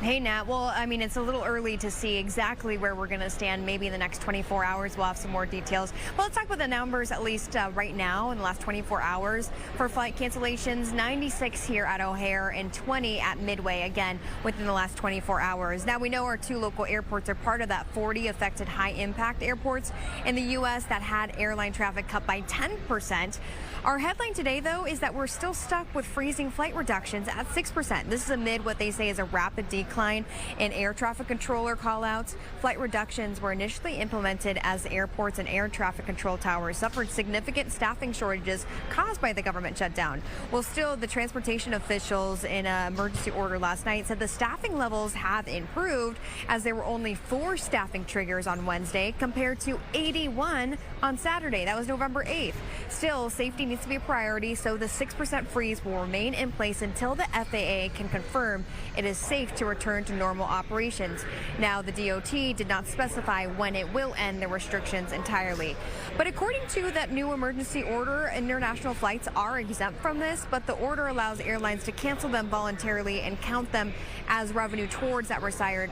Hey, Nat. Well, I mean, it's a little early to see exactly where we're going to stand. Maybe in the next 24 hours, we'll have some more details. Well, let's talk about the numbers, at least right now in the last 24 hours. For flight cancellations, 96 here at O'Hare and 20 at Midway, again, within the last 24 hours. Now, we know our two local airports are part of that 40 affected high-impact airports in the U.S. that had airline traffic cut by 10%. Our headline today, though, is that we're still stuck with freezing flight reductions at 6%. This is amid what they say is a rapid decline in air traffic controller callouts. Flight reductions were initially implemented as airports and air traffic control towers suffered significant staffing shortages caused by the government shutdown. Well, still, the transportation officials in an emergency order last night said the staffing levels have improved as there were only 4 staffing triggers on Wednesday compared to 81 on Saturday. That was November 8th. Still, safety needs to be a priority, so the 6% freeze will remain in place until the FAA can confirm it is safe to return to normal operations. Now, the DOT did not specify when it will end the restrictions entirely. But according to that new emergency order, international flights are exempt from this, but the order allows airlines to cancel them voluntarily and count them as revenue towards that required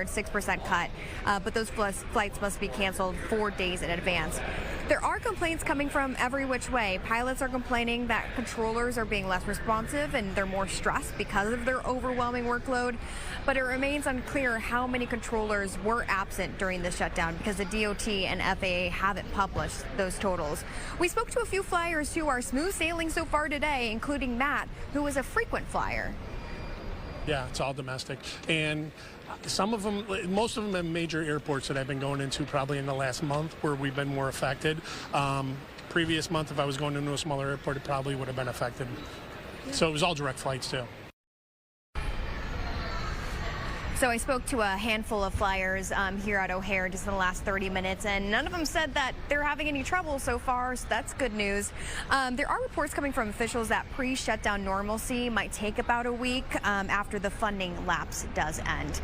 6% cut. But those flights must be canceled 4 days in advance. There are complaints coming from every which way. Pilots are complaining that controllers are being less responsive and they're more stressed because of their overwhelming workload. But it remains unclear how many controllers were absent during the shutdown because the DOT and FAA haven't published those totals. We spoke to a few flyers who are smooth sailing so far today, including Matt, who is a frequent flyer. Yeah, it's all domestic. And some of them, most of them have major airports that I've been going into probably in the last month where we've been more affected. Previous month, if I was going into a smaller airport, it probably would have been affected. So it was all direct flights too. So I spoke to a handful of flyers here at O'Hare just in the last 30 minutes, and none of them said that they're having any trouble so far, so that's good news. There are reports coming from officials that pre-shutdown normalcy might take about a week after the funding lapse does end.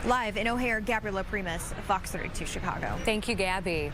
Live in O'Hare, Gabriela Primus, Fox 32 Chicago. Thank you, Gabby.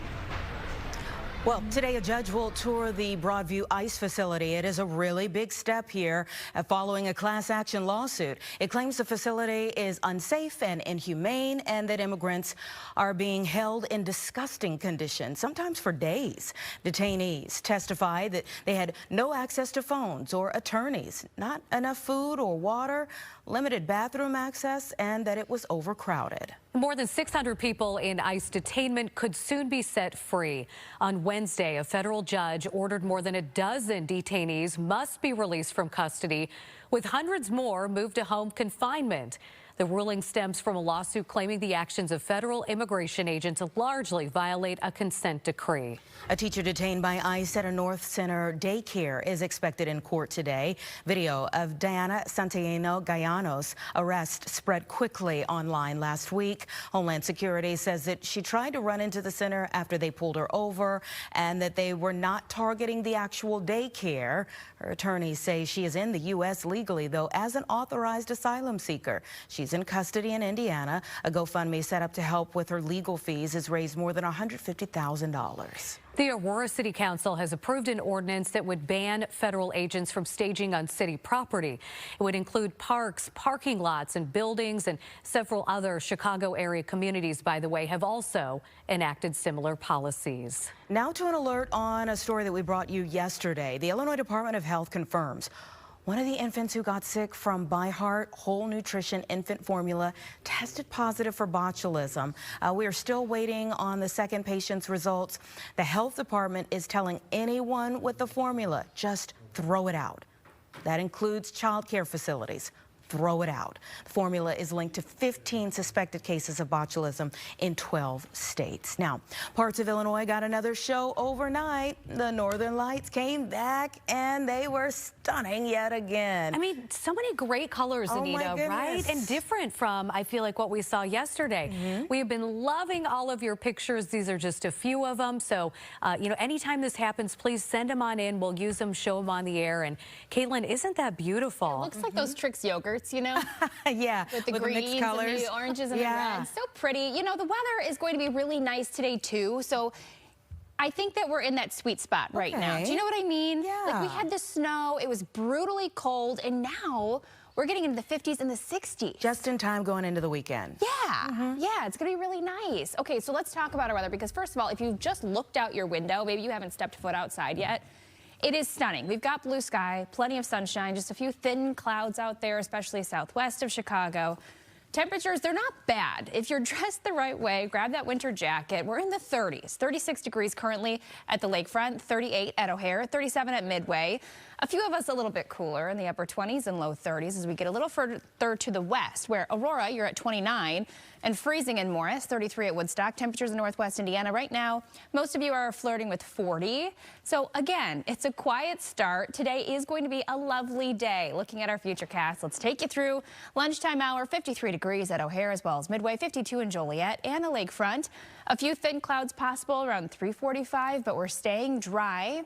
Well, today a judge will tour the Broadview ICE facility. It is a really big step here following a class action lawsuit. It claims the facility is unsafe and inhumane and that immigrants are being held in disgusting conditions, sometimes for days. Detainees testify that they had no access to phones or attorneys, not enough food or water, limited bathroom access, and that it was overcrowded. More than 600 people in ICE detainment could soon be set free. On Wednesday, a federal judge ordered more than a dozen detainees must be released from custody, with hundreds more moved to home confinement. The ruling stems from a lawsuit claiming the actions of federal immigration agents largely violate a consent decree. A teacher detained by ICE at a North Center daycare is expected in court today. Video of Diana Santillano Gallanos' arrest spread quickly online last week. Homeland Security says that she tried to run into the center after they pulled her over and that they were not targeting the actual daycare. Her attorneys say she is in the U.S. legally, though, as an authorized asylum seeker. She's in custody in Indiana. A GoFundMe set up to help with her legal fees has raised more than $150,000. The Aurora City Council has approved an ordinance that would ban federal agents from staging on city property. It would include parks, parking lots, and buildings, and several other Chicago area communities, by the way, have also enacted similar policies. Now to an alert on a story that we brought you yesterday. The Illinois Department of Health confirms one of the infants who got sick from By Heart Whole Nutrition infant formula tested positive for botulism. We are still waiting on the second patient's results. The health department is telling anyone with the formula, just throw it out. That includes child care facilities. Throw it out. The formula is linked to 15 suspected cases of botulism in 12 states. Now, parts of Illinois got another show overnight. The Northern Lights came back and they were stunning yet again. I mean, so many great colors, Anita, right? And different from, I feel like, what we saw yesterday. We have been loving all of your pictures. These are just a few of them. So, you know, anytime this happens, please send them on in. We'll use them, show them on the air. And Caitlin, isn't that beautiful? It looks like those Trix yogurts, you know? Yeah, with the greens mixed colors and the oranges and the reds. So pretty. You know, the weather is going to be really nice today, too. So I think that we're in that sweet spot right now. Do you know what I mean? Yeah. Like, we had the snow. It was brutally cold. And now we're getting into the 50s and the 60s. Just in time going into the weekend. Yeah. Yeah, it's going to be really nice. Okay, so let's talk about our weather, because first of all, if you've just looked out your window, maybe you haven't stepped foot outside yet, it is stunning. We've got blue sky, plenty of sunshine, just a few thin clouds out there, especially southwest of Chicago. Temperatures, they're not bad. If you're dressed the right way, grab that winter jacket. We're in the 30s, 36 degrees currently at the lakefront, 38 at O'Hare, 37 at Midway. A few of us a little bit cooler in the upper 20s and low 30s as we get a little further to the west, where Aurora, you're at 29, and freezing in Morris, 33 at Woodstock. Temperatures in northwest Indiana right now, most of you are flirting with 40. So again, it's a quiet start. Today is going to be a lovely day. Looking at our futurecast, let's take you through lunchtime hour, 53 degrees at O'Hare as well as Midway, 52 in Joliet and the lakefront. A few thin clouds possible around 3:45, but we're staying dry.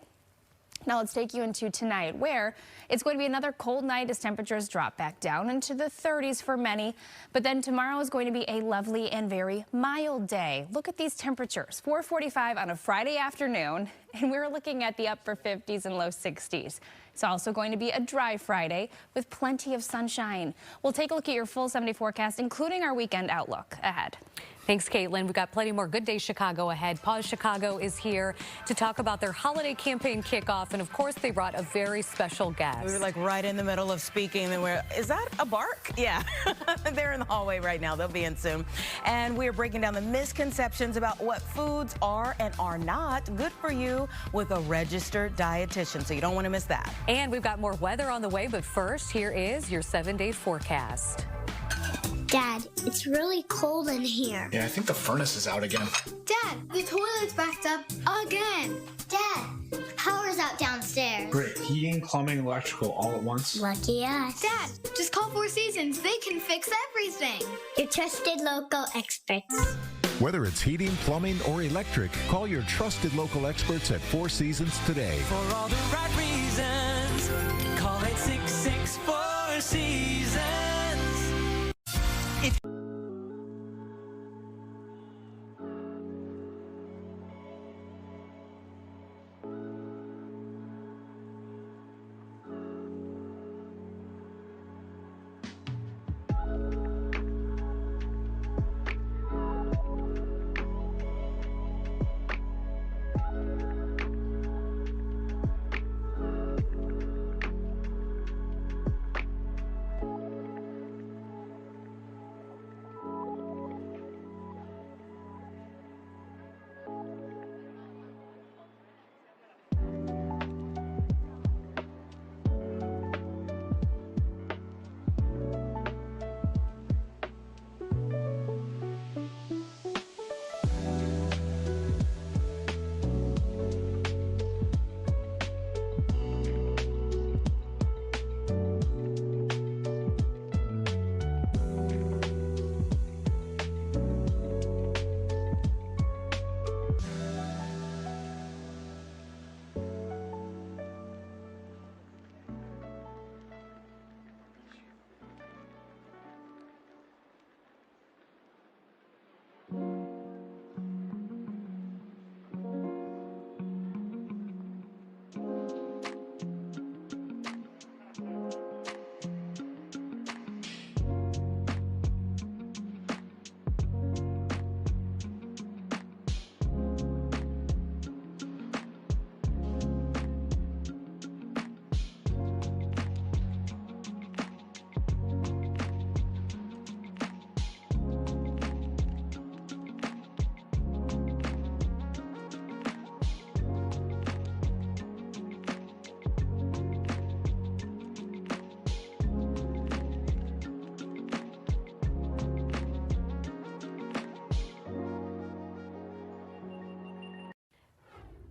Now let's take you into tonight, where it's going to be another cold night as temperatures drop back down into the 30s for many. But then tomorrow is going to be a lovely and very mild day. Look at these temperatures, 4:45 on a Friday afternoon, and we're looking at the upper 50s and low 60s. It's also going to be a dry Friday with plenty of sunshine. We'll take a look at your full 7-day forecast, including our weekend outlook ahead. Thanks, Caitlin. We've got plenty more Good Day Chicago ahead. Pause Chicago is here to talk about their holiday campaign kickoff. And of course, they brought a very special guest. We were like right in the middle of speaking. And is that a bark? Yeah, they're in the hallway right now. They'll be in soon. And we are breaking down the misconceptions about what foods are and are not good for you with a registered dietitian. So you don't want to miss that. And we've got more weather on the way. But first, here is your 7-day forecast. Dad, it's really cold in here. Yeah, I think the furnace is out again. Dad, the toilet's backed up again. Dad, power's out downstairs. Great. Heating, plumbing, electrical all at once. Lucky us. Dad, just call Four Seasons. They can fix everything. Your trusted local experts. Whether it's heating, plumbing, or electric, call your trusted local experts at Four Seasons today. For all the right reasons, call 866-4 Seasons.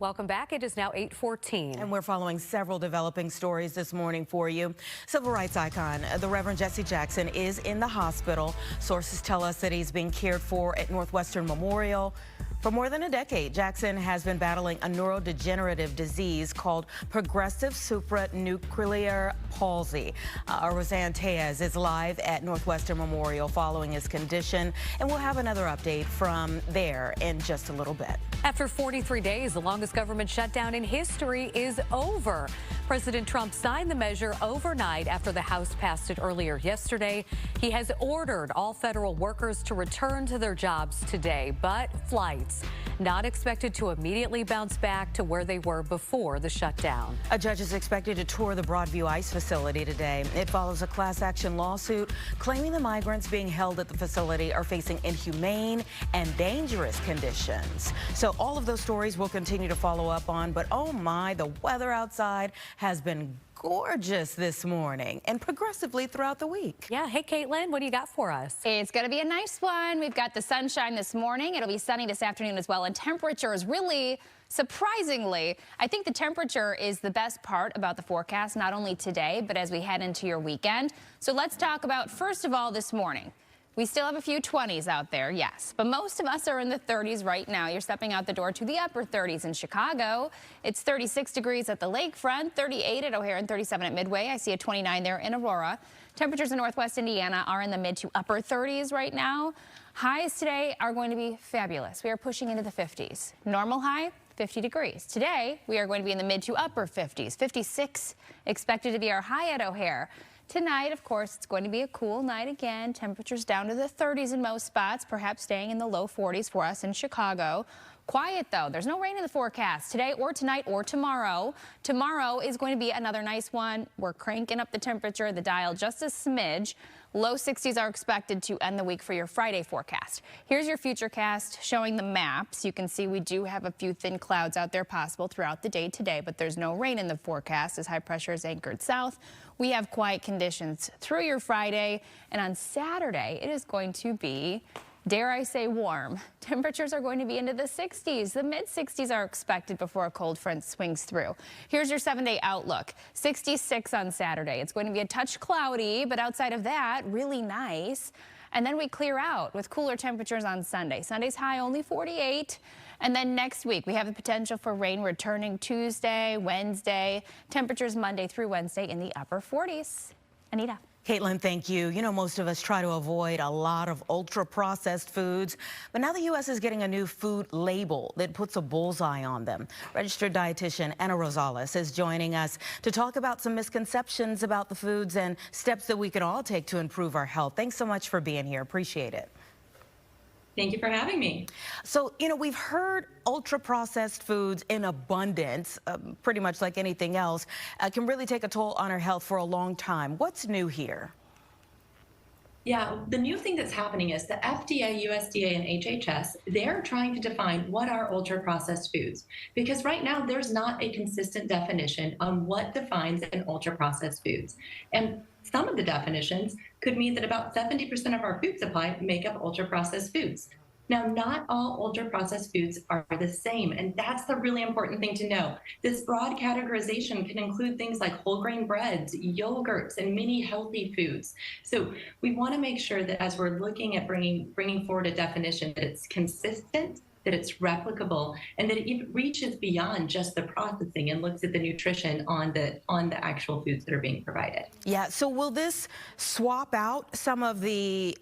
Welcome back. It is now 8:14. And we're following several developing stories this morning for you. Civil rights icon, the Reverend Jesse Jackson, is in the hospital. Sources tell us that he's being cared for at Northwestern Memorial. For more than a decade, Jackson has been battling a neurodegenerative disease called progressive supranuclear palsy. Roseanne Tejas is live at Northwestern Memorial following his condition, and we'll have another update from there in just a little bit. After 43 days, the longest government shutdown in history is over. President Trump signed the measure overnight after the House passed it earlier yesterday. He has ordered all federal workers to return to their jobs today, but flights not expected to immediately bounce back to where they were before the shutdown. A judge is expected to tour the Broadview ICE facility today. It follows a class action lawsuit claiming the migrants being held at the facility are facing inhumane and dangerous conditions. So all of those stories we'll continue to follow up on, but oh my, the weather outside has been gorgeous this morning and progressively throughout the week. Yeah. Hey, Caitlin, what do you got for us? It's going to be a nice one. We've got the sunshine this morning. It'll be sunny this afternoon as well. And temperatures really, surprisingly, I think the temperature is the best part about the forecast, not only today, but as we head into your weekend. So let's talk about, first of all, this morning. We still have a few 20s out there, yes, but most of us are in the 30s right now. You're stepping out the door to the upper 30s in Chicago. It's 36 degrees at the lakefront, 38 at O'Hare, and 37 at Midway. I see a 29 there in Aurora. Temperatures in Northwest Indiana are in the mid to upper 30s right now. Highs today are going to be fabulous. We are pushing into the 50s. Normal high, 50 degrees. Today, we are going to be in the mid to upper 50s. 56 expected to be our high at O'Hare. Tonight, of course, it's going to be a cool night again. Temperatures down to the 30s in most spots, perhaps staying in the low 40s for us in Chicago. Quiet, though. There's no rain in the forecast today or tonight or tomorrow. Tomorrow is going to be another nice one. We're cranking up the temperature, the dial just a smidge. Low 60s are expected to end the week for your Friday forecast. Here's your futurecast showing the maps. You can see we do have a few thin clouds out there possible throughout the day today, but there's no rain in the forecast as high pressure is anchored south. We have quiet conditions through your Friday, and on Saturday it is going to be, dare I say, warm. Temperatures are going to be into the 60s. The mid-60s are expected before a cold front swings through. Here's your 7-day outlook. 66 on Saturday. It's going to be a touch cloudy, but outside of that, really nice. And then we clear out with cooler temperatures on Sunday. Sunday's high only 48. And then next week, we have the potential for rain returning Tuesday, Wednesday. Temperatures Monday through Wednesday in the upper 40s. Anita. Caitlin, thank you. You know, most of us try to avoid a lot of ultra-processed foods, but now the U.S. is getting a new food label that puts a bullseye on them. Registered dietitian Anna Rosales is joining us to talk about some misconceptions about the foods and steps that we can all take to improve our health. Thanks so much for being here. Appreciate it. Thank you for having me. So, you know, we've heard ultra-processed foods in abundance, pretty much like anything else, can really take a toll on our health for a long time. What's new here? Yeah, the new thing that's happening is the FDA, USDA, and HHS, they're trying to define what are ultra-processed foods. Because right now, there's not a consistent definition on what defines an ultra-processed foods. And some of the definitions could mean that about 70% of our food supply make up ultra-processed foods. Now, not all ultra-processed foods are the same, and that's the really important thing to know. This broad categorization can include things like whole grain breads, yogurts, and many healthy foods. So we want to make sure that as we're looking at bringing forward a definition, that it's consistent, that it's replicable, and that it reaches beyond just the processing and looks at the nutrition on the actual foods that are being provided. Yeah. So will this swap out some of the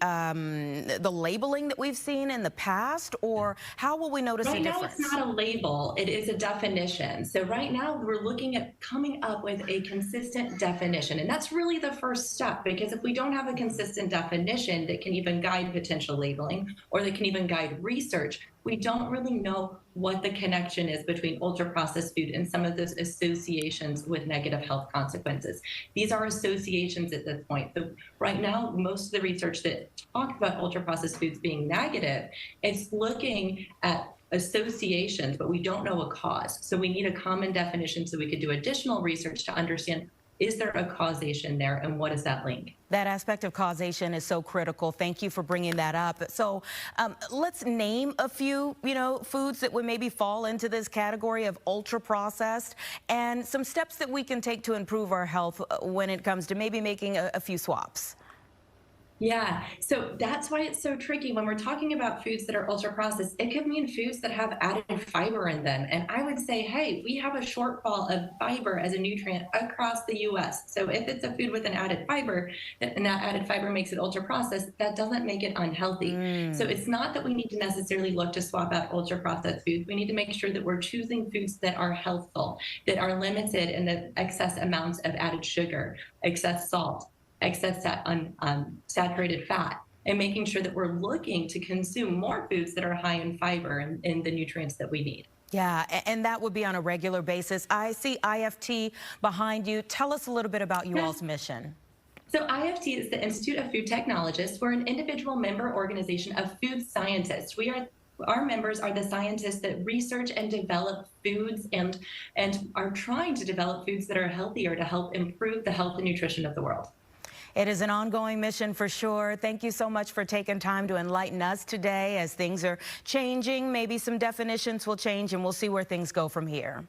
labeling that we've seen in the past, or how will we notice a difference? Right now, it's not a label; it is a definition. So right now, we're looking at coming up with a consistent definition, and that's really the first step. Because if we don't have a consistent definition that can even guide potential labeling, or that can even guide research, we don't really know what the connection is between ultra-processed food and some of those associations with negative health consequences. These are associations at this point. So right now, most of the research that talks about ultra-processed foods being negative, it's looking at associations, but we don't know a cause. So we need a common definition so we could do additional research to understand, is there a causation there, and what is that link? That aspect of causation is so critical. Thank you for bringing that up. So let's name a few, foods that would maybe fall into this category of ultra-processed, and some steps that we can take to improve our health when it comes to maybe making a few swaps. Yeah, so that's why it's so tricky when we're talking about foods that are ultra-processed. It could mean foods that have added fiber in them. And I would say, hey, we have a shortfall of fiber as a nutrient across the U.S. So if it's a food with an added fiber, and that added fiber makes it ultra-processed, that doesn't make it unhealthy. So it's not that we need to necessarily look to swap out ultra-processed foods. We need to make sure that we're choosing foods that are healthful, that are limited in the excess amounts of added sugar, excess salt, excess saturated fat, and making sure that we're looking to consume more foods that are high in fiber and in the nutrients that we need. Yeah, and that would be on a regular basis. I see IFT behind you. Tell us a little bit about you all's mission. So IFT is the Institute of Food Technologists. We're an individual member organization of food scientists. Our members are the scientists that research and develop foods and are trying to develop foods that are healthier to help improve the health and nutrition of the world. It is an ongoing mission for sure. Thank you so much for taking time to enlighten us today. As things are changing, maybe some definitions will change, and we'll see where things go from here.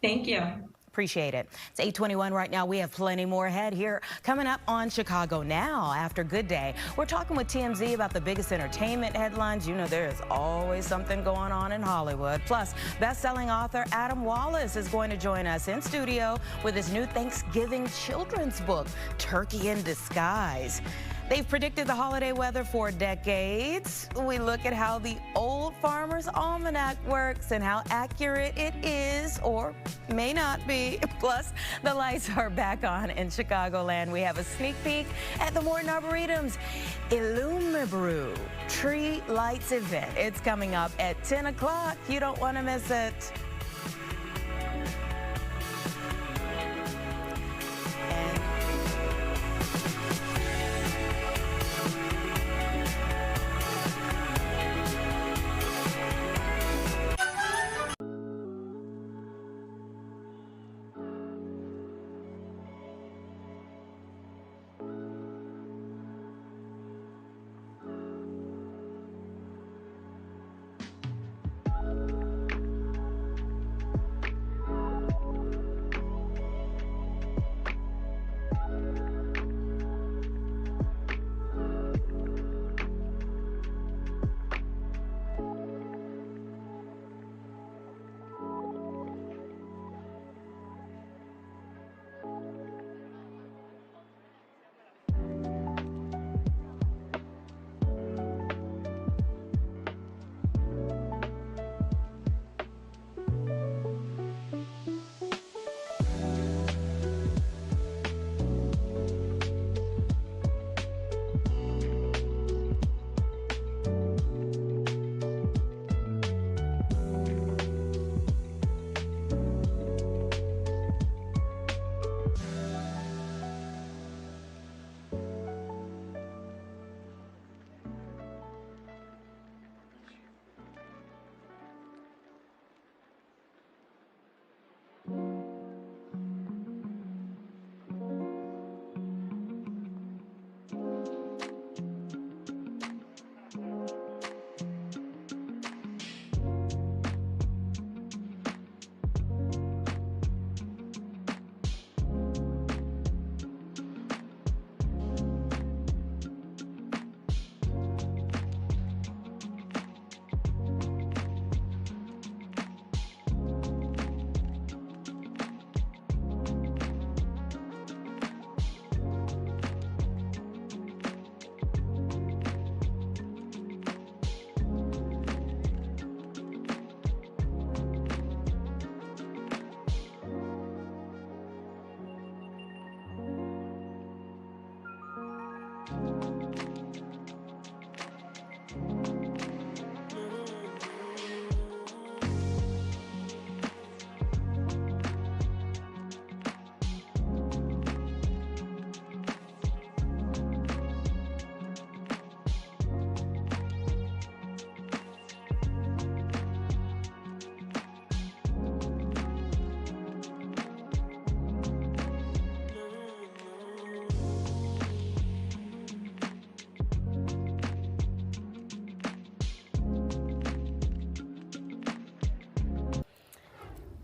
Thank you. Appreciate it. It's 8:21 right now. We have plenty more ahead here coming up on Chicago Now after Good Day. We're talking with TMZ about the biggest entertainment headlines. You know, there is always something going on in Hollywood. Plus, best-selling author Adam Wallace is going to join us in studio with his new Thanksgiving children's book, Turkey in Disguise. They've predicted the holiday weather for decades. We look at how the old Farmer's Almanac works and how accurate it is or may not be. Plus, the lights are back on in Chicagoland. We have a sneak peek at the Morton Arboretum's Illumibrew Tree Lights event. It's coming up at 10 o'clock. You don't want to miss it.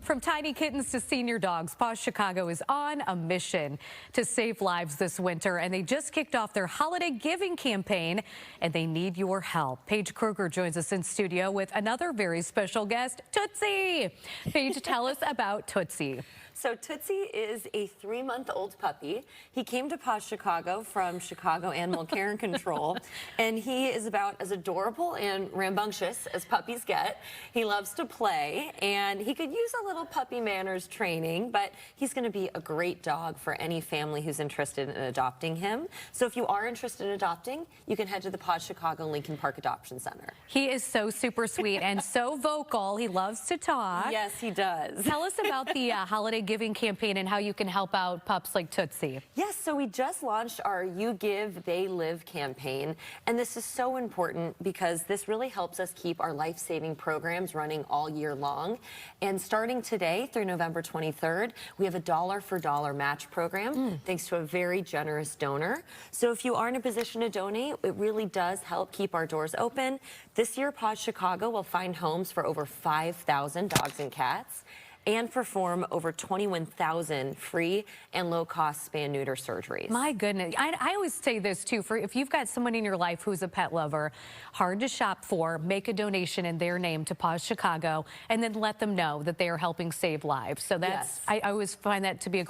From tiny kittens to senior dogs, Paws Chicago is on a mission to save lives this winter, and they just kicked off their holiday giving campaign, and they need your help. Paige Kruger joins us in studio with another very special guest, Tootsie. Paige, tell us about Tootsie. So Tootsie is a 3-month-old puppy. He came to Paws Chicago from Chicago Animal Care and Control, and he is about as adorable and rambunctious as puppies get. He loves to play, and he could use a little puppy manners training, but he's going to be a great dog for any family who's interested in adopting him. So if you are interested in adopting, you can head to the Paws Chicago Lincoln Park Adoption Center. He is so super sweet and so vocal. He loves to talk. Yes, he does. Tell us about the holiday giving campaign and how you can help out pups like Tootsie. Yes, so we just launched our You Give, They Live campaign, and this is so important because this really helps us keep our life-saving programs running all year long. And starting today through November 23rd, we have a dollar-for-dollar match program thanks to a very generous donor. So if you are in a position to donate, it really does help keep our doors open. This year, Paws Chicago will find homes for over 5,000 dogs and cats. and perform over 21,000 free and low-cost spay-and-neuter surgeries. My goodness. I always say this, too, for if you've got someone in your life who's a pet lover, hard to shop for, make a donation in their name to Paws Chicago, and then let them know that they are helping save lives. So that's, I always find that to be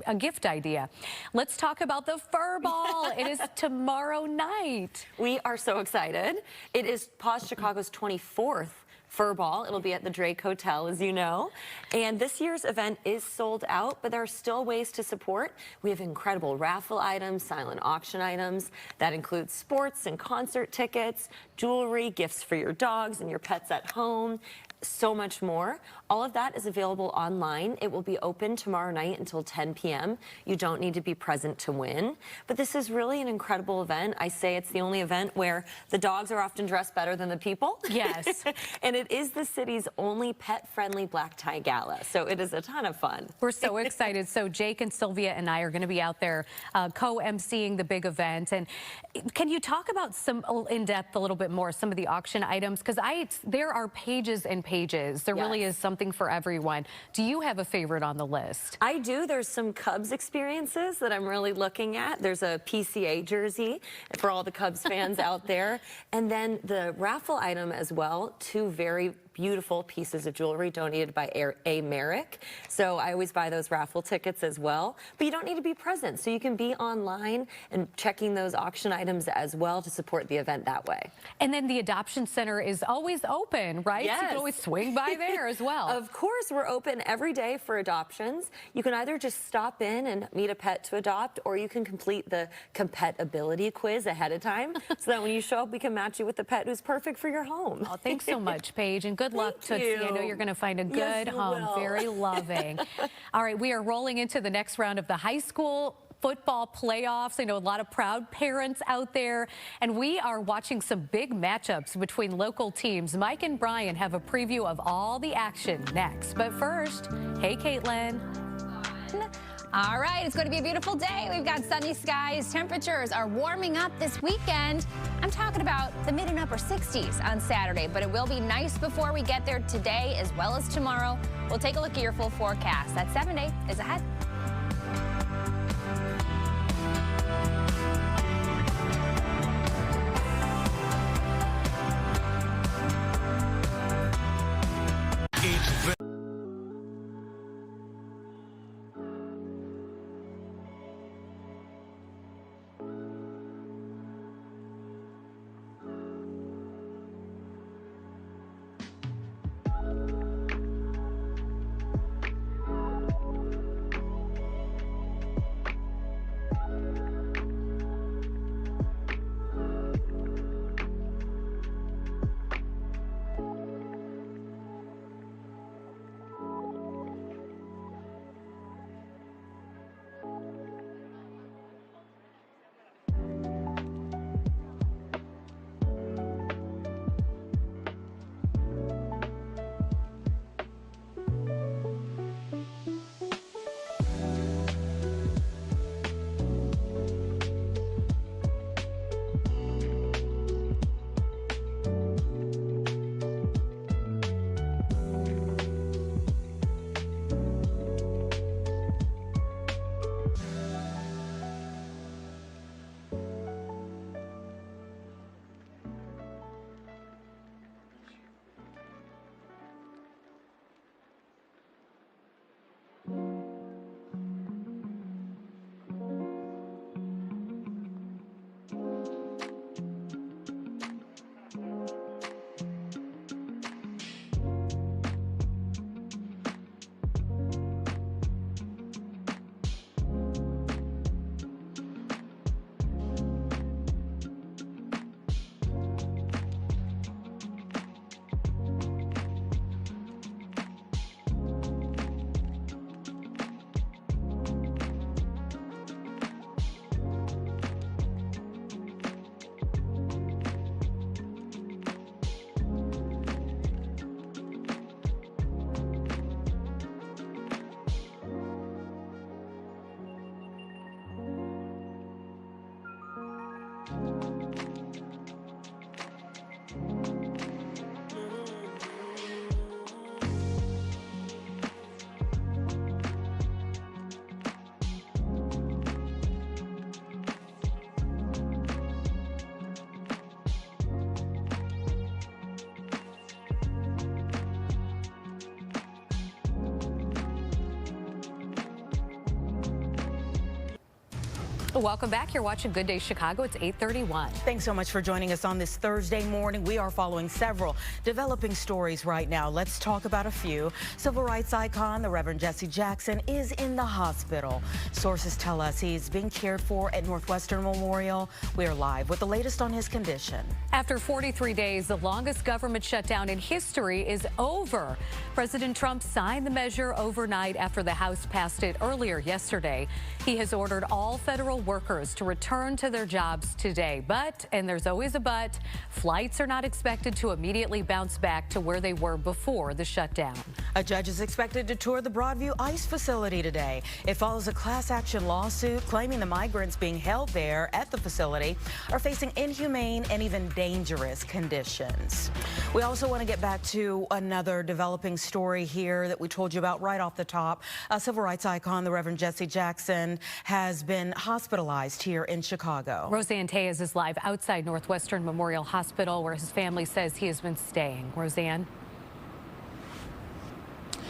a gift idea. Let's talk about the Fur Ball. It is tomorrow night. We are so excited. It is Paws Chicago's 24th Fur Ball. It'll be at the Drake Hotel, as you know. And this year's event is sold out, but there are still ways to support. We have incredible raffle items, silent auction items. That includes sports and concert tickets, jewelry, gifts for your dogs and your pets at home, so much more. All of that is available online. It will be open tomorrow night until 10 p.m. You don't need to be present to win. But this is really an incredible event. I say it's the only event where the dogs are often dressed better than the people. Yes. And it is the city's only pet-friendly black tie gala. So it is a ton of fun. We're so excited. So Jake and Sylvia and I are going to be out there co-emceeing the big event. And can you talk about some in depth a little bit more, some of the auction items? Because there are pages and pages. There really is something for everyone. Do you have a favorite on the list? I do. There's some Cubs experiences that I'm really looking at. There's a PCA jersey for all the Cubs fans out there. And then the raffle item as well, two very beautiful pieces of jewelry donated by A. Merrick. So I always buy those raffle tickets as well. But you don't need to be present. So you can be online and checking those auction items as well to support the event that way. And then the adoption center is always open, right? Yes. So you can always swing by there as well. Of course, we're open every day for adoptions. You can either just stop in and meet a pet to adopt, or you can complete the compatibility quiz ahead of time so that when you show up, we can match you with the pet who's perfect for your home. Oh, thanks so much, Paige, and good luck, Tootsie. I know you're going to find a good home. Very loving. All right, we are rolling into the next round of the high school football playoffs. I know a lot of proud parents out there, and we are watching some big matchups between local teams. Mike and Brian have a preview of all the action next. But first, hey, Caitlin. All right, it's going to be a beautiful day. We've got sunny skies. Temperatures are warming up this weekend. I'm talking about the mid and upper 60s on Saturday, but it will be nice before we get there today as well as tomorrow. We'll take a look at your full forecast. That 7-day is ahead. Welcome back. You're watching Good Day Chicago. It's 8:31. Thanks so much for joining us on this Thursday morning. We are following several developing stories right now. Let's talk about a few. Civil rights icon, the Reverend Jesse Jackson, is in the hospital. Sources tell us he's being cared for at Northwestern Memorial. We are live with the latest on his condition. After 43 days, the longest government shutdown in history is over. President Trump signed the measure overnight after the House passed it earlier yesterday. He has ordered all federal workers to return to their jobs today. But, and there's always a but, flights are not expected to immediately bounce back to where they were before the shutdown. A judge is expected to tour the Broadview ICE facility today. It follows a class action lawsuit claiming the migrants being held there at the facility are facing inhumane and even dangerous conditions. We also want to get back to another developing story here that we told you about right off the top. A civil rights icon, the Reverend Jesse Jackson, has been hospitalized here in Chicago. Roseanne Tellez is live outside Northwestern Memorial Hospital, where his family says he has been staying. Roseanne?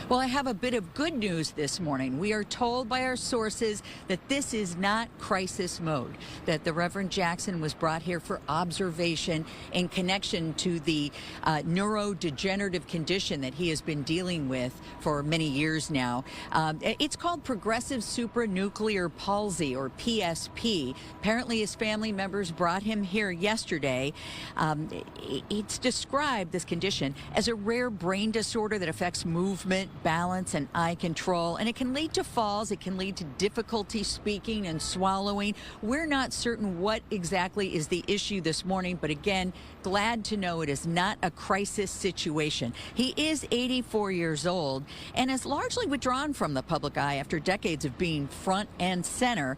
Well, I have a bit of good news this morning. We are told by our sources that this is not crisis mode, that the Reverend Jackson was brought here for observation in connection to the neurodegenerative condition that he has been dealing with for many years now. It's called progressive supranuclear palsy, or PSP. Apparently, his family members brought him here yesterday. It's described, this condition, as a rare brain disorder that affects movement, balance, and eye control, and it can lead to falls. It can lead to difficulty speaking and swallowing. We're not certain what exactly is the issue this morning, but again, glad to know it is not a crisis situation. He is 84 years old and has largely withdrawn from the public eye after decades of being front and center,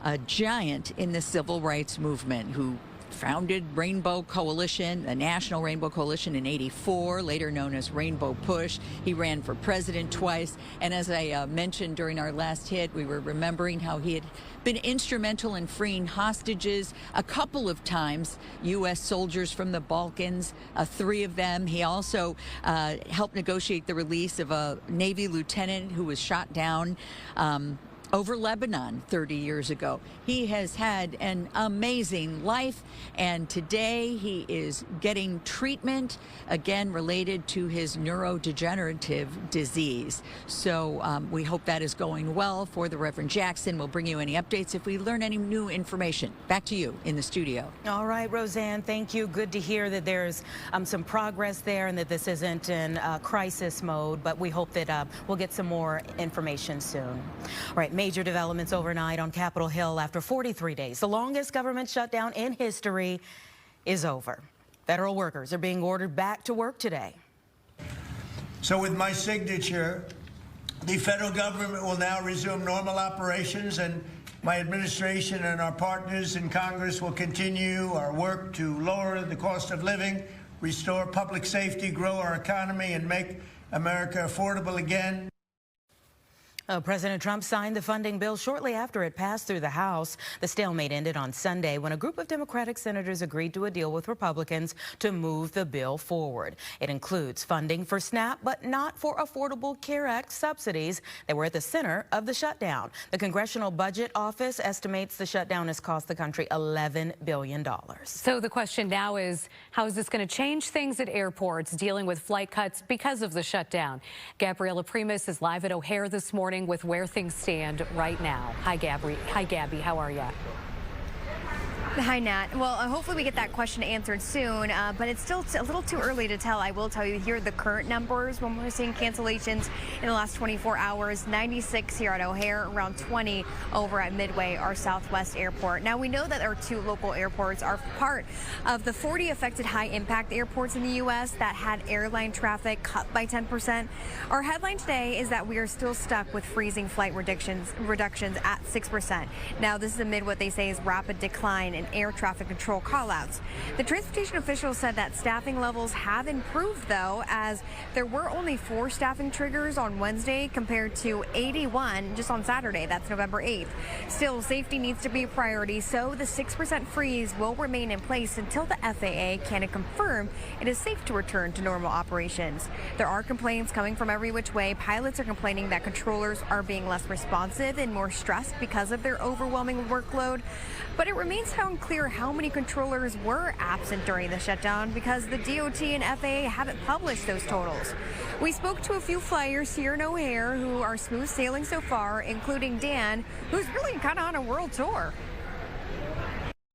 a giant in the civil rights movement who founded Rainbow Coalition, the National Rainbow Coalition, in '84, later known as Rainbow Push. He ran for president twice. And as I mentioned during our last hit, we were remembering how he had been instrumental in freeing hostages a couple of times, U.S. soldiers from the Balkans, 3 of them. He also helped negotiate the release of a Navy lieutenant who was shot down over Lebanon 30 years ago. He has had an amazing life, and today he is getting treatment, again related to his neurodegenerative disease. So we hope that is going well for the Reverend Jackson. We'll bring you any updates if we learn any new information. Back to you in the studio. All right, Roseanne, thank you. Good to hear that there's some progress there and that this isn't in crisis mode, but we hope that we'll get some more information soon. All right, major developments overnight on Capitol Hill after 43 days. The longest government shutdown in history is over. Federal workers are being ordered back to work today. So with my signature, the federal government will now resume normal operations, and my administration and our partners in Congress will continue our work to lower the cost of living, restore public safety, grow our economy, and make America affordable again. President Trump signed the funding bill shortly after it passed through the House. The stalemate ended on Sunday when a group of Democratic senators agreed to a deal with Republicans to move the bill forward. It includes funding for SNAP, but not for Affordable Care Act subsidies that were at the center of the shutdown. The Congressional Budget Office estimates the shutdown has cost the country $11 billion. So the question now is, how is this going to change things at airports dealing with flight cuts because of the shutdown? Gabriela Primus is live at O'Hare this morning with where things stand right now. Hi, Gabby. How are you? Hi, Nat. Well, hopefully we get that question answered soon, but it's still a little too early to tell. I will tell you, here are the current numbers when we're seeing cancellations in the last 24 hours. 96 here at O'Hare, around 20 over at Midway, our Southwest airport. Now, we know that our 2 local airports are part of the 40 affected high-impact airports in the U.S. that had airline traffic cut by 10%. Our headline today is that we are still stuck with freezing flight reductions at 6%. Now, this is amid what they say is rapid decline in air traffic control callouts. The transportation officials said that staffing levels have improved, though, as there were only 4 staffing triggers on Wednesday compared to 81 just on Saturday. That's November 8th. Still, safety needs to be a priority, so the 6% freeze will remain in place until the FAA can confirm it is safe to return to normal operations. There are complaints coming from every which way. Pilots are complaining that controllers are being less responsive and more stressed because of their overwhelming workload. But it remains unclear how many controllers were absent during the shutdown because the DOT and FAA haven't published those totals. We spoke to a few flyers here in O'Hare who are smooth sailing so far, including Dan, who's really kind of on a world tour.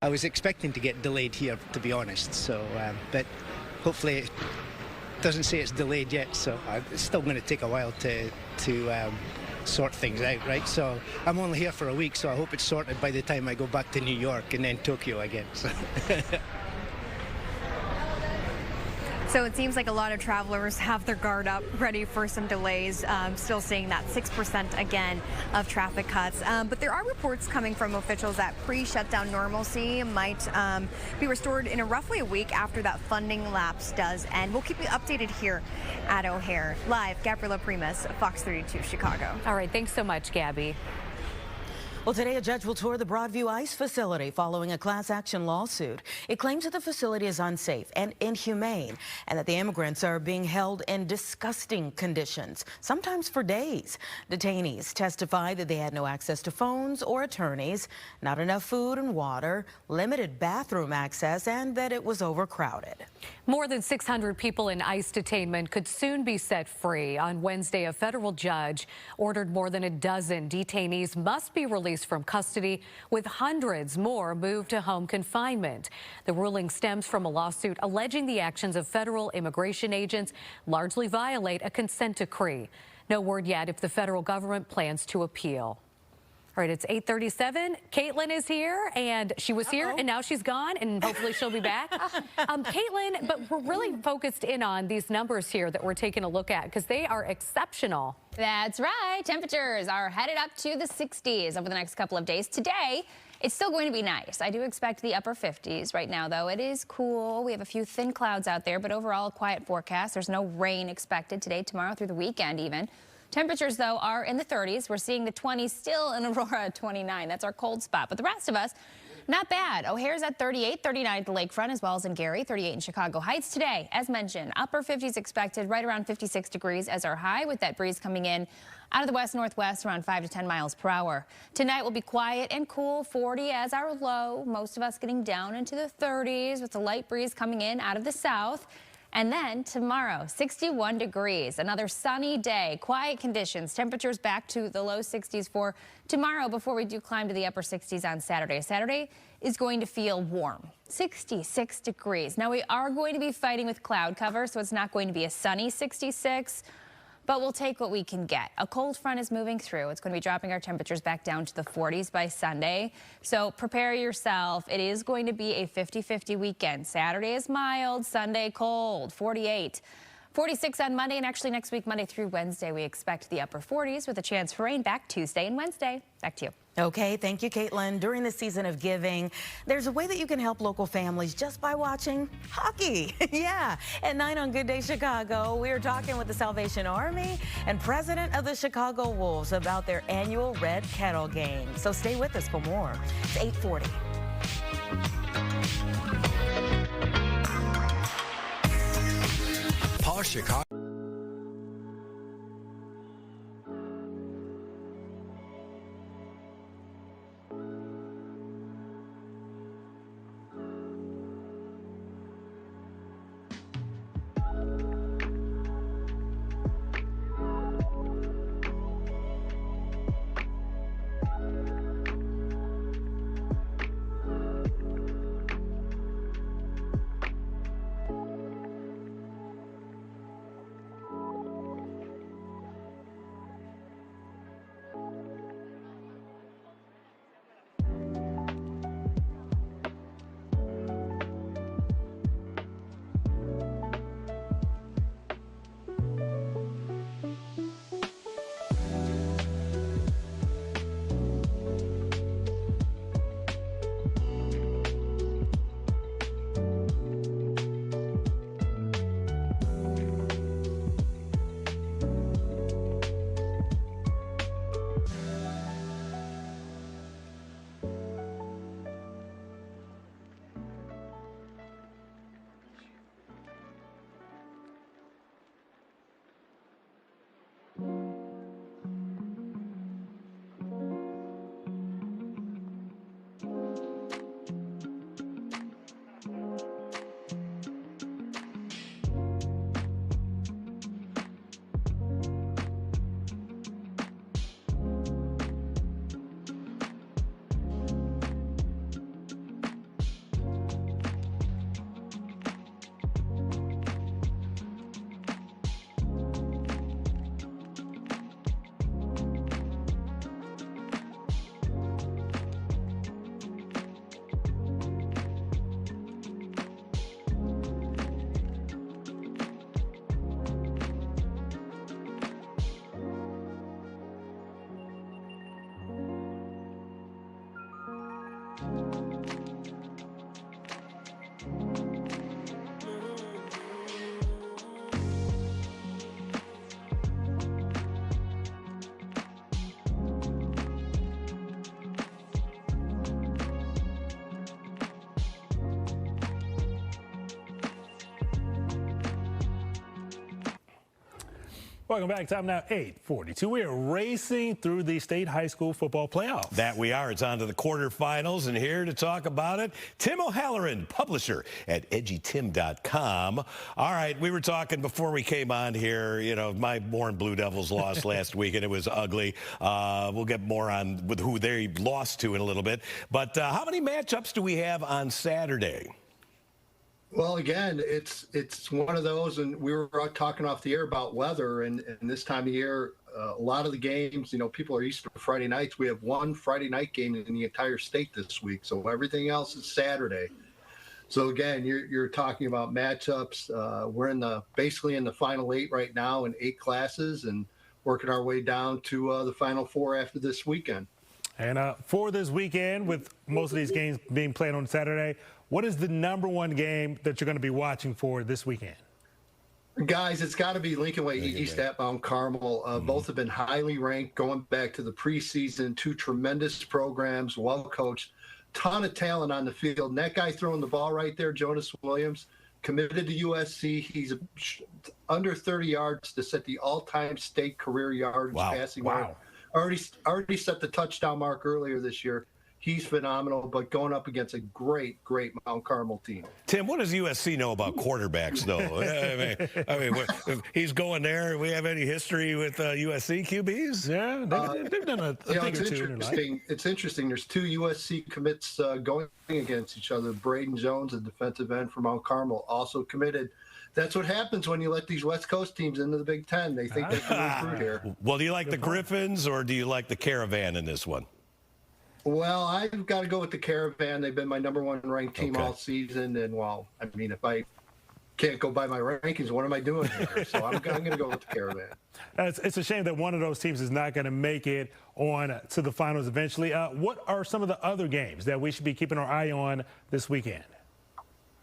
I was expecting to get delayed here, to be honest, so but hopefully it doesn't say it's delayed yet, so it's still going to take a while to sort things out, right? So I'm only here for a week, so I hope it's sorted by the time I go back to New York and then Tokyo again. So. So it seems like a lot of travelers have their guard up, ready for some delays. Still seeing that 6% again of traffic cuts. But there are reports coming from officials that pre-shutdown normalcy might be restored in roughly a week after that funding lapse does end. We'll keep you updated here at O'Hare. Live, Gabriela Primus, Fox 32 Chicago. All right, thanks so much, Gabby. Well, today a judge will tour the Broadview ICE facility following a class action lawsuit. It claims that the facility is unsafe and inhumane and that the immigrants are being held in disgusting conditions, sometimes for days. Detainees testify that they had no access to phones or attorneys, not enough food and water, limited bathroom access, and that it was overcrowded. More than 600 people in ICE detainment could soon be set free. On Wednesday, a federal judge ordered more than a dozen detainees must be released from custody, with hundreds more moved to home confinement. The ruling stems from a lawsuit alleging the actions of federal immigration agents largely violate a consent decree. No word yet if the federal government plans to appeal. All right, it's 8:37. Caitlin is here, and she was here, and now she's gone, and hopefully she'll be back. Caitlin, but we're really focused in on these numbers here that we're taking a look at because they are exceptional. That's right. Temperatures are headed up to the 60s over the next couple of days. Today, it's still going to be nice. I do expect the upper 50s right now, though. It is cool. We have a few thin clouds out there, but overall, a quiet forecast. There's no rain expected today, tomorrow, through the weekend even. Temperatures, though, are in the 30s. We're seeing the 20s still in Aurora at 29. That's our cold spot. But the rest of us, not bad. O'Hare's at 38, 39 at the lakefront, as well as in Gary, 38 in Chicago Heights. Today, as mentioned, upper 50s expected, right around 56 degrees as our high, with that breeze coming in out of the west-northwest around 5 to 10 miles per hour. Tonight will be quiet and cool, 40 as our low. Most of us getting down into the 30s with a light breeze coming in out of the south. And then tomorrow, 61 degrees, another sunny day, quiet conditions, temperatures back to the low 60s for tomorrow before we do climb to the upper 60s on Saturday. Saturday is going to feel warm, 66 degrees. Now, we are going to be fighting with cloud cover, so it's not going to be a sunny 66. But we'll take what we can get. A cold front is moving through. It's going to be dropping our temperatures back down to the 40s by Sunday. So prepare yourself. It is going to be a 50-50 weekend. Saturday is mild, Sunday cold, 48. 46 on Monday, and actually next week, Monday through Wednesday, we expect the upper 40s with a chance for rain back Tuesday and Wednesday. Back to you. Okay, thank you, Caitlin. During the season of giving, there's a way that you can help local families just by watching hockey. Yeah, at 9 on Good Day Chicago, we're talking with the Salvation Army and president of the Chicago Wolves about their annual Red Kettle game. So stay with us for more. It's 8:40. Paul Chicago. Welcome back. Time now 8:42. We are racing through the state high school football playoffs. That we are. It's on to the quarterfinals, and here to talk about it, Tim O'Halloran, publisher at edgytim.com. All right, we were talking before we came on here. You know, my Warren Blue Devils lost last week, and it was ugly. We'll get more on with who they lost to in a little bit. But how many matchups do we have on Saturday? Well, again, it's one of those, and we were talking off the air about weather, and this time of year, a lot of the games, you know, people are used to Friday nights. We have one Friday night game in the entire state this week, so everything else is Saturday. So again, you're talking about matchups. We're basically in the final 8 right now in 8 classes, and working our way down to the final 4 after this weekend. And for this weekend, with most of these games being played on Saturday, what is the #1 game that you're going to be watching for this weekend? Guys, it's got to be Lincoln Way East at Mount Carmel. Both have been highly ranked going back to the preseason. 2 tremendous programs, well coached, ton of talent on the field. And that guy throwing the ball right there, Jonas Williams, committed to USC. He's under 30 yards to set the all-time state career yardage passing mark. Already set the touchdown mark earlier this year. He's phenomenal, but going up against a great Mount Carmel team. Tim, what does USC know about quarterbacks, though? I mean, he's going there. We have any history with USC QBs? Yeah, they've done a thing or two in their life. It's interesting. There's 2 USC commits going against each other. Braden Jones, a defensive end from Mount Carmel, also committed. That's what happens when you let these West Coast teams into the Big Ten. They think they can recruit here. Well, do you like the Griffins or do you like the Caravan in this one? Well, I've got to go with the Caravan. They've been my #1 ranked team all season. And, well, I mean, if I can't go by my rankings, what am I doing here? So I'm going to go with the Caravan. It's a shame that one of those teams is not going to make it on to the finals eventually. What are some of the other games that we should be keeping our eye on this weekend?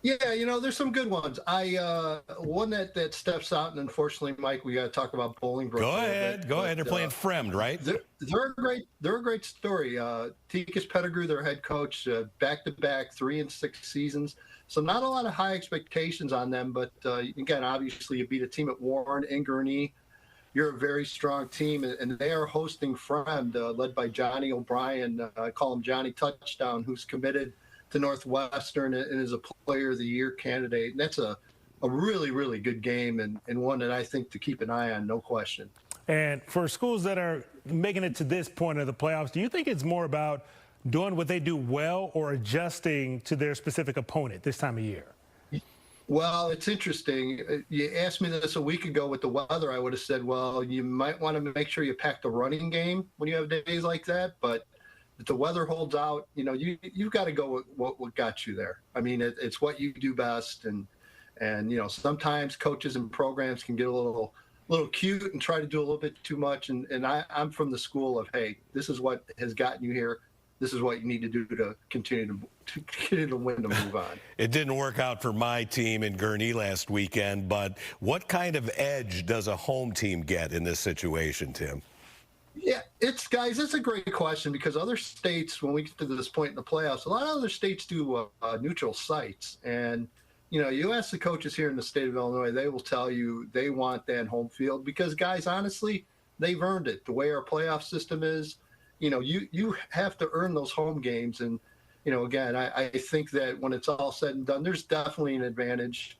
Yeah, you know, there's some good ones. One that steps out, and unfortunately, Mike, we got to talk about Bolingbrook. Go ahead. They're playing Fremd, right? They're a great story. Tikas Pettigrew, their head coach, back-to-back 3 and 6 seasons. So not a lot of high expectations on them, but again, obviously, you beat a team at Warren and Gurnee. You're a very strong team, and they are hosting Fremd, led by Johnny O'Brien. I call him Johnny Touchdown, who's committed to Northwestern and is a Player of the Year candidate. And that's a really good game and one that I think to keep an eye on, no question. And for schools that are making it to this point of the playoffs, do you think it's more about doing what they do well or adjusting to their specific opponent this time of year? Well, it's interesting. You asked me this a week ago with the weather. I would have said, well, you might want to make sure you pack the running game when you have days like that. But if the weather holds out, you know, you've got to go with what got you there. I mean, it's what you do best, and you know, sometimes coaches and programs can get a little cute and try to do a little bit too much. And I'm from the school of, hey, this is what has gotten you here. This is what you need to do to continue to win, to move on. It didn't work out for my team in Gurnee last weekend, but what kind of edge does a home team get in this situation, Tim? Yeah, it's a great question, because other states, when we get to this point in the playoffs, a lot of other states do neutral sites. And, you know, you ask the coaches here in the state of Illinois, they will tell you they want that home field because, guys, honestly, they've earned it. The way our playoff system is, you know, you have to earn those home games. And, you know, again, I think that when it's all said and done, there's definitely an advantage.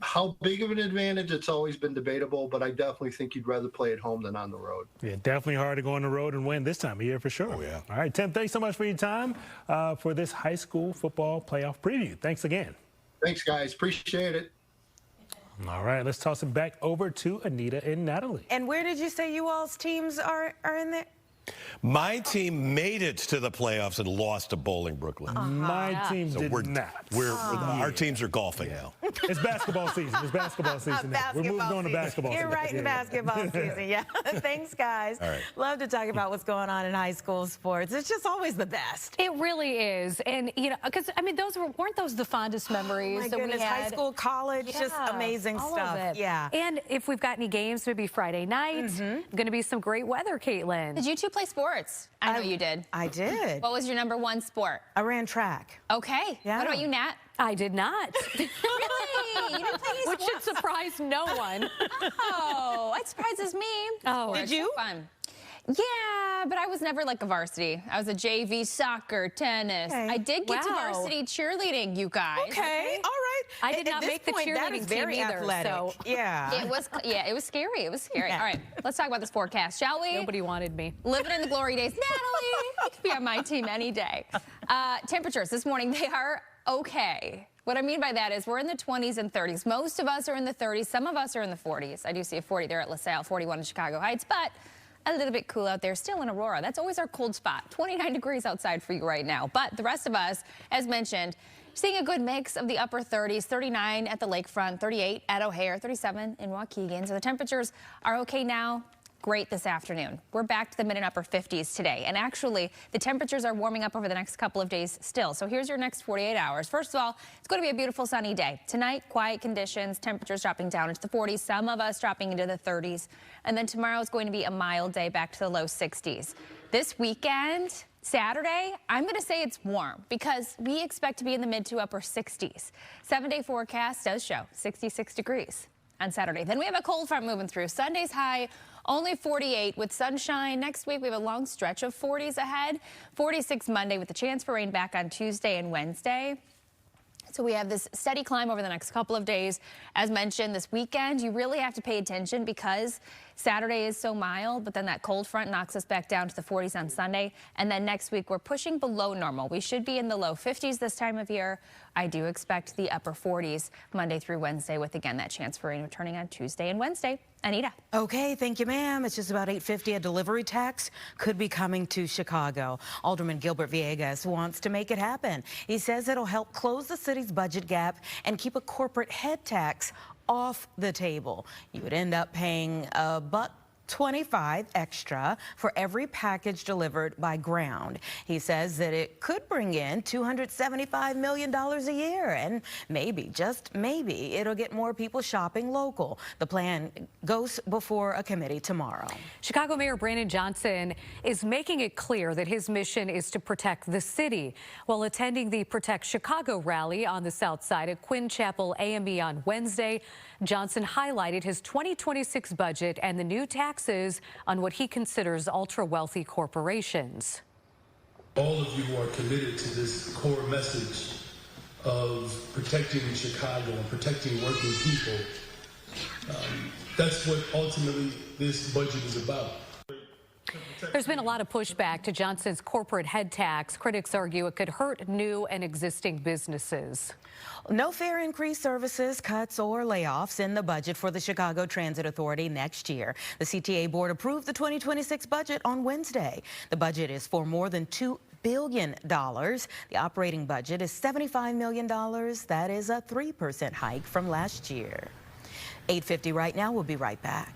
How big of an advantage, it's always been debatable, but I definitely think you'd rather play at home than on the road. Yeah, definitely hard to go on the road and win this time of year for sure. Oh, yeah. All right, Tim, thanks so much for your time for this high school football playoff preview. Thanks again. Thanks, guys. Appreciate it. All right, let's toss it back over to Anita and Natalie. And where did you say you all's teams are in there? My team made it to the playoffs and lost to Bolingbrook. My team did not. Our teams are golfing now. It's basketball season. It's basketball season now. We're moving on to basketball season. You're right in basketball season, yeah. Thanks, guys. All right. Love to talk about what's going on in high school sports. It's just always the best. It really is. And, you know, because, I mean, weren't those the fondest memories my that goodness, we had? high school, college, just amazing all stuff. Of it. Yeah. And if we've got any games, maybe Friday night, going to be some great weather, Caitlin. Did you two play sports? I know you did. I did. What was your #1 sport? I ran track. Okay. Yeah. What about you, Nat? I did not. Really? You didn't play any Which should sports? surprise no one. Oh, it surprises me. Oh, Did you? Fun. Yeah, but I was never like a varsity. I was a JV soccer, tennis. Okay. I did get to Wow. varsity cheerleading, you guys. Okay, all right. I did At not this make the point, that cheerleading is team very either, athletic. so- Yeah. It was scary. It was scary. All right, let's talk about this forecast, shall we? Nobody wanted me. Living in the glory days. Natalie, you could be on my team any day. Temperatures this morning, they are okay. What I mean by that is we're in the 20s and 30s. Most of us are in the 30s. Some of us are in the 40s. I do see a 40 there at LaSalle, 41 in Chicago Heights, but a little bit cool out there, still in Aurora. That's always our cold spot. 29 degrees outside for you right now. But the rest of us, as mentioned, seeing a good mix of the upper 30s, 39 at the lakefront, 38 at O'Hare, 37 in Waukegan. So the temperatures are okay now. Great this afternoon. We're back to the mid and upper 50s today. And actually, the temperatures are warming up over the next couple of days still. So here's your next 48 hours. First of all, it's going to be a beautiful sunny day. Tonight, quiet conditions, temperatures dropping down into the 40s, some of us dropping into the 30s. And then tomorrow is going to be a mild day back to the low 60s. This weekend, Saturday, I'm going to say it's warm because we expect to be in the mid to upper 60s. 7-day forecast does show 66 degrees on Saturday. Then we have a cold front moving through. Sunday's high only 48 with sunshine. Next week, we have a long stretch of 40s ahead. 46 Monday with a chance for rain back on Tuesday and Wednesday. So we have this steady climb over the next couple of days. As mentioned, this weekend, you really have to pay attention because Saturday is so mild, but then that cold front knocks us back down to the 40s on Sunday. And then next week, we're pushing below normal. We should be in the low 50s this time of year. I do expect the upper 40s Monday through Wednesday with, again, that chance for rain returning on Tuesday and Wednesday. Anita. Okay, thank you, ma'am. It's just about 8:50. A delivery tax could be coming to Chicago. Alderman Gilbert Villegas wants to make it happen. He says it'll help close the city's budget gap and keep a corporate head tax off the table. You would end up paying $1.25 extra for every package delivered by ground. He says that it could bring in $275 million a year, and maybe, just maybe, it'll get more people shopping local. The plan goes before a committee tomorrow. Chicago Mayor Brandon Johnson is making it clear that his mission is to protect the city. While attending the Protect Chicago rally on the South Side at Quinn Chapel AME on Wednesday, Johnson highlighted his 2026 budget and the new taxes on what he considers ultra-wealthy corporations. All of you who are committed to this core message of protecting Chicago and protecting working people, that's what ultimately this budget is about. There's been a lot of pushback to Johnson's corporate head tax. Critics argue it could hurt new and existing businesses. No fare increase, services, cuts, or layoffs in the budget for the Chicago Transit Authority next year. The CTA board approved the 2026 budget on Wednesday. The budget is for more than $2 billion. The operating budget is $75 million. That is a 3% hike from last year. 8:50 right now. We'll be right back.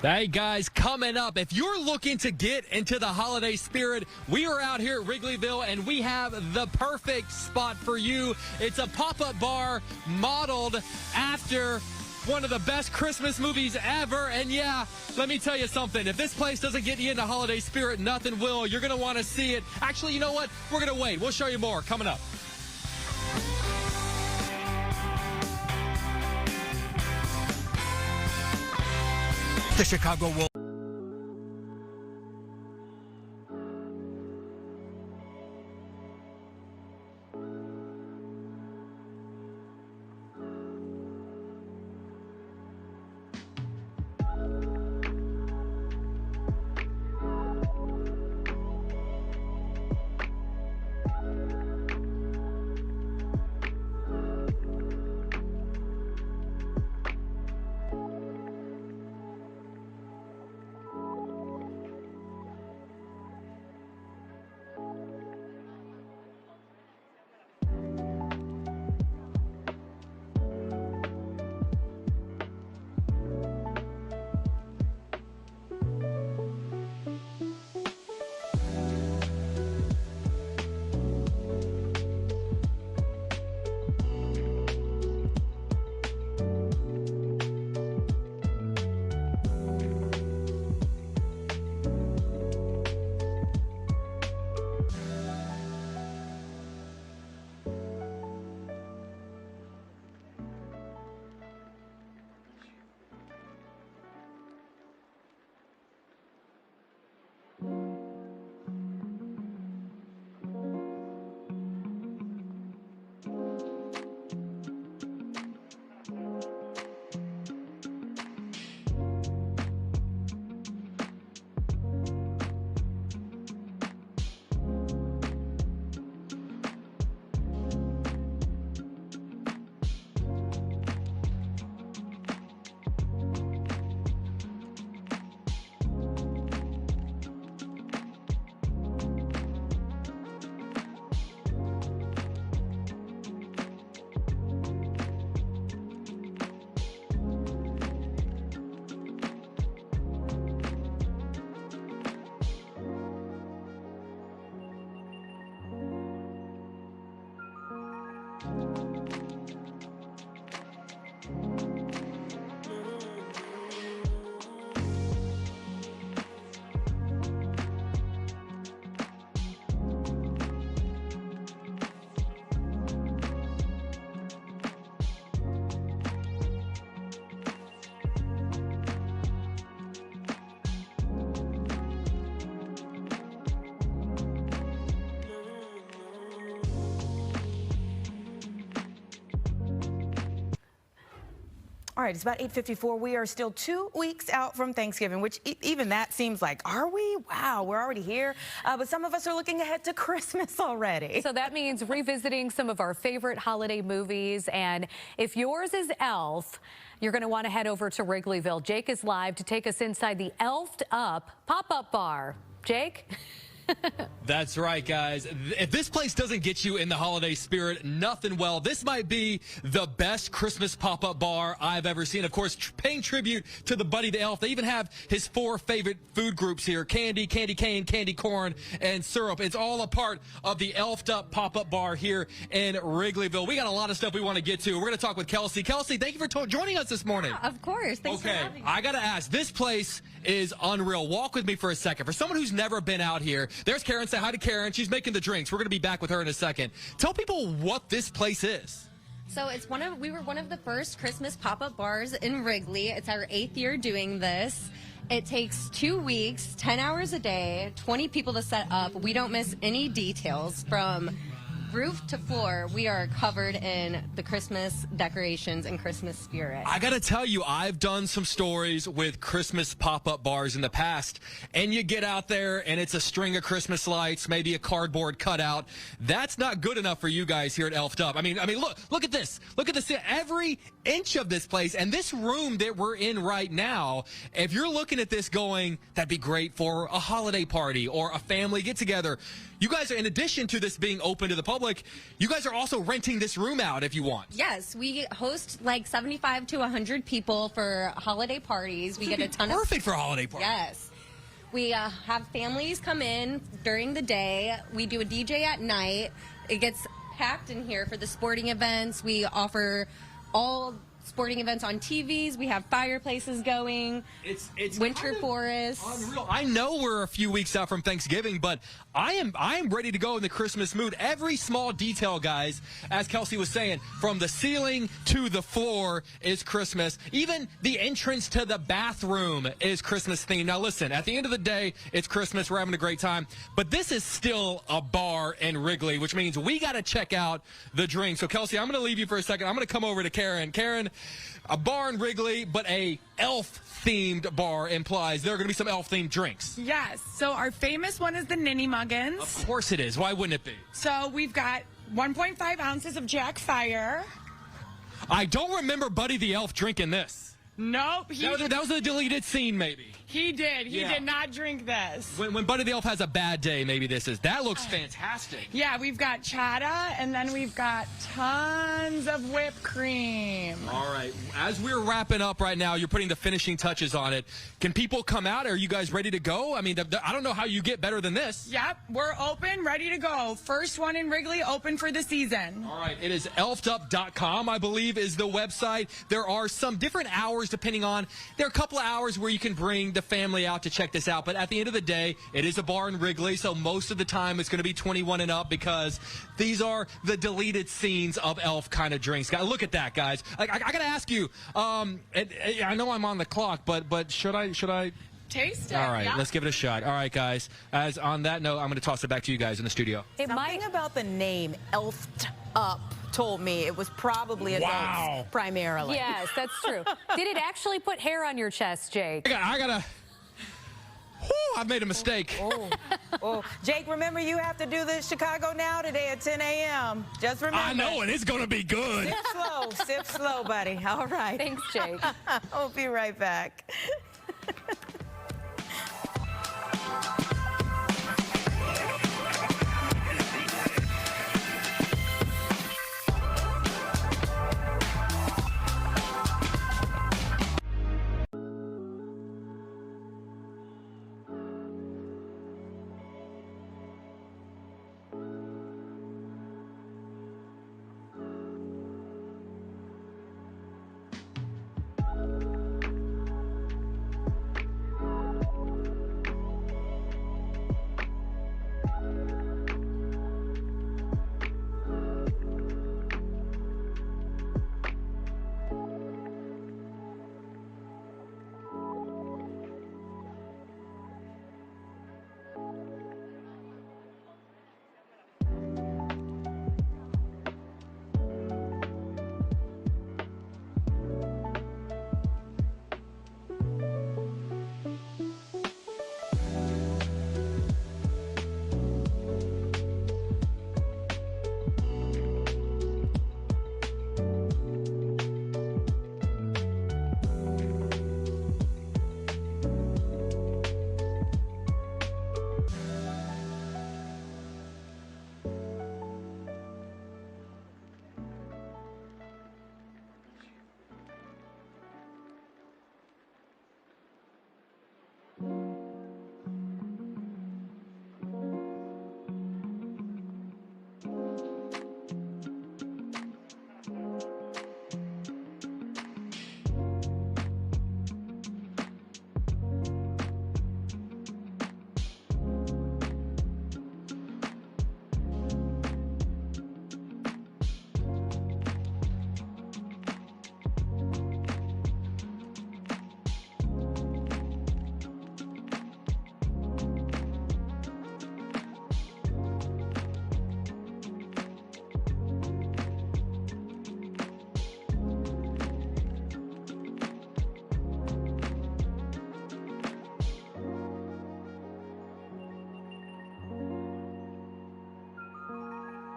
Hey guys, coming up, if you're looking to get into the holiday spirit, we are out here at Wrigleyville and we have the perfect spot for you. It's a pop-up bar modeled after one of the best Christmas movies ever. And yeah, let me tell you something. If this place doesn't get you into holiday spirit, nothing will. You're going to want to see it. Actually, you know what? We're going to wait. We'll show you more coming up. The Chicago Wolves. All right, it's about 8:54. We are still 2 weeks out from Thanksgiving, which even that seems like, are we? Wow, we're already here. But some of us are looking ahead to Christmas already. So that means revisiting some of our favorite holiday movies. And if yours is Elf, you're going to want to head over to Wrigleyville. Jake is live to take us inside the Elfed Up pop-up bar. Jake? That's right, guys. If this place doesn't get you in the holiday spirit, nothing well. This might be the best Christmas pop-up bar I've ever seen. Of course, paying tribute to the Buddy the Elf. They even have his 4 favorite food groups here: candy, candy cane, candy corn, and syrup. It's all a part of the Elfed Up pop-up bar here in Wrigleyville. We got a lot of stuff we want to get to. We're going to talk with Kelsey. Kelsey, thank you for joining us this morning. Yeah, of course. Thanks for having me. I got to ask, this place is unreal. Walk with me for a second. For someone who's never been out here, there's Karen. Say hi to Karen. She's making the drinks. We're going to be back with her in a second. Tell people what this place is. So it's we were one of the first Christmas pop-up bars in Wrigley. It's our 8th year doing this. It takes 2 weeks, 10 hours a day, 20 people to set up. We don't miss any details from roof to floor. We are covered in the Christmas decorations and Christmas spirit. I gotta tell you, I've done some stories with Christmas pop-up bars in the past, and you get out there and it's a string of Christmas lights, maybe a cardboard cutout. That's not good enough for you guys here at Elfed Up. I mean, look at this. Look at this. Every inch of this place and this room that we're in right now, if you're looking at this going, that'd be great for a holiday party or a family get-together. You guys are, in addition to this being open to the public, you guys are also renting this room out if you want. Yes, we host like 75 to 100 people for holiday parties. We get a ton of... Perfect for a holiday party. Yes. We have families come in during the day. We do a DJ at night. It gets packed in here for the sporting events. We offer all sporting events on TVs. We have fireplaces going. It's winter forest. Unreal. I know we're a few weeks out from Thanksgiving, but I am ready to go in the Christmas mood. Every small detail, guys, as Kelsey was saying, from the ceiling to the floor is Christmas. Even the entrance to the bathroom is Christmas themed. Now listen, at the end of the day, it's Christmas. We're having a great time, but this is still a bar in Wrigley, which means we got to check out the drinks. So Kelsey, I'm going to leave you for a second. I'm going to come over to Karen. Karen, a bar in Wrigley, but a elf-themed bar implies there are going to be some elf-themed drinks. Yes. So our famous one is the Ninny Muggins. Of course it is. Why wouldn't it be? So we've got 1.5 ounces of Jack Fire. I don't remember Buddy the Elf drinking this. Nope. That was a deleted scene, maybe. He did. He did not drink this. When Buddy the Elf has a bad day, maybe this is. That looks fantastic. Yeah, we've got chata, and then we've got tons of whipped cream. All right. As we're wrapping up right now, you're putting the finishing touches on it. Can people come out? Are you guys ready to go? I mean, I don't know how you get better than this. Yep, we're open, ready to go. First one in Wrigley, open for the season. All right. It is elfedup.com, I believe, is the website. There are some different hours depending on. There are a couple of hours where you can bring the family out to check this out, but at the end of the day, it is a bar in Wrigley, so most of the time it's going to be 21 and up because these are the scenes of Elf kind of drinks. Look at that, guys. I got to ask you, I know I'm on the clock, but should I taste it? All right, yeah. Let's give it a shot. All right, guys. As on that note, I'm going to toss it back to you guys in the studio. Something about the name Elfed Up told me it was probably adults primarily. Yes, that's true. Did it actually put hair on your chest, Jake? I gotta. I've made a mistake. Jake, remember you have to do the Chicago Now today at 10 a.m. Just remember. I know, and it's going to be good. Sip slow, buddy. All right. Thanks, Jake. I'll be right back.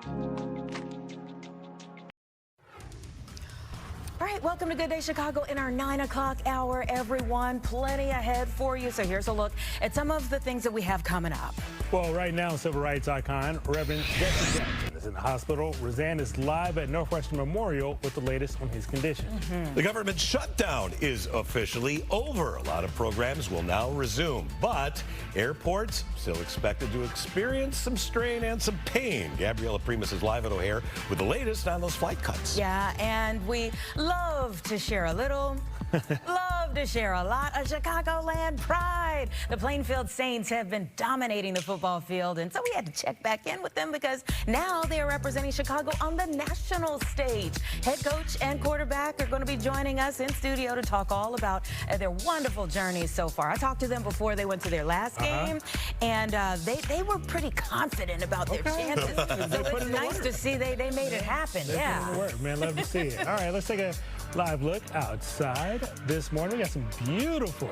All right, welcome to Good Day Chicago in our 9 o'clock hour, everyone. Plenty ahead for you. So here's a look at some of the things that we have coming up. Well, right now, civil rights icon Reverend Jesse Jackson is in the hospital. Roseanne is live at Northwestern Memorial with the latest on his condition. The government shutdown is officially over. A lot of programs will now resume, but airports still expected to experience some strain and some pain. Gabriella Primus is live at O'Hare with the latest on those flight cuts. Yeah, and we love to share a little, love to share a lot of Chicagoland pride. The Plainfield Saints have been dominating the football field, and so we had to check back in with them because now they are representing Chicago on the national stage. Head coach and quarterback are going to be joining us in studio to talk all about their wonderful journeys so far. I talked to them before they went to their last game, and they were pretty confident about their chances. So it's nice to see they made it happen. They're putting in the work, man. Love to see it. All right, let's take a live look outside this morning. We got some beautiful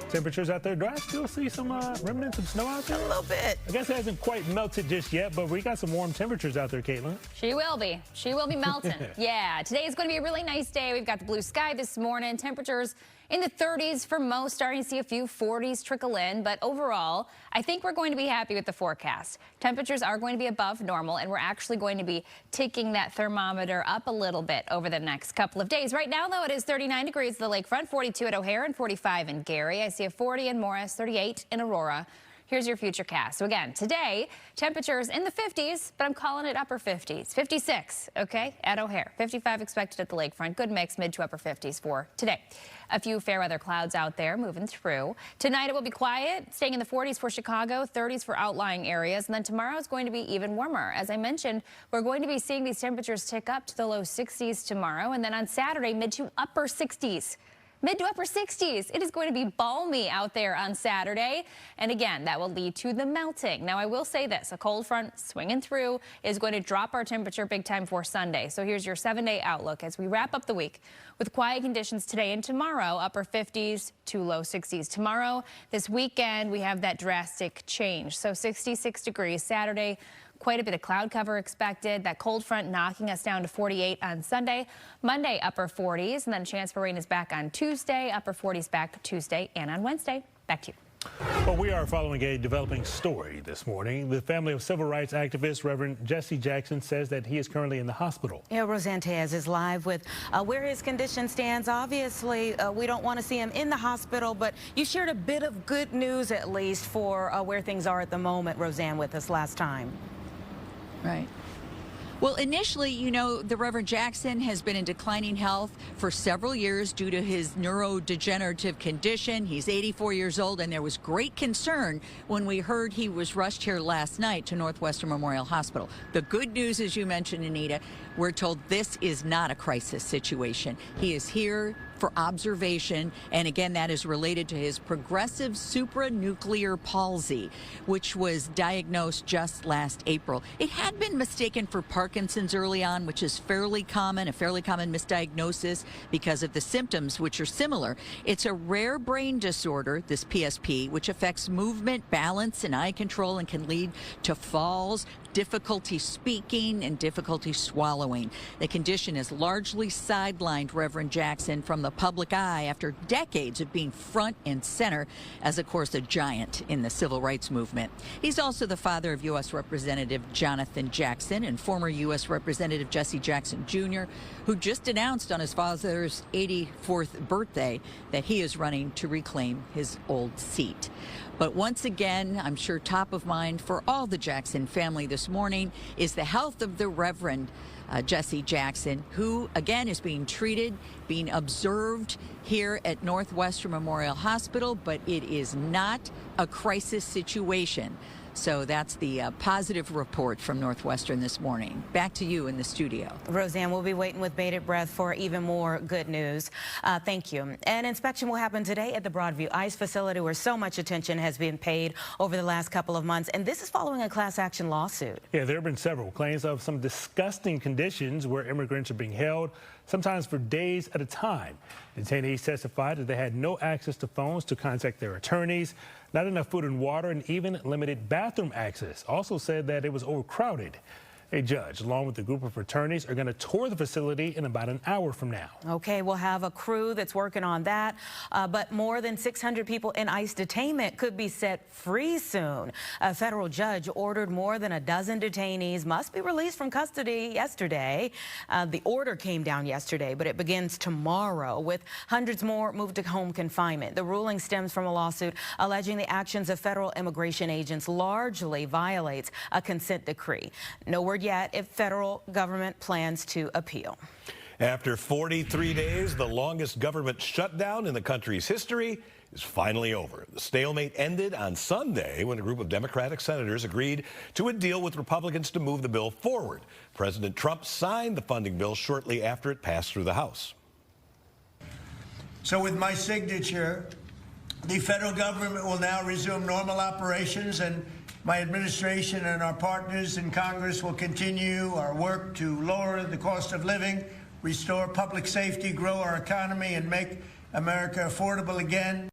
temperatures out there. Do I still see some remnants of snow out there? A little bit. I guess it hasn't quite melted just yet, but we got some warm temperatures out there, Caitlin. She will be. She will be melting. Yeah, today is going to be a really nice day. We've got the blue sky this morning. Temperatures in the 30s for most, starting to see a few 40s trickle in. But overall, I think we're going to be happy with the forecast. Temperatures are going to be above normal, and we're actually going to be ticking that thermometer up a little bit over the next couple of days. Right now, though, it is 39 degrees at the lakefront, 42 at O'Hare, and 45 in Gary. I see a 40 in Morris, 38 in Aurora. Here's your future cast. So again, today, temperatures in the 50s, but I'm calling it upper 50s. 56, okay, at O'Hare. 55 expected at the lakefront. Good mix, mid to upper 50s for today. A few fair weather clouds out there moving through. Tonight it will be quiet, staying in the 40s for Chicago, 30s for outlying areas, and then tomorrow is going to be even warmer. As I mentioned, we're going to be seeing these temperatures tick up to the low 60s tomorrow, and then on Saturday, mid to upper 60s. Mid to upper 60s. It is going to be balmy out there on Saturday. And again, that will lead to the melting. Now, I will say this, a cold front swinging through is going to drop our temperature big time for Sunday. So here's your 7-day outlook as we wrap up the week with quiet conditions today and tomorrow, upper 50s to low 60s. Tomorrow, this weekend, we have that drastic change. So 66 degrees Saturday. Quite a bit of cloud cover expected. That cold front knocking us down to 48 on Sunday. Monday, upper 40s, and then a chance for rain is back on Tuesday. Upper 40s back Tuesday and on Wednesday. Back to you. Well, we are following a developing story this morning. The family of civil rights activist Reverend Jesse Jackson says that he is currently in the hospital. Yeah, Roseanne Tejas is live with where his condition stands. Obviously, we don't want to see him in the hospital, but you shared a bit of good news, at least, for where things are at the moment, Roseanne, with us last time. Right. Well, initially, you know, the Reverend Jackson has been in declining health for several years due to his neurodegenerative condition. He's 84 years old, and there was great concern when we heard he was rushed here last night to Northwestern Memorial Hospital. The good news, as you mentioned, Anita, we're told this is not a crisis situation. He is here for observation, and again, that is related to his progressive supranuclear palsy, which was diagnosed just last April. It had been mistaken for Parkinson's early on, which is a fairly common misdiagnosis because of the symptoms, which are similar. It's a rare brain disorder, this PSP, which affects movement, balance, and eye control and can lead to falls, difficulty speaking, and difficulty swallowing. The condition has largely sidelined Reverend Jackson from the public eye after decades of being front and center as, of course, a giant in the civil rights movement. He's also the father of U.S. Representative Jonathan Jackson and former U.S. Representative Jesse Jackson Jr., who just announced on his father's 84th birthday that he is running to reclaim his old seat. But once again, I'm sure top of mind for all the Jackson family this morning is the health of the Reverend Jesse Jackson, who again is being treated, being observed here at Northwestern Memorial Hospital, but it is not a crisis situation. So that's the positive report from Northwestern this morning. Back to you in the studio. Roseanne, we'll be waiting with bated breath for even more good news. Thank you. An inspection will happen today at the Broadview ICE facility where so much attention has been paid over the last couple of months. And this is following a class action lawsuit. Yeah, there have been several claims of some disgusting conditions where immigrants are being held, sometimes for days at a time. Detainees testified that they had no access to phones to contact their attorneys, not enough food and water, and even limited bathroom access. Also said that it was overcrowded. A judge, along with a group of attorneys, are going to tour the facility in about an hour from now. Okay, we'll have a crew that's working on that, but more than 600 people in ICE detainment could be set free soon. A federal judge ordered more than a dozen detainees must be released from custody yesterday. The order came down yesterday, but it begins tomorrow, with hundreds more moved to home confinement. The ruling stems from a lawsuit alleging the actions of federal immigration agents largely violates a consent decree. No word yet if federal government plans to appeal. After 43 days, the longest government shutdown in the country's history is finally over. The stalemate ended on Sunday when a group of Democratic senators agreed to a deal with Republicans to move the bill forward. President Trump signed the funding bill shortly after it passed through the House. So with my signature, the federal government will now resume normal operations, and my administration and our partners in Congress will continue our work to lower the cost of living, restore public safety, grow our economy, and make America affordable again.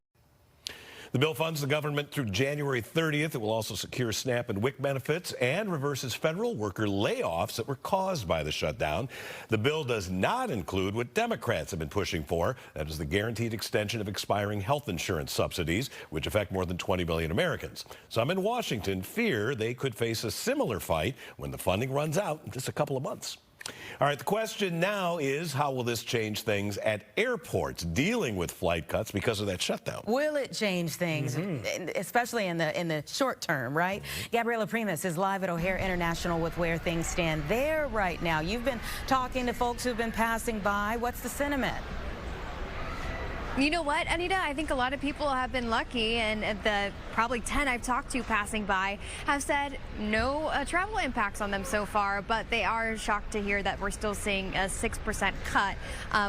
The bill funds the government through January 30th. It will also secure SNAP and WIC benefits and reverses federal worker layoffs that were caused by the shutdown. The bill does not include what Democrats have been pushing for. That is the guaranteed extension of expiring health insurance subsidies, which affect more than 20 million Americans. Some in Washington fear they could face a similar fight when the funding runs out in just a couple of months. All right, the question now is, how will this change things at airports dealing with flight cuts because of that shutdown? Will it change things, especially in the short term, right? Gabriela Primus is live at O'Hare International with where things stand there right now. You've been talking to folks who've been passing by. What's the sentiment? You know what, Anita? I think a lot of people have been lucky, and the probably 10 I've talked to passing by have said no travel impacts on them so far, but they are shocked to hear that we're still seeing a 6% cut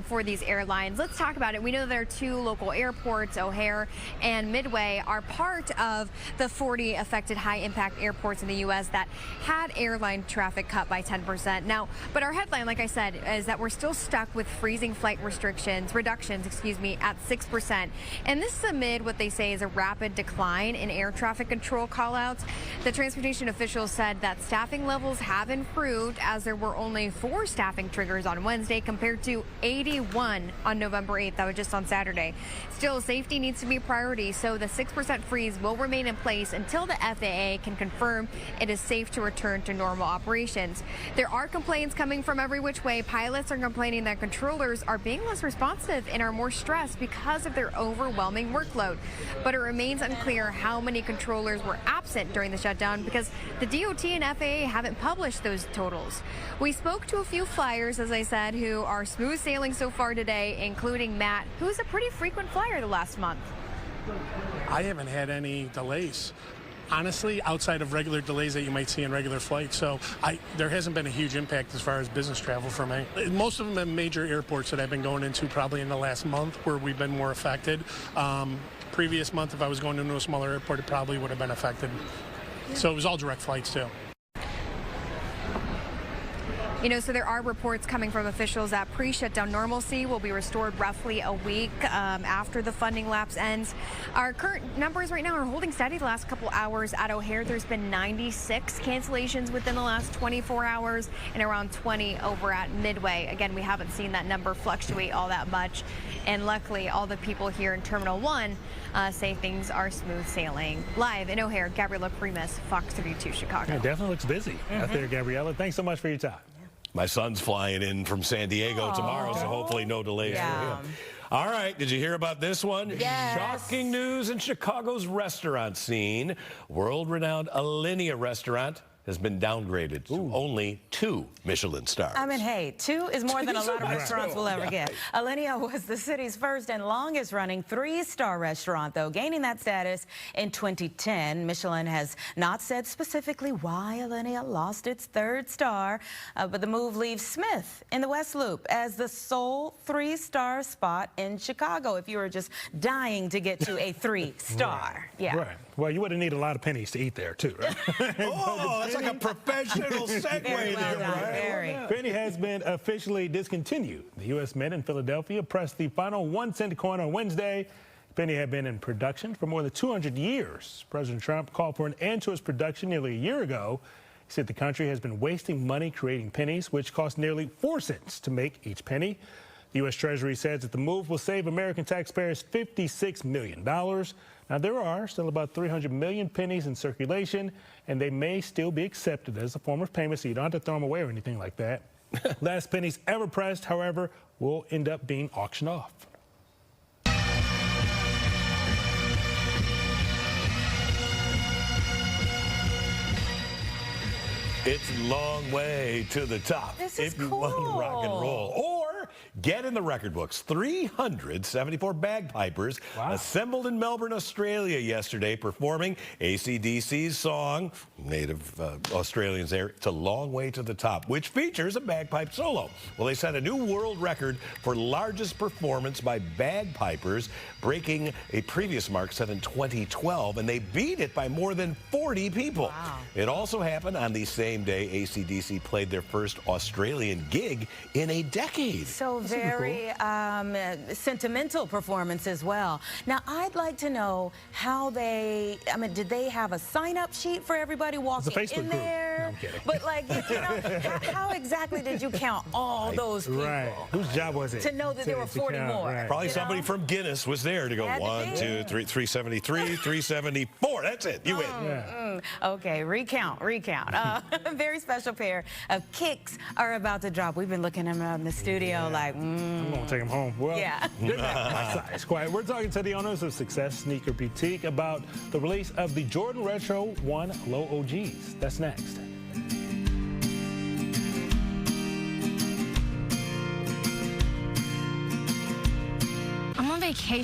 for these airlines. Let's talk about it. We know there are two local airports, O'Hare and Midway, are part of the 40 affected high-impact airports in the U.S. that had airline traffic cut by 10%. Now, but our headline, like I said, is that we're still stuck with freezing flight reductions, at 6%. And this is amid what they say is a rapid decline in air traffic control callouts. The transportation officials said that staffing levels have improved, as there were only 4 staffing triggers on Wednesday compared to 81 on November 8th. That was just on Saturday. Still, safety needs to be a priority, so the 6% freeze will remain in place until the FAA can confirm it is safe to return to normal operations. There are complaints coming from every which way. Pilots are complaining that controllers are being less responsive and are more stressed because of their overwhelming workload. But it remains unclear how many controllers were absent during the shutdown because the DOT and FAA haven't published those totals. We spoke to a few flyers, as I said, who are smooth sailing so far today, including Matt, who's a pretty frequent flyer the last month. I haven't had any delays, honestly, outside of regular delays that you might see in regular flights. So there hasn't been a huge impact as far as business travel for me. Most of them have major airports that I've been going into probably in the last month where we've been more affected. Previous month, if I was going into a smaller airport, it probably would have been affected. So it was all direct flights too. You know, so there are reports coming from officials that pre-shutdown normalcy will be restored roughly a week after the funding lapse ends. Our current numbers right now are holding steady the last couple hours. At O'Hare, there's been 96 cancellations within the last 24 hours and around 20 over at Midway. Again, we haven't seen that number fluctuate all that much. And luckily, all the people here in Terminal 1 say things are smooth sailing. Live in O'Hare, Gabriela Primus, Fox 32 Chicago. It definitely looks busy out there, Gabriela. Thanks so much for your time. My son's flying in from San Diego tomorrow, so hopefully no delays for him. All right, did you hear about this one? Yes. Shocking news in Chicago's restaurant scene. World-renowned Alinea restaurant has been downgraded to only 2 Michelin stars. I mean, hey, 2 is more than a lot of restaurants will ever get. Alinea was the city's first and longest running 3-star restaurant, though, gaining that status in 2010. Michelin has not said specifically why Alinea lost its 3rd star, but the move leaves Smith in the West Loop as the sole 3-star spot in Chicago, if you were just dying to get to a 3-star. Right. Well, you would have needed a lot of pennies to eat there, too, right? Oh, that's like a professional segue there, right? Penny has been officially discontinued. The U.S. Mint in Philadelphia pressed the final 1-cent coin on Wednesday. Penny had been in production for more than 200 years. President Trump called for an end to its production nearly a year ago. He said the country has been wasting money creating pennies, which cost nearly 4 cents to make each penny. The U.S. Treasury says that the move will save American taxpayers $56 million. Now, there are still about 300 million pennies in circulation, and they may still be accepted as a form of payment, so you don't have to throw them away or anything like that. Last pennies ever pressed, however, will end up being auctioned off. It's a long way to the top. This is if you want to rock and roll. Or get in the record books. 374 bagpipers assembled in Melbourne, Australia yesterday performing AC/DC's song, native Australians there, It's a Long Way to the Top, which features a bagpipe solo. Well, they set a new world record for largest performance by bagpipers, breaking a previous mark set in 2012, and they beat it by more than 40 people. Wow. It also happened on the same day AC/DC played their first Australian gig in a decade. So very sentimental performance as well. Now, I'd like to know how they, did they have a sign-up sheet for everybody walking in there? No, I'm kidding. But like, how exactly did you count all those people? Right. Whose job was it? To know that there were 40 more. Right. Probably somebody from Guinness was there to go 1, 2, 3, 373, 374. That's it. You win. Okay, recount. Very special pair of kicks are about to drop. We've been looking at them in the studio like, I'm going to take them home. Well, yeah. Size quiet. We're talking to the owners of Success Sneaker Boutique about the release of the Jordan Retro 1 Low OGs. That's next. I'm on vacation.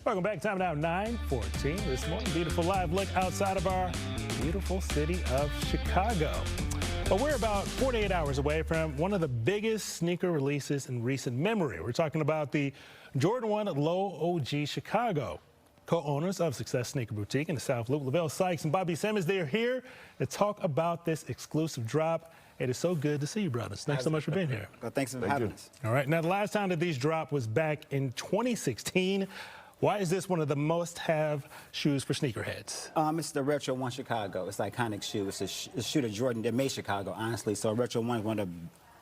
Welcome back. Time now 9:14 this morning. Beautiful live look outside of our beautiful city of Chicago. But we're about 48 hours away from one of the biggest sneaker releases in recent memory. We're talking about the Jordan 1 Low OG Chicago. Co-owners of Success Sneaker Boutique in the South Loop, Lavelle Sykes and Bobby Simmons, they're here to talk about this exclusive drop. It is so good to see you, brothers. Thanks so much for being here. Well, thanks for having us. All right. Now, the last time that these dropped was back in 2016. Why is this one of the must-have shoes for sneakerheads? It's the Retro 1 Chicago. It's an iconic shoe. It's a shoe that Jordan that made Chicago, honestly. So Retro 1 is one of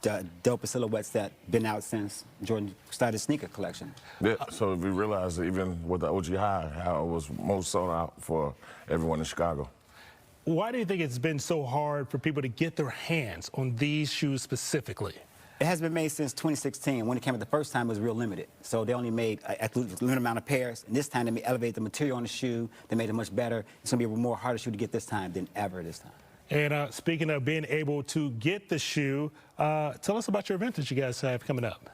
the dopest silhouettes that been out since Jordan started his sneaker collection. Yeah, so we realized that even with the OG High, how it was most sold out for everyone in Chicago. Why do you think it's been so hard for people to get their hands on these shoes specifically? It has been made since 2016. When it came out the first time, it was real limited. So they only made a limited amount of pairs. And this time, they elevated the material on the shoe. They made it much better. It's going to be a more harder shoe to get this time than ever this time. And speaking of being able to get the shoe, tell us about your event that you guys have coming up.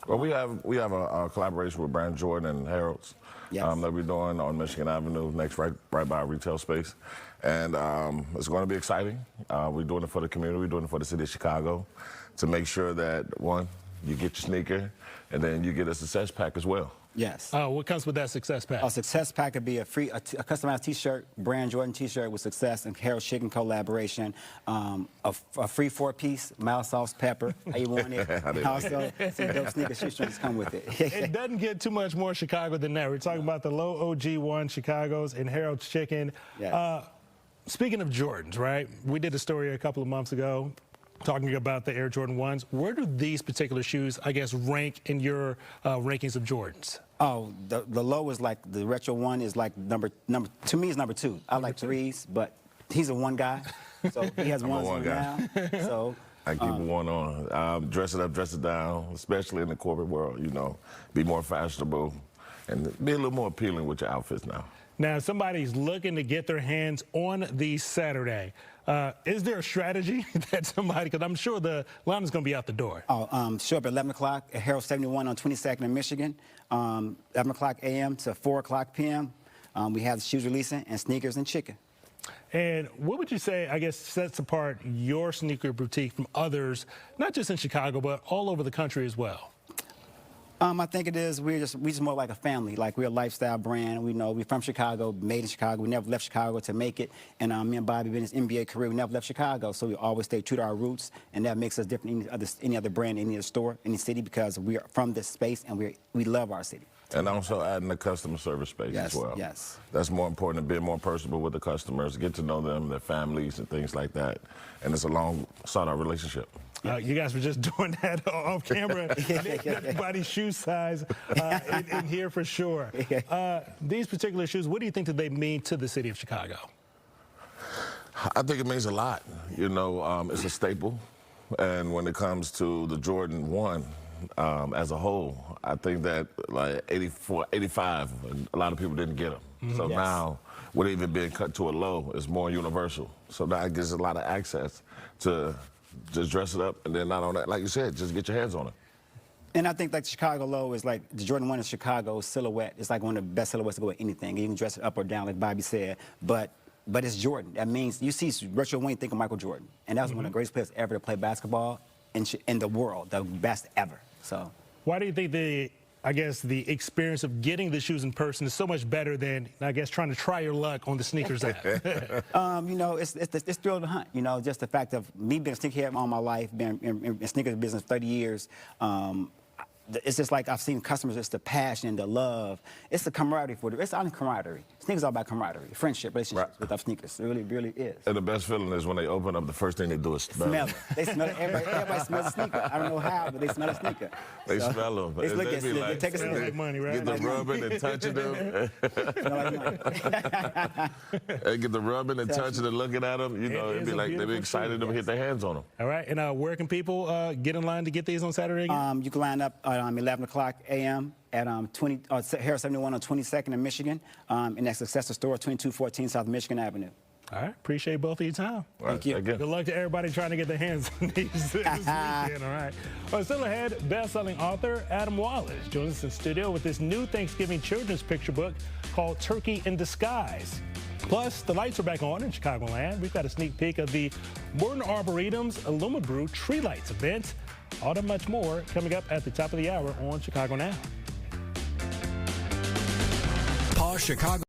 Well, we have a collaboration with Brand Jordan and Harold's that we're doing on Michigan Avenue, next right by our retail space. And it's going to be exciting. We're doing it for the community. We're doing it for the city of Chicago to make sure that, one, you get your sneaker, and then you get a success pack as well. Yes. What comes with that success pack? A success pack could be a customized T-shirt, Brand Jordan T-shirt with success and Harold Chicken collaboration, a free 4-piece, mild sauce pepper, how you want it, and also some dope sneaker shoestrings come with it. It doesn't get too much more Chicago than that. We're talking about the low OG1 Chicago's and Harold's Chicken. Yes. Speaking of Jordans, right? We did a story a couple of months ago talking about the Air Jordan 1s. Where do these particular shoes, I guess, rank in your rankings of Jordans? Oh, the low is like, the retro 1 is like number to me is number 2. I like 3s, but he's a 1 guy, so he has 1s on now. So I keep one on. Dress it up, dress it down, especially in the corporate world, you know. Be more fashionable and be a little more appealing with your outfits now. Now, somebody's looking to get their hands on these Saturday. Is there a strategy that somebody, because I'm sure the line is going to be out the door. Show up at 11 o'clock at Harold 71 on 22nd in Michigan, 11 o'clock a.m. to 4 o'clock p.m. We have the shoes releasing and sneakers and chicken. And what would you say, I guess, sets apart your sneaker boutique from others, not just in Chicago, but all over the country as well? I think it is, we're just more like a family. Like, we're a lifestyle brand. We know we're from Chicago, made in Chicago. We never left Chicago to make it. And me and Bobby, been in his NBA career, we never left Chicago. So we always stay true to our roots. And that makes us different than any other brand, any other store, any city, because we are from this space and we love our city. And also adding the customer service space as well. Yes. That's more important, than being more personable with the customers, get to know them, their families, and things like that. And it's a long, sought-out relationship. You guys were just doing that off camera. Everybody's shoe size in here for sure. These particular shoes, what do you think that they mean to the city of Chicago? I think it means a lot. You know, it's a staple. And when it comes to the Jordan 1 as a whole, I think that like 84, 85, a lot of people didn't get them. So now, with even being cut to a low, it's more universal. So now it gives a lot of access to just dress it up, and then not on that, like you said, just get your hands on it. And I think like Chicago low is like the Jordan 1 in Chicago silhouette. It's like one of the best silhouettes to go with anything. You can dress it up or down, like Bobby said, but it's Jordan. That means you see retro Wayne, think of Michael Jordan, and that was one of the greatest players ever to play basketball in the world, the best ever. So why do you think the experience of getting the shoes in person is so much better than, I guess, trying to try your luck on the sneakers app? You know, it's thrill of the hunt. You know, just the fact of me being a sneakerhead all my life, being in sneakers business 30 years. It's just like I've seen customers, it's the passion, the love. It's the camaraderie for it. It's all camaraderie. Sneakers are about camaraderie, friendship, relationships with our sneakers. It really, really is. And the best feeling is when they open up, the first thing they do is smell it. They smell it. Everybody smells a sneaker. I don't know how, but they smell a sneaker. They smell them. They look at it. Like, take a sniff. Like money, right? Get the rubbing and touching them. They get the rubbing and touching and looking at them. You know, it'd be like they'd be excited to hit their hands on them. All right. And where can people get in line to get these on Saturday again? You can line up at 11 o'clock a.m. at Harold 71 on 22nd in Michigan, in that successor store, 2214 South Michigan Avenue. All right. Appreciate both of your time. Thank you. Good luck to everybody trying to get their hands on these this weekend. All right. Well, still ahead, best-selling author Adam Wallace joins us in studio with this new Thanksgiving children's picture book called Turkey in Disguise. Plus, the lights are back on in Chicagoland. We've got a sneak peek of the Morton Arboretum's Illumibrew Tree Lights event. All that much more coming up at the top of the hour on Chicago Now. Pause Chicago.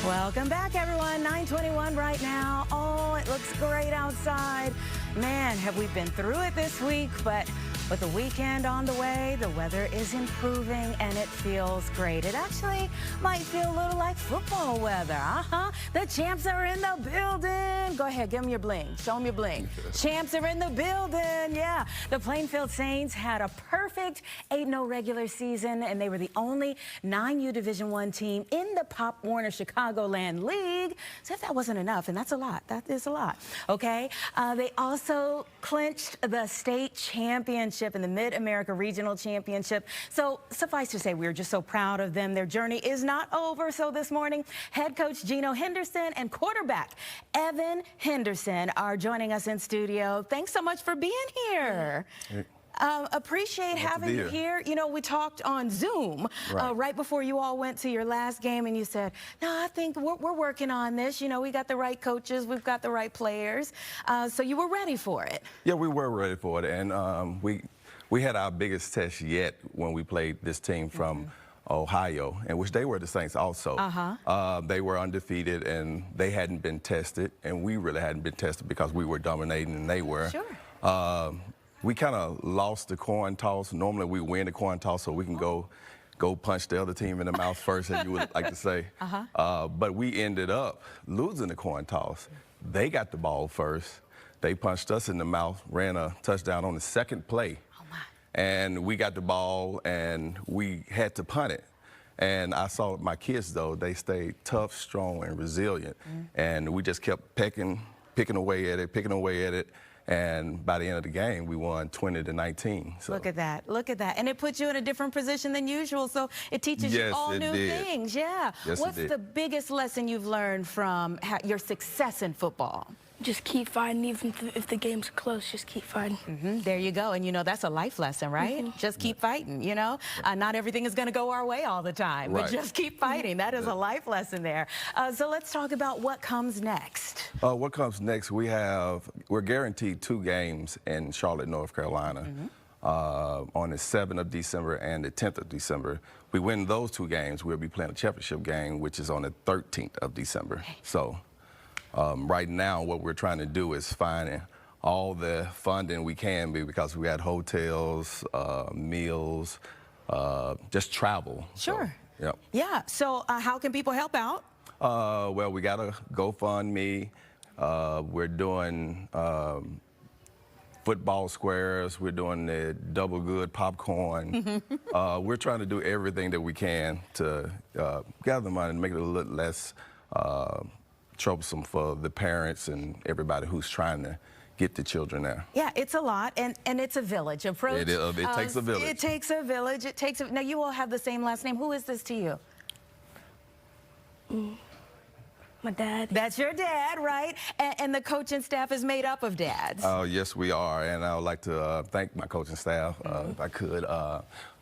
Welcome back, everyone. 9:21 right now. Oh, it looks great outside. Man, have we been through it this week, but with the weekend on the way, the weather is improving and it feels great. It actually might feel a little like football weather. The champs are in the building. Go ahead, give them your bling. Show them your bling. Champs are in the building. Yeah. The Plainfield Saints had a perfect 8-0 regular season, and they were the only 9U Division I team in the Pop Warner Chicagoland League. So if that wasn't enough, and that's a lot, that is a lot, okay? They also clinched the state championship in the Mid-America Regional Championship. So suffice to say, we're just so proud of them. Their journey is not over. So this morning, head coach Gino Henderson and quarterback Evan Henderson are joining us in studio. Thanks so much for being here. Appreciate having you here. You know, we talked on Zoom right before you all went to your last game, and you said, no, I think we're working on this. You know, we got the right coaches, we've got the right players. So you were ready for it. Yeah, we were ready for it, and we had our biggest test yet when we played this team from Ohio, in which they were the Saints also. They were undefeated, and they hadn't been tested, and we really hadn't been tested because we were dominating and they were. Sure. We kind of lost the coin toss. Normally we win the coin toss so we can go punch the other team in the mouth first, as you would like to say. But we ended up losing the coin toss. They got the ball first. They punched us in the mouth, ran a touchdown on the second play. And we got the ball, and we had to punt it. And I saw my kids, though, they stayed tough, strong, and resilient. And we just kept picking away at it. And by the end of the game, we won 20-19. So. Look at that. Look at that. And it puts you in a different position than usual, so it teaches you all new things. Yeah. Yes, what's the biggest lesson you've learned from your success in football? Just keep fighting, even if the game's close, just keep fighting. There you go. And, you know, that's a life lesson, right? Just keep fighting, you know? Not everything is going to go our way all the time, but just keep fighting. That is a life lesson there. So let's talk about what comes next. What comes next, we're guaranteed 2 games in Charlotte, North Carolina. On the 7th of December and the 10th of December. We win those 2 games, we'll be playing a championship game, which is on the 13th of December. So. Right now, what we're trying to do is find all the funding we can be, because we got hotels, meals, just travel. Sure. So, yep. Yeah. So how can people help out? Well, we got a GoFundMe. We're doing football squares. We're doing the double good popcorn. We're trying to do everything that we can to gather money and make it a little less troublesome for the parents and everybody who's trying to get the children there. Yeah, it's a lot, and it's a village approach. It takes a village. It takes a village. It takes now, you all have the same last name. Who is this to you? My dad. That's your dad, right? And the coaching staff is made up of dads. Oh, yes, we are. And I would like to thank my coaching staff, if I could.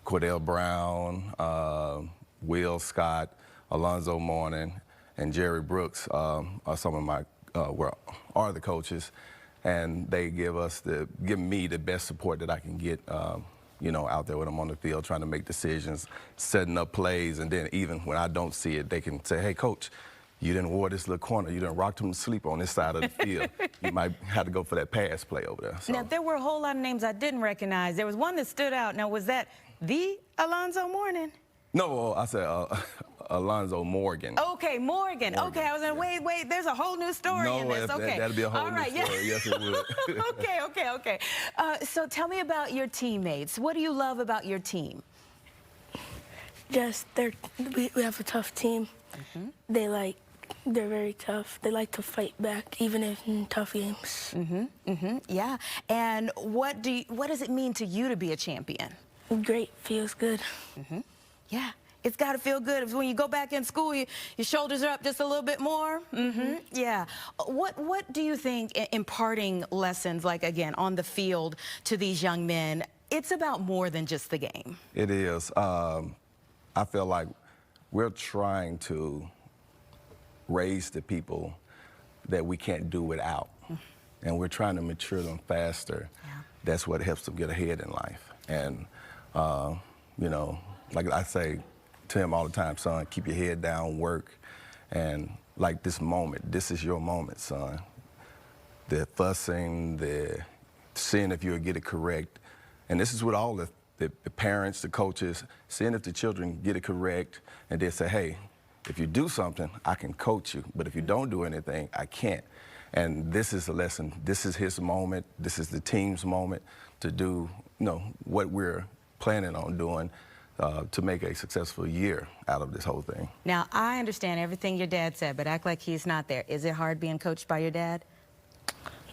Cordell Brown, Will Scott, Alonzo Mourning, and Jerry Brooks are some of my are the coaches, and they give me the best support that I can get. You know, out there with them on the field, trying to make decisions, setting up plays, and then even when I don't see it, they can say, "Hey, coach, you didn't wore this little corner. You didn't rock them to sleep on this side of the field. You might have to go for that pass play over there." So. Now, there were a whole lot of names I didn't recognize. There was one that stood out. Now, was that the Alonzo Mourning? No, I said Alonzo Morgan. Okay, Morgan. Okay, I was like, wait, there's a whole new story in this. Okay. That'd be a whole new story. Yes, it would. Okay. So tell me about your teammates. What do you love about your team? Just we have a tough team. They're very tough. They like to fight back, even in tough games. Yeah. And what does it mean to you to be a champion? Great. Feels good. Yeah. It's got to feel good. When you go back in school, your shoulders are up just a little bit more. Yeah. What do you think imparting lessons, like, again, on the field to these young men, it's about more than just the game? It is. I feel like we're trying to raise the people that we can't do without. And we're trying to mature them faster. That's what helps them get ahead in life. And, you know, like I say to him all the time, son, keep your head down, work, And like this moment, this is your moment, son. The fussing, the seeing if you'll get it correct. And this is with all the parents, the coaches, seeing if the children get it correct, and they say, hey, if you do something, I can coach you, but if you don't do anything, I can't. And this is a lesson. This is his moment. This is the team's moment to do, what we're planning on doing to make a successful year out of this whole thing. Now, I understand everything your dad said, but act like he's not there. Is it hard being coached by your dad?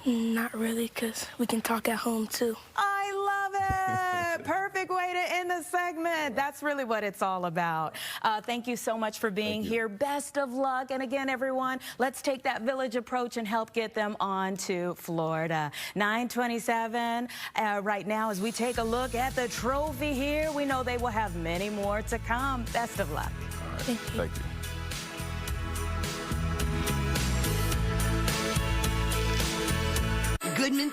Not really, because we can talk at home, too. I love it. Perfect way to end the segment. That's really what it's all about. Thank you so much for being here. Best of luck. And again, everyone, let's take that village approach and help get them on to Florida. 9:27 right now as we take a look at the trophy here. We know they will have many more to come. Best of luck. All right. Thank you. Goodman.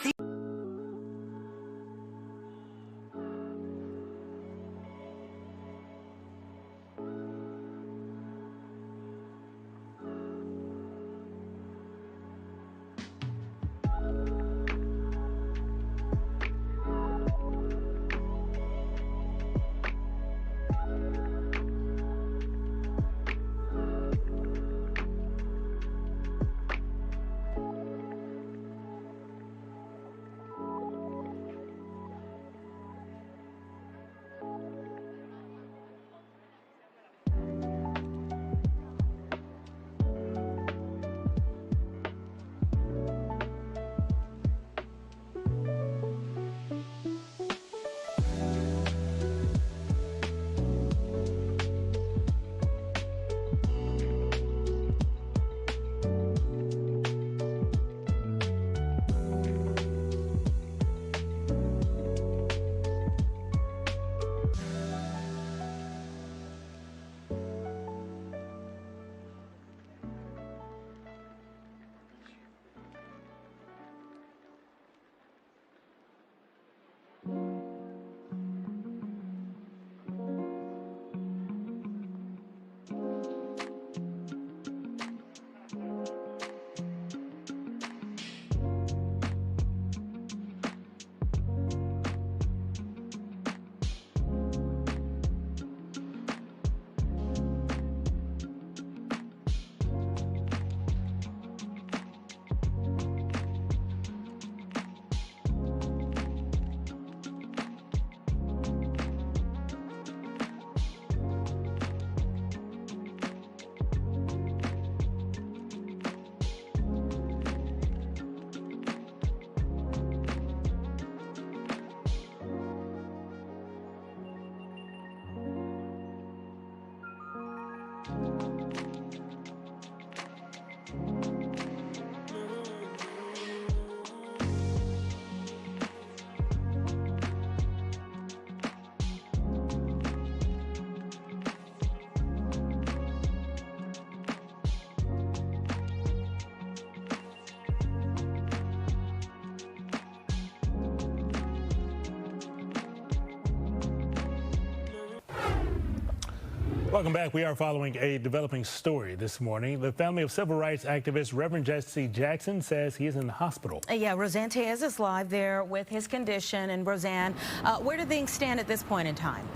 Welcome back. We are following a developing story this morning. The family of civil rights activist Reverend Jesse Jackson says he is in the hospital. Yeah, Roseanne Tellez is live there with his condition. And Roseanne, where do things stand at this point in time?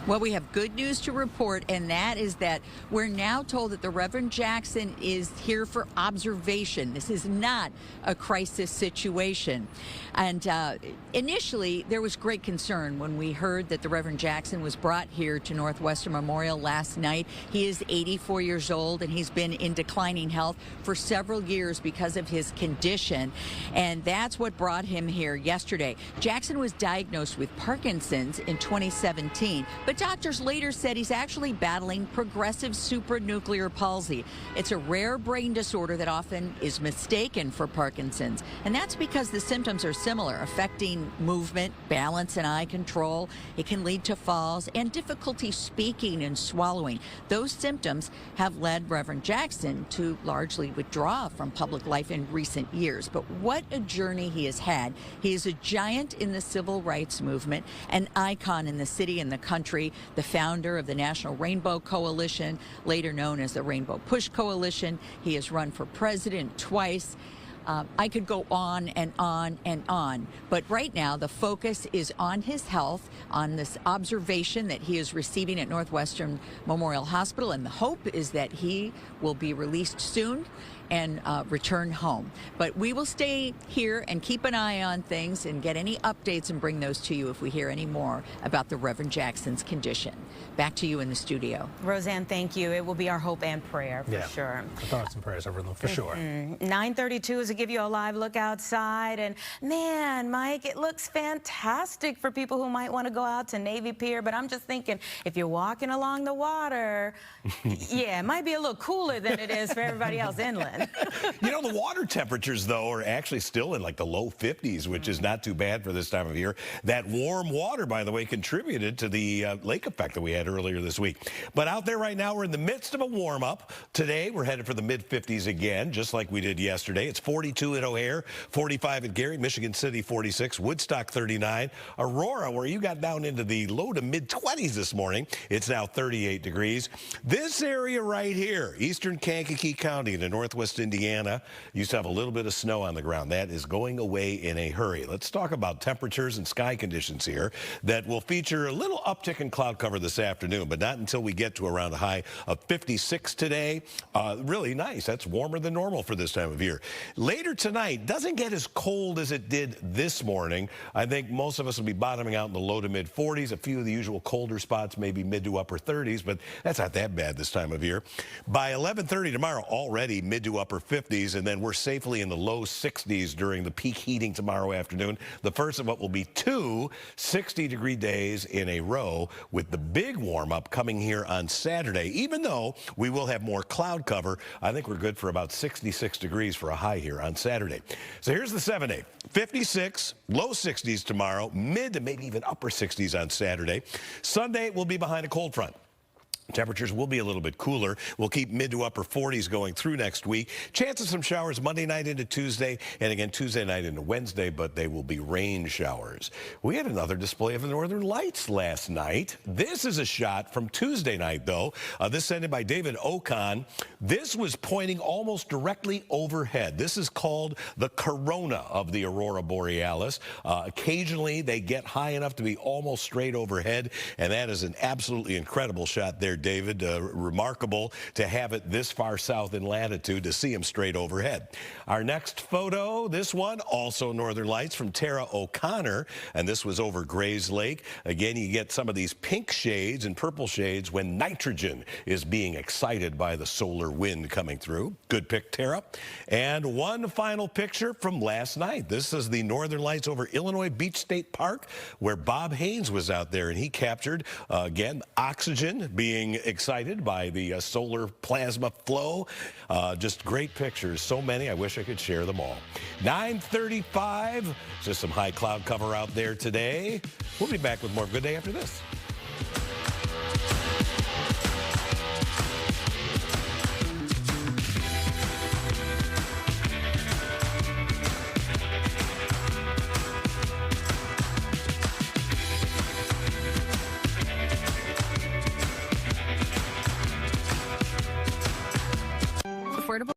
Well, we have good news to report, and that is that we're now told that the Reverend Jackson is here for observation. This is not a crisis situation. And initially, there was great concern when we heard that the Reverend Jackson was brought here to Northwestern Memorial last night. He is 84 years old, and he's been in declining health for several years because of his condition. And that's what brought him here yesterday. Jackson was diagnosed with Parkinson's in 2017, but doctors later said he's actually battling progressive supranuclear palsy. It's a rare brain disorder that often is mistaken for Parkinson's. And that's because the symptoms are similar, affecting movement, balance, and eye control. It can lead to falls and difficulty speaking and swallowing. Those symptoms have led Reverend Jackson to largely withdraw from public life in recent years. But what a journey he has had. He is a giant in the civil rights movement, an icon in the city and the country. history, the founder of the National Rainbow Coalition, later known as the Rainbow Push Coalition. He has run for president twice. I could go on and on and on, but right now the focus is on his health, on this observation that he is receiving at Northwestern Memorial Hospital, and the hope is that he will be released soon and return home. But we will stay here and keep an eye on things and get any updates and bring those to you if we hear any more about the Reverend Jackson's condition. Back to you in the studio. Roseanne, thank you. It will be our hope and prayer for Yeah, sure. thoughts and prayers over them for sure. 9:32 is to give you a live look outside, and man, Mike, it looks fantastic for people who might want to go out to Navy Pier, but I'm just thinking, if you're walking along the water, yeah, it might be a little cooler than it is for everybody else inland. You know, the water temperatures, though, are actually still in like the low 50s, which is not too bad for this time of year. That warm water, by the way, contributed to the lake effect that we had earlier this week. But out there right now, we're in the midst of a warm-up. Today, we're headed for the mid-50s again, just like we did yesterday. It's 42 at O'Hare, 45 at Gary, Michigan City 46, Woodstock 39, Aurora, where you got down into the low to mid-20s this morning. It's now 38 degrees. This area right here, eastern Kankakee County in the northwest Indiana, used to have a little bit of snow on the ground. That is going away in a hurry. Let's talk about temperatures and sky conditions here that will feature a little uptick in cloud cover this afternoon, but not until we get to around a high of 56 today. Really nice. That's warmer than normal for this time of year. Later tonight, doesn't get as cold as it did this morning. I think most of us will be bottoming out in the low to mid 40s. A few of the usual colder spots, maybe mid to upper 30s, but that's not that bad this time of year. By 11:30 tomorrow, already mid to upper 50s, and then we're safely in the low 60s during the peak heating tomorrow afternoon. The first of what will be 2 60-degree days in a row, with the big warm-up coming here on Saturday. Even though we will have more cloud cover, I think we're good for about 66 degrees for a high here on Saturday. So here's the 7-day. 56, low 60s tomorrow, mid to maybe even upper 60s on Saturday. Sunday, we'll be behind a cold front. Temperatures will be a little bit cooler. We'll keep mid to upper 40s going through next week. Chance of some showers Monday night into Tuesday, and again Tuesday night into Wednesday, but they will be rain showers. We had another display of the northern lights last night. This is a shot from Tuesday night, though. This sent in by David Ocon. This was pointing almost directly overhead. This is called the corona of the aurora borealis. Occasionally, they get high enough to be almost straight overhead, and that is an absolutely incredible shot there, David. Remarkable to have it this far south in latitude to see him straight overhead. Our next photo, this one, also northern lights from Tara O'Connor, and this was over Grays Lake. Again, you get some of these pink shades and purple shades when nitrogen is being excited by the solar wind coming through. Good pick, Tara. And one final picture from last night. This is the northern lights over Illinois Beach State Park, where Bob Haynes was out there, and he captured, again, oxygen being excited by the solar plasma flow. Just great pictures. So many, I wish I could share them all. 9:35, just some high cloud cover out there today. We'll be back with more Good Day after this. Affordable.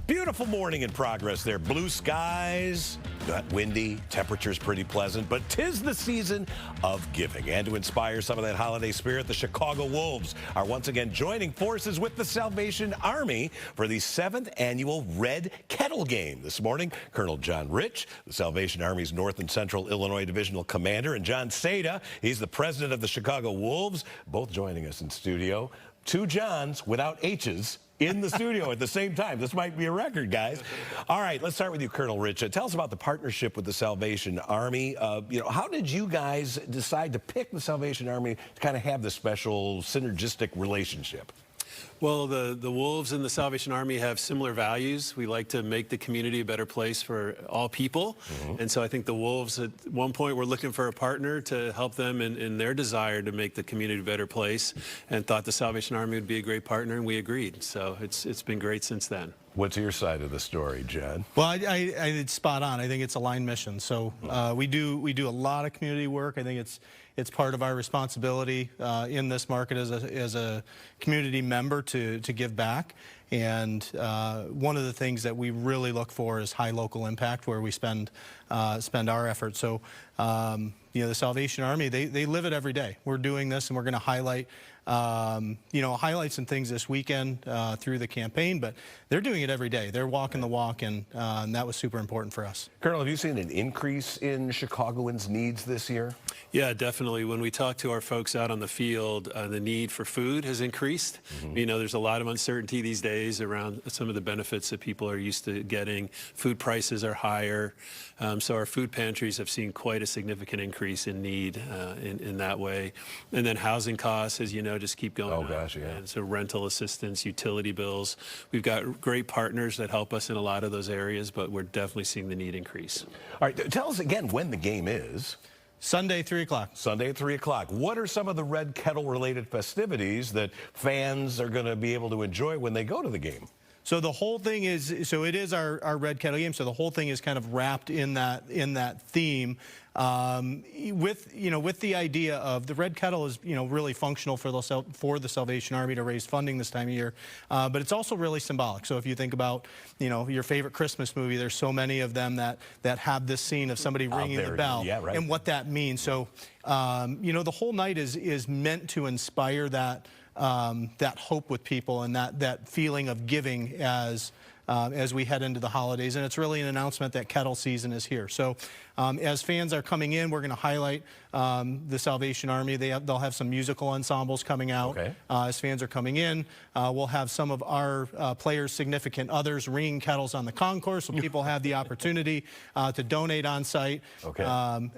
Beautiful morning in progress there. Blue skies, not windy, temperatures pretty pleasant, but 'tis the season of giving. And to inspire some of that holiday spirit, the Chicago Wolves are once again joining forces with the Salvation Army for the 7th annual Red Kettle Game. This morning, Colonel John Rich, the Salvation Army's North and Central Illinois Divisional Commander, and John Seda, he's the president of the Chicago Wolves, both joining us in studio. Two Johns without H's in the studio at the same time. This might be a record, guys. All right, let's start with you, Colonel Rich. Tell us about the partnership with the Salvation Army. How did you guys decide to pick the Salvation Army to kind of have this special synergistic relationship? Well, the Wolves and the Salvation Army have similar values. We like to make the community a better place for all people. And so I think the Wolves at one point were looking for a partner to help them in their desire to make the community a better place, and thought the Salvation Army would be a great partner, and we agreed. So it's been great since then. What's your side of the story, John? Well, it's spot on. I think it's aligned mission. So we do a lot of community work. I think it's part of our responsibility in this market as a community member to give back. And one of the things that we really look for is high local impact, where we spend our effort. So the Salvation Army, they live it every day. We're doing this, and we're going to highlight some things this weekend through the campaign, but they're doing it every day. They're walking the walk, and that was super important for us. Colonel, have you seen an increase in Chicagoans' needs this year? Yeah, definitely. When we talk to our folks out on the field, the need for food has increased. There's a lot of uncertainty these days around some of the benefits that people are used to getting. Food prices are higher, so our food pantries have seen quite a significant increase in need in that way. And then housing costs, as you know, just keep going up. Gosh, yeah. And so rental assistance, utility bills. We've got great partners that help us in a lot of those areas, but we're definitely seeing the need increase. All right, tell us again when the game is. Sunday, 3 o'clock. Sunday at 3 o'clock. What are some of the Red Kettle-related festivities that fans are going to be able to enjoy when they go to the game? So the whole thing is, it is our Red Kettle Game. So the whole thing is kind of wrapped in that theme, with the idea of the Red Kettle is really functional for the Salvation Army to raise funding this time of year, but it's also really symbolic. So if you think about your favorite Christmas movie, there's so many of them that have this scene of somebody ringing the bell, and what that means. So the whole night is meant to inspire that hope with people, and that feeling of giving as we head into the holidays. And it's really an announcement that kettle season is here. So as fans are coming in, we're going to highlight the Salvation Army. They'll have some musical ensembles coming out. As fans are coming in, we'll have some of our players' significant others ringing kettles on the concourse, so people have the opportunity to donate on site.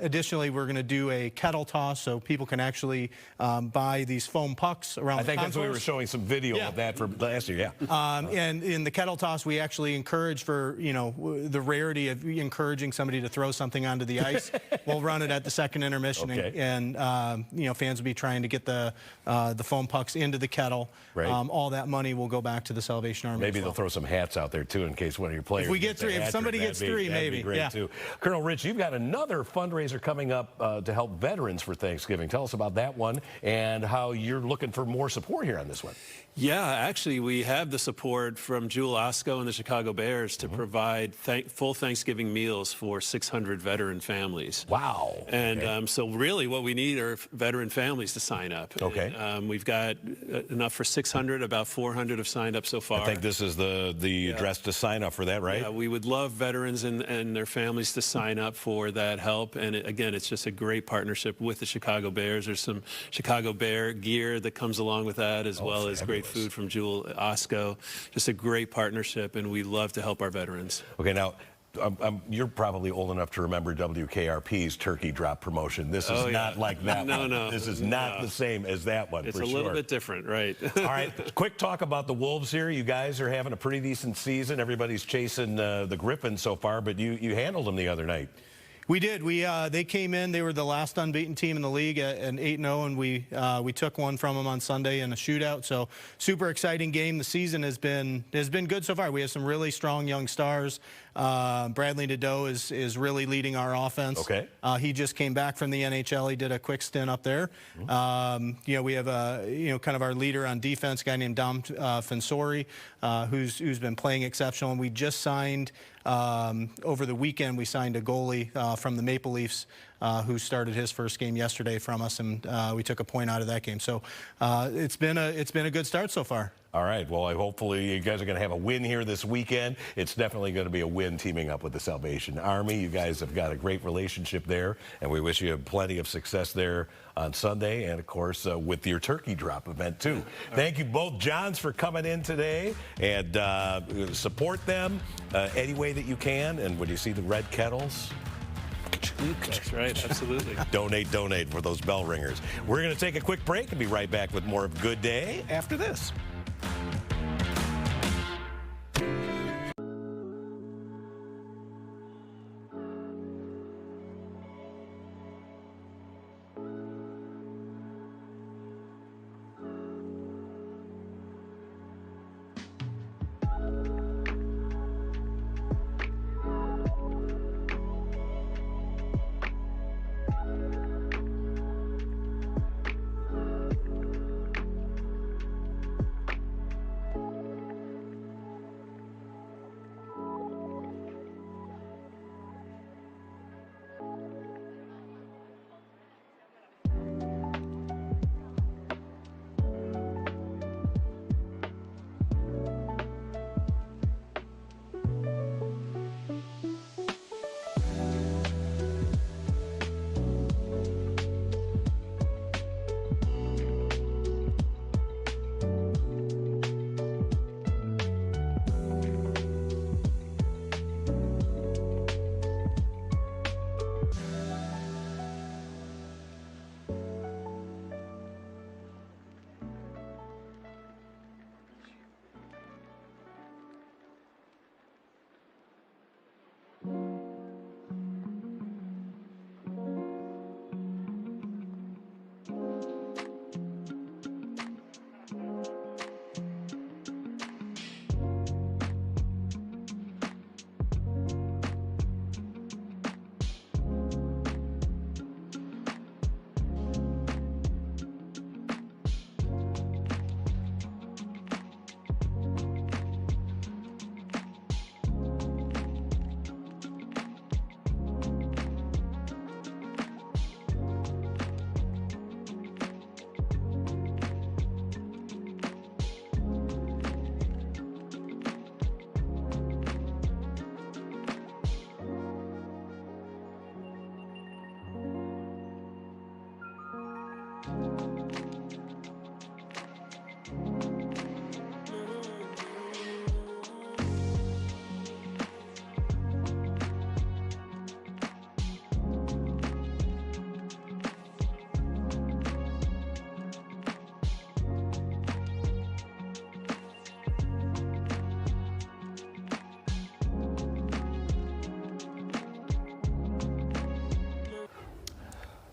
Additionally, we're going to do a kettle toss, so people can actually buy these foam pucks around the concourse. I think that's what we were showing some video of that for last year, and in the kettle toss, we actually encourage, for the rarity of encouraging somebody to throw something onto the ice. We'll run it at the second intermission, and fans will be trying to get the foam pucks into the kettle. All that money will go back to the Salvation Army. Maybe they'll throw some hats out there too, in case one of your players. If we get three, if somebody gets three, maybe. That'd be great too. Colonel Rich, you've got another fundraiser coming up to help veterans for Thanksgiving. Tell us about that one and how you're looking for more support here on this one. Yeah, actually, we have the support from Jewel Osco and the Chicago Bears to provide full Thanksgiving meals for 600 veteran families. Wow. And so really what we need are veteran families to sign up. And, we've got enough for 600, about 400 have signed up so far. I think this is the address to sign up for that, right? Yeah, we would love veterans and their families to sign up for that help. And again, it's just a great partnership with the Chicago Bears. There's some Chicago Bear gear that comes along with that, as well as great food from Jewel Osco. Just a great partnership, and we love to help our veterans. Okay, now, you're probably old enough to remember WKRP's turkey drop promotion. This is not like that one. This is not the same as that one. It's for a little bit different, right? All right, quick talk about the Wolves here. You guys are having a pretty decent season. Everybody's chasing the Griffins so far, but you handled them the other night. We did. They came in. They were the last unbeaten team in the league at an 8-0, and we took one from them on Sunday in a shootout. So super exciting game. The season has been good so far. We have some really strong young stars. Bradley Nadeau is really leading our offense. Okay. He just came back from the NHL. He did a quick stint up there. We have kind of our leader on defense, a guy named Dom Fensori, who's been playing exceptional. And we just signed. Over the weekend, we signed a goalie from the Maple Leafs who started his first game yesterday from us, and we took a point out of that game. So it's been a good start so far. All right. Well, hopefully you guys are going to have a win here this weekend. It's definitely going to be a win teaming up with the Salvation Army. You guys have got a great relationship there, and we wish you plenty of success there on Sunday and, of course, with your turkey drop event, too. Thank you both, Johns, for coming in today, and support them any way that you can. And when you see the red kettles, that's right, absolutely. Donate for those bell ringers. We're going to take a quick break and be right back with more of Good Day after this.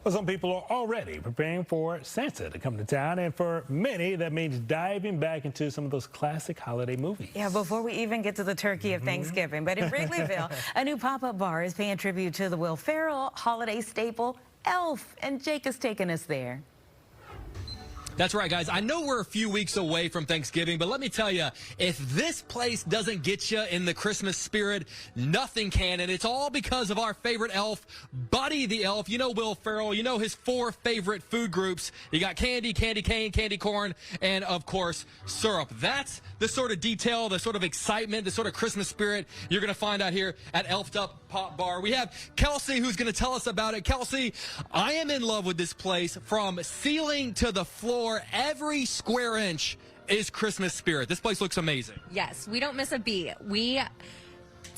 Well, some people are already preparing for Santa to come to town, and for many, that means diving back into some of those classic holiday movies. Yeah, before we even get to the turkey of Thanksgiving. But in Wrigleyville, a new pop-up bar is paying tribute to the Will Ferrell holiday staple, Elf, and Jake has taken us there. That's right, guys. I know we're a few weeks away from Thanksgiving, but let me tell you, if this place doesn't get you in the Christmas spirit, nothing can. And it's all because of our favorite elf, Buddy the Elf. You know Will Ferrell. You know his 4 favorite food groups. You got candy, candy cane, candy corn, and, of course, syrup. That's the sort of detail, the sort of excitement, the sort of Christmas spirit you're going to find out here at Elfed Up Pop Bar. We have Kelsey who's going to tell us about it. Kelsey, I am in love with this place from ceiling to the floor. Every square inch is Christmas spirit. This place looks amazing. Yes, we don't miss a beat.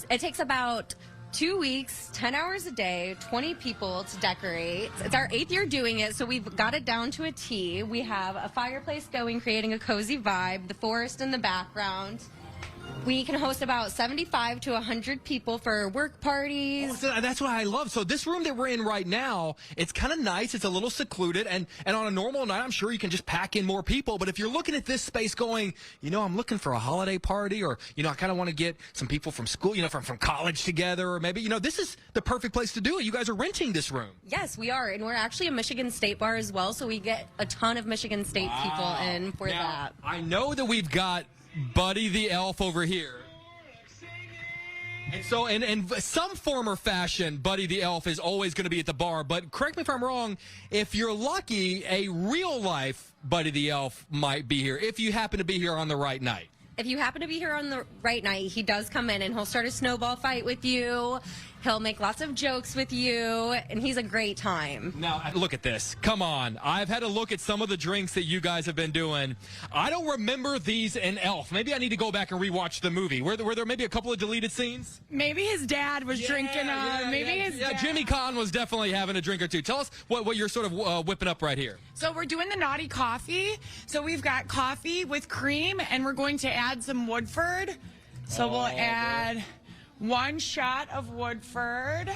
It takes about 2 weeks, 10 hours a day, 20 people to decorate. It's our 8th year doing it, so we've got it down to a T. We have a fireplace going, creating a cozy vibe, the forest in the background. We can host about 75 to 100 people for work parties. Oh, so that's what I love. So this room that we're in right now, it's kind of nice. It's a little secluded. And on a normal night, I'm sure you can just pack in more people. But if you're looking at this space going, I'm looking for a holiday party, or, I kind of want to get some people from school, from college together, or maybe, this is the perfect place to do it. You guys are renting this room. Yes, we are. And we're actually a Michigan State bar as well. So we get a ton of Michigan State people in for that. I know that we've got Buddy the Elf over here. And so, in some form or fashion, Buddy the Elf is always going to be at the bar. But correct me if I'm wrong, if you're lucky, a real-life Buddy the Elf might be here, if you happen to be here on the right night. If you happen to be here on the right night, he does come in and he'll start a snowball fight with you. He'll make lots of jokes with you, and he's a great time. Now, look at this. Come on. I've had a look at some of the drinks that you guys have been doing. I don't remember these in Elf. Maybe I need to go back and rewatch the movie. Were there maybe a couple of deleted scenes? Maybe his dad was drinking. Yeah, Jimmy Kahn was definitely having a drink or two. Tell us what you're sort of whipping up right here. So we're doing the naughty coffee. So we've got coffee with cream, and we're going to add some Woodford. So we'll add 1 shot of Woodford,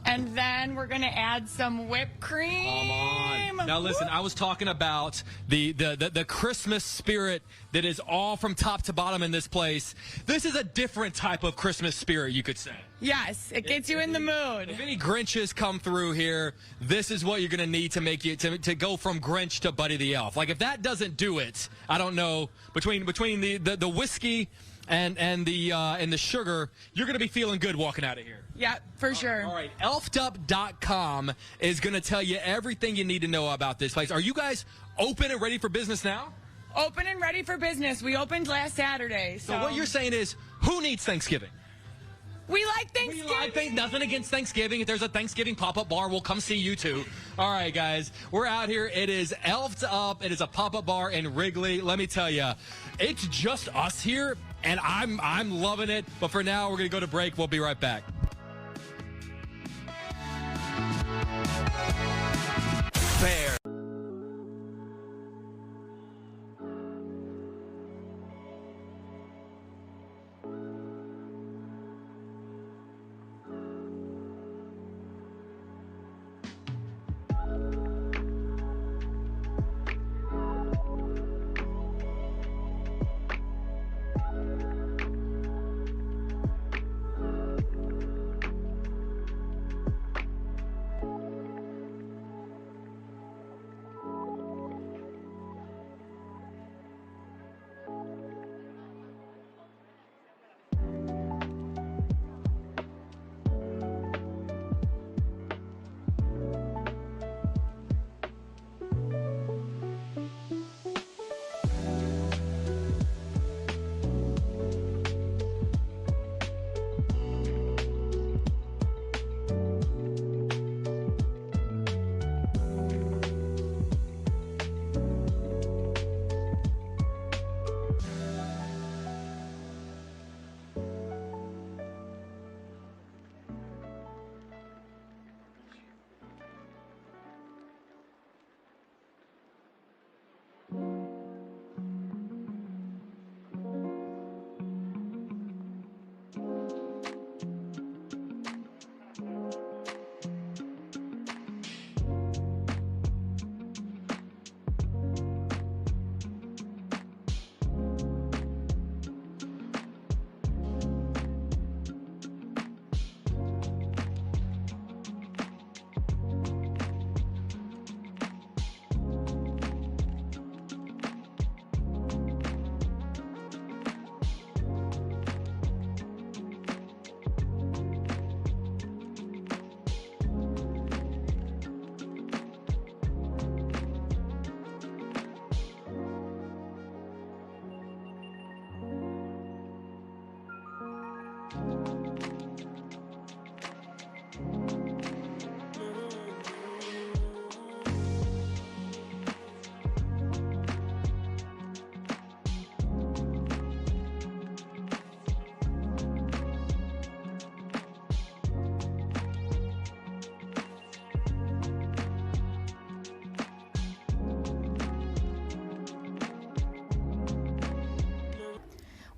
and then we're going to add some whipped cream. Come on. Now listen, I was talking about the Christmas spirit that is all from top to bottom in this place. This is a different type of Christmas spirit, you could say. Yes, it gets you in the mood. If any Grinches come through here, this is what you're going to need to make you to go from Grinch to Buddy the Elf. Like, if that doesn't do it, I don't know, between the whiskey and the sugar, you're going to be feeling good walking out of here. Yeah, for sure. All right, elfedup.com is going to tell you everything you need to know about this place. Are you guys open and ready for business now? Open and ready for business. We opened last Saturday. So what you're saying is, who needs Thanksgiving? We like Thanksgiving. I think nothing against Thanksgiving. If there's a Thanksgiving pop-up bar, we'll come see you too. All right, guys, we're out here. It is Elfed Up. It is a pop-up bar in Wrigley. Let me tell you, it's just us here, and I'm loving it. But for now, we're going to go to break. We'll be right back. Fair.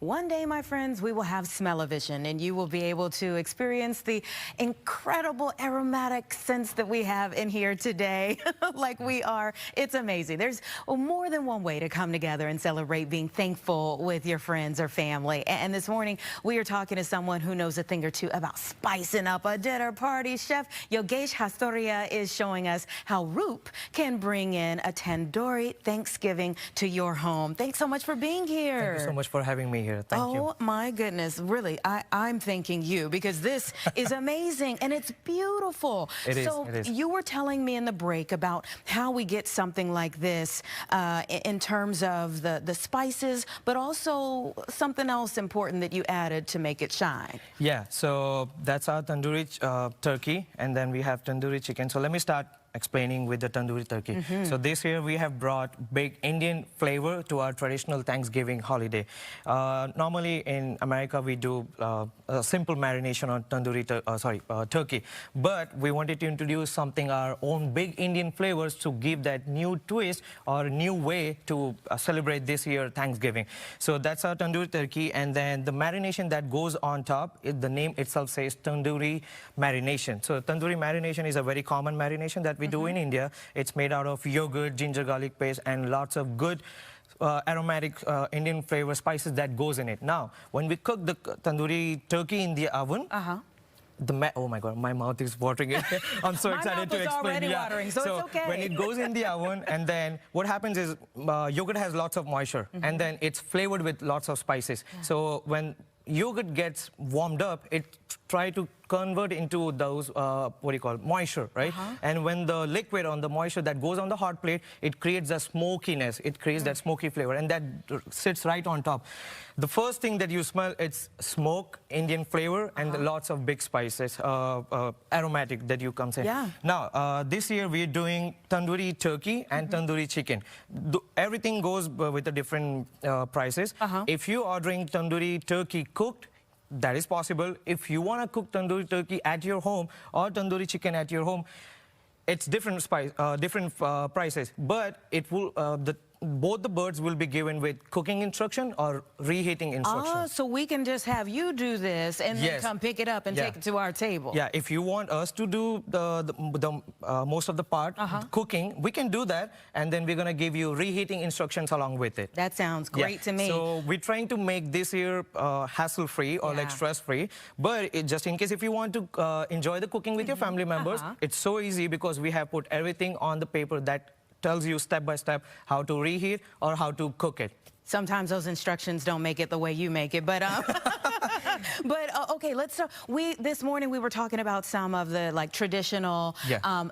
One day, my friends, we will have smell-o-vision, and you will be able to experience the incredible aromatic scents that we have in here today. Like we are. It's amazing. There's more than one way to come together and celebrate being thankful with your friends or family. And this morning, we are talking to someone who knows a thing or two about spicing up a dinner party. Chef Yogesh Hastoria is showing us how Roop can bring in a tandoori Thanksgiving to your home. Thanks so much for being here. Thank you so much for having me here. Thank you. Oh my goodness, really, I'm thanking you because this is amazing and it's beautiful. It is. So you were telling me in the break about how we get something like this in terms of the spices, but also something else important that you added to make it shine. Yeah, so that's our tandoori turkey, and then we have tandoori chicken. So let me start explaining with the tandoori turkey. So this year we have brought big Indian flavor to our traditional Thanksgiving holiday. Normally in America we do a simple marination on tandoori turkey, but we wanted to introduce something our own big Indian flavors to give that new twist or new way to celebrate this year Thanksgiving. So that's our tandoori turkey, and then the marination that goes on top, the name itself says tandoori marination. So tandoori marination is a very common marination that we do in India. It's made out of yogurt, ginger garlic paste, and lots of good aromatic Indian flavor spices that goes in it. Now, when we cook the tandoori turkey in the oven, oh my God, my mouth is watering. I'm so excited to explain. Watering, so it's okay. When it goes in the oven, and then what happens is yogurt has lots of moisture, and then it's flavored with lots of spices. So when yogurt gets warmed up, it try to convert into those moisture, right? And when the liquid on the moisture that goes on the hot plate, it creates a smokiness, it creates that smoky flavor, and that sits right on top. The first thing that you smell, it's smoke, Indian flavor, and lots of big spices, aromatic that you come say. Now, this year we're doing tandoori turkey and tandoori chicken. Everything goes with the different prices. If you're ordering tandoori turkey cooked, that is possible. If you want to cook tandoori turkey at your home or tandoori chicken at your home, it's different prices, but it will both the birds will be given with cooking instruction or reheating instruction. Oh, so we can just have you do this and then come pick it up and take it to our table. Yeah, if you want us to do the most of the part, cooking, we can do that, and then we're going to give you reheating instructions along with it. That sounds great to me. So we're trying to make this year hassle-free or like stress-free, but just in case if you want to enjoy the cooking with your family members, it's so easy because we have put everything on the paper that tells you step by step how to reheat or how to cook it. Sometimes those instructions don't make it the way you make it, but okay, let's start. This morning we were talking about some of the traditional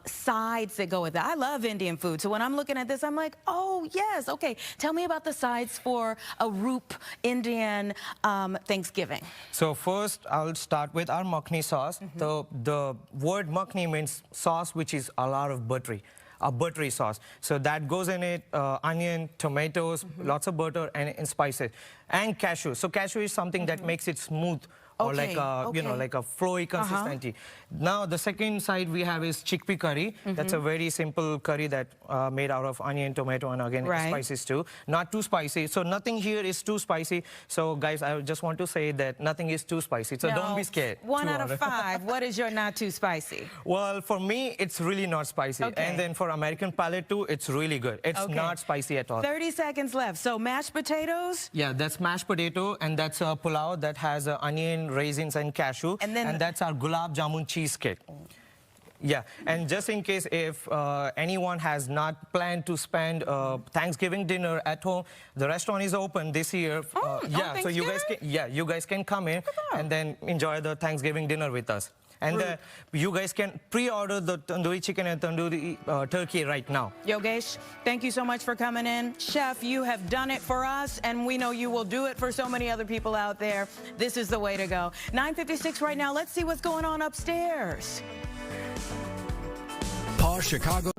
sides that go with it. I love Indian food, so when I'm looking at this, I'm like, oh yes, okay. Tell me about the sides for a Roop Indian Thanksgiving. So first, I'll start with our makhni sauce. The word makhni means sauce which is a lot of buttery. A buttery sauce. So that goes in it, onion, tomatoes, lots of butter, and spices. And cashew. So cashew is something that makes it smooth, or like a, you know, like a flowy consistency. Now the second side we have is chickpea curry. That's a very simple curry that made out of onion, tomato, and again spices too. Not too spicy. So nothing here is too spicy. So guys, I just want to say that nothing is too spicy. So don't be scared. 1 out of 5. What is your not too spicy? Well, for me, it's really not spicy. And then for American palate too, it's really good. It's not spicy at all. 30 seconds left. So mashed potatoes? Yeah, that's mashed potato, and that's a pulao that has onion, raisins, and cashew. And that's our gulab jamun cheesecake. Yeah, and just in case if anyone has not planned to spend Thanksgiving dinner at home, the restaurant is open this year. So you guys can come in and then enjoy the Thanksgiving dinner with us. And you guys can pre-order the tandoori chicken and tandoori turkey right now. Yogesh, thank you so much for coming in. Chef, you have done it for us, and we know you will do it for so many other people out there. This is the way to go. 9:56 right now. Let's see what's going on upstairs. Paul Chicago.